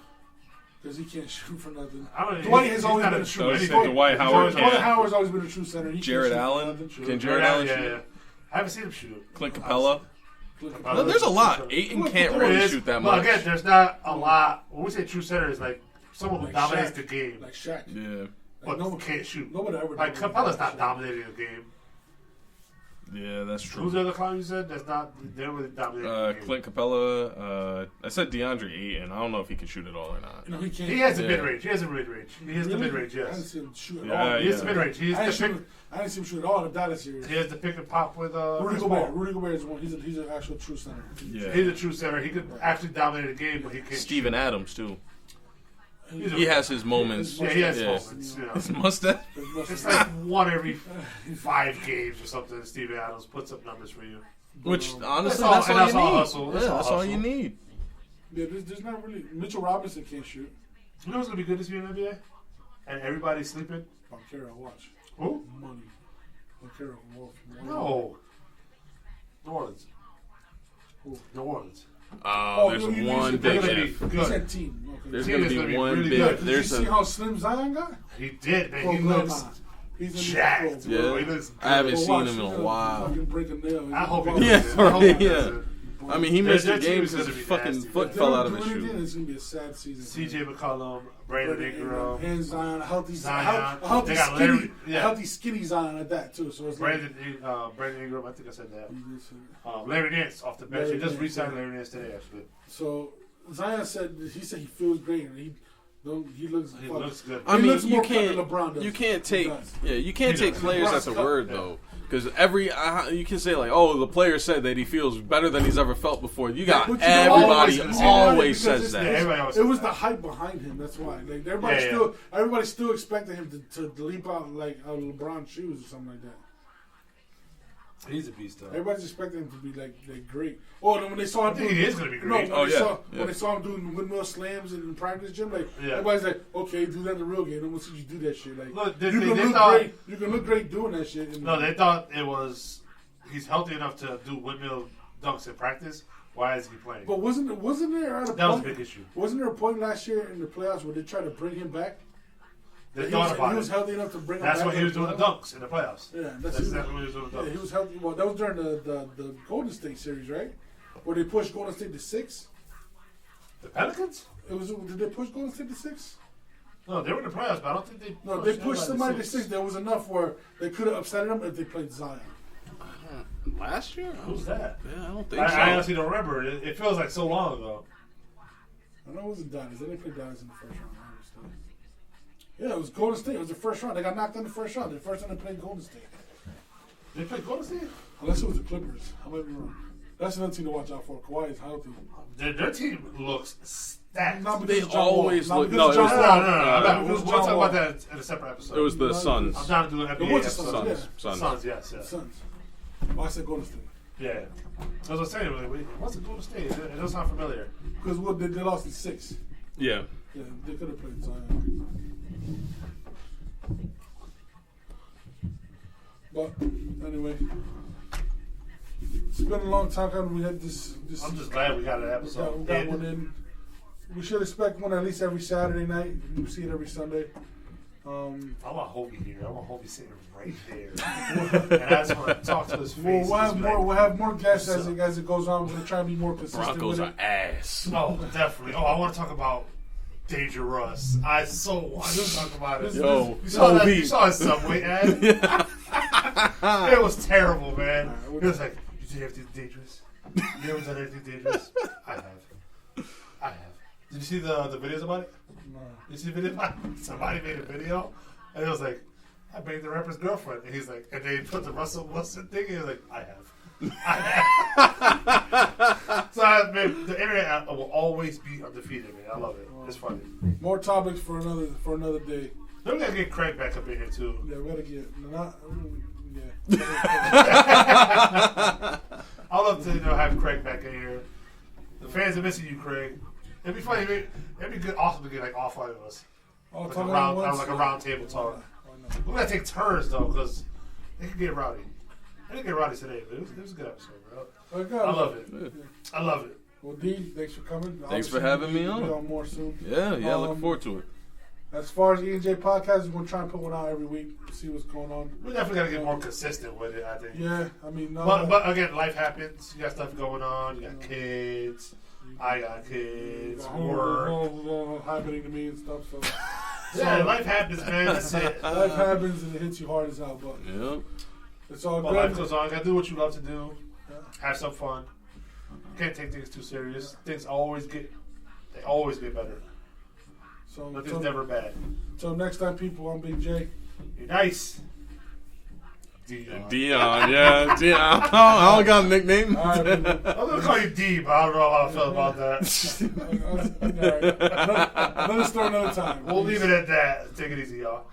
[SPEAKER 2] Because he can't shoot for nothing.
[SPEAKER 1] Dwight has always been a true center.
[SPEAKER 3] Dwight Howard's
[SPEAKER 2] always been a true center.
[SPEAKER 3] Jared Allen? Can Jared Allen shoot?
[SPEAKER 1] Yeah. I haven't seen him shoot.
[SPEAKER 3] Clint Capella. No, there's a lot. Ayton can't really shoot that much.
[SPEAKER 1] But again, there's not a lot. When we say true center, it's like someone who dominates the game.
[SPEAKER 2] Like Shaq.
[SPEAKER 3] Yeah.
[SPEAKER 1] But no one can't shoot.
[SPEAKER 2] Nobody ever.
[SPEAKER 1] Like Capella's not dominating the game.
[SPEAKER 3] Yeah, that's true.
[SPEAKER 1] Who's the other clown you said? That's not. They're really dominating the game.
[SPEAKER 3] Clint Capella. I said DeAndre Ayton. I don't know if he can shoot it all or not.
[SPEAKER 2] No, he can't.
[SPEAKER 1] He has a mid range. He has a mid range. He has the mid range. Yes.
[SPEAKER 2] I didn't see him shoot at all.
[SPEAKER 1] He has the mid range.
[SPEAKER 2] I didn't see him shoot at all in the Dallas series.
[SPEAKER 1] He has the pick and pop with
[SPEAKER 2] Rudy Gobert. Rudy Gobert is one. He's an actual true center.
[SPEAKER 3] Yeah.
[SPEAKER 1] He's a true center. He could actually dominate the game, but he can't.
[SPEAKER 3] Steven
[SPEAKER 1] shoot.
[SPEAKER 3] Adams too. He has his moments.
[SPEAKER 1] Yeah, he has moments. You know.
[SPEAKER 3] His mustache.
[SPEAKER 1] It's like one every 5 games or something. Steven Adams puts up numbers for you.
[SPEAKER 3] Which honestly, that's all you need.
[SPEAKER 1] Hustle.
[SPEAKER 3] That's all you need.
[SPEAKER 2] Yeah, there's not really. Mitchell Robinson can't shoot.
[SPEAKER 1] You know what's gonna be good this year in the NBA? And everybody's sleeping.
[SPEAKER 2] Banchero, watch.
[SPEAKER 1] Who?
[SPEAKER 2] Money. Banchero,
[SPEAKER 1] No. New Orleans.
[SPEAKER 2] Who?
[SPEAKER 1] New Orleans.
[SPEAKER 3] There's one big if.
[SPEAKER 2] He said team. Okay.
[SPEAKER 3] There's going to be one
[SPEAKER 1] really
[SPEAKER 3] big.
[SPEAKER 1] good.
[SPEAKER 2] Did you see how slim Zion got?
[SPEAKER 1] He did, man. He looks jacked.
[SPEAKER 3] Yeah.
[SPEAKER 1] He looks
[SPEAKER 3] I haven't seen him in a while.
[SPEAKER 2] Break a nail.
[SPEAKER 1] I hope he
[SPEAKER 3] does. Yeah. I mean, he missed the game
[SPEAKER 1] because
[SPEAKER 3] because his fucking foot fell out of his shoe.
[SPEAKER 2] It's going to be a sad season.
[SPEAKER 1] CJ McCollum, Brandon Ingram.
[SPEAKER 2] And Zion, a healthy skinny Zion at that, too. So it's
[SPEAKER 1] Brandon Ingram, I think I said that. Larry Nance off the bench. He just re-signed Larry Nance today, actually.
[SPEAKER 2] So Zion said he feels great. And he looks
[SPEAKER 1] good.
[SPEAKER 3] I mean, you can't take players at the word, though. Because you can say like, oh, the player said that he feels better than he's ever felt before. You got everybody always says that.
[SPEAKER 2] It was the hype behind him. That's why. Like everybody still expected him to leap out like out of LeBron's shoes or something like that.
[SPEAKER 1] He's a beast, though.
[SPEAKER 2] Everybody's expecting him to be like great. Oh, and when they saw him,
[SPEAKER 1] he is going to be great.
[SPEAKER 2] No, when they saw him doing windmill slams in practice gym, everybody's like, okay, do that in the real game. I want to see you do that shit. Like, look, you can look great doing that shit.
[SPEAKER 1] They thought it was he's healthy enough to do windmill dunks in practice. Why is he playing?
[SPEAKER 2] But wasn't there at a point?
[SPEAKER 1] That was a big issue.
[SPEAKER 2] Wasn't there a point last year in the playoffs where they tried to bring him back?
[SPEAKER 1] They thought about it.
[SPEAKER 2] He was healthy enough to bring him back.
[SPEAKER 1] That's when he was doing the dunks in the playoffs.
[SPEAKER 2] Yeah,
[SPEAKER 1] that's exactly when he was doing the dunks.
[SPEAKER 2] Yeah, he was healthy. Well, that was during the Golden State series, right? Where they pushed Golden State to 6.
[SPEAKER 1] The Pelicans?
[SPEAKER 2] Did they push Golden State to 6?
[SPEAKER 1] No, they were in the playoffs, but I don't think they.
[SPEAKER 2] No, they pushed somebody to 6. There was enough where they could have upset them if they played Zion.
[SPEAKER 3] Last year?
[SPEAKER 1] Who's that?
[SPEAKER 3] Yeah, I don't think so.
[SPEAKER 1] I honestly don't remember. It feels like so long ago.
[SPEAKER 2] I know it wasn't Dallas. They didn't play Dallas in the first round. Yeah, it was Golden State. It was the first round. They got knocked in the first round. The first time they played Golden State.
[SPEAKER 1] They played Golden State?
[SPEAKER 2] Unless it was the Clippers. I might be wrong. That's another team to watch out for. Kawhi is healthy.
[SPEAKER 1] Their team looks stacked.
[SPEAKER 3] They always look.
[SPEAKER 1] No. We'll talk about that in a separate episode.
[SPEAKER 3] It was the Suns.
[SPEAKER 1] I'm down to do an NBA episode.
[SPEAKER 3] Suns,
[SPEAKER 1] yes.
[SPEAKER 2] Suns. Oh, I said Golden State.
[SPEAKER 1] Yeah. As I was saying, what's the Golden State? It doesn't sound familiar.
[SPEAKER 2] Because they lost in 6.
[SPEAKER 3] Yeah.
[SPEAKER 2] Yeah, they could have played Zion. But anyway, it's been a long time coming. We had this.
[SPEAKER 1] I'm just glad we got an episode.
[SPEAKER 2] We got one in. We should expect one at least every Saturday night. You see it every Sunday.
[SPEAKER 1] I want Hobie here. I want Hobie sitting right there. And I just want to talk to his face.
[SPEAKER 2] We'll have more guests as it goes on. We're going to try to be more consistent.
[SPEAKER 3] Broncos are ass.
[SPEAKER 1] Oh, definitely. I want to talk about Dangerous. I so want to talk about it.
[SPEAKER 3] Yo,
[SPEAKER 1] you saw his Subway ad? It was terrible, man. It was like, you did everything dangerous? You ever done anything dangerous? I have. Did you see the videos about it?
[SPEAKER 2] No.
[SPEAKER 1] Did you see the video? Somebody made a video, and it was like, I banged the rapper's girlfriend. And he's like, and they put the Russell Wilson thing, and he was like, I have. So the internet will always be undefeated, man. I love it. It's funny.
[SPEAKER 2] More topics for another day.
[SPEAKER 1] Then we gotta get Craig back up in here too.
[SPEAKER 2] Yeah, we gotta get.
[SPEAKER 1] I'd love to have Craig back in here. The fans are missing you, Craig. It'd be funny. It'd be good, awesome to get like all 5 of us, like a round table talk. We gotta take turns though, because it could get rowdy. I didn't get rowdy today, but it was a good episode, bro. I love it. Yeah. I love it.
[SPEAKER 2] Well, D, thanks for coming.
[SPEAKER 3] Thanks for having me on.
[SPEAKER 2] Be on more soon.
[SPEAKER 3] Yeah, looking forward to it.
[SPEAKER 2] As far as E&J podcast, we're going to try and put one out every week. See what's going on.
[SPEAKER 1] We definitely got to get more consistent with it, I think.
[SPEAKER 2] Yeah, I mean, no.
[SPEAKER 1] But again, life happens. You got stuff going on. You got kids. I got kids. Work.
[SPEAKER 2] Happening to me and stuff. So
[SPEAKER 1] yeah, life happens, man. That's it.
[SPEAKER 2] Life happens and it hits you hard as hell. But it's all good.
[SPEAKER 1] Life goes on. You got to do what you love to do. Have some fun. Can't take things too serious. Things always get better.
[SPEAKER 2] So
[SPEAKER 1] nothing's never bad.
[SPEAKER 2] So next time, people, I'm Big J.
[SPEAKER 1] You're nice.
[SPEAKER 3] Dion, yeah, Dion. I don't got a nickname.
[SPEAKER 2] All right,
[SPEAKER 1] I'm gonna call you D, but I don't know how I feel about that.
[SPEAKER 2] All right. Another story, another time.
[SPEAKER 1] We'll leave it at that. Take it easy, y'all.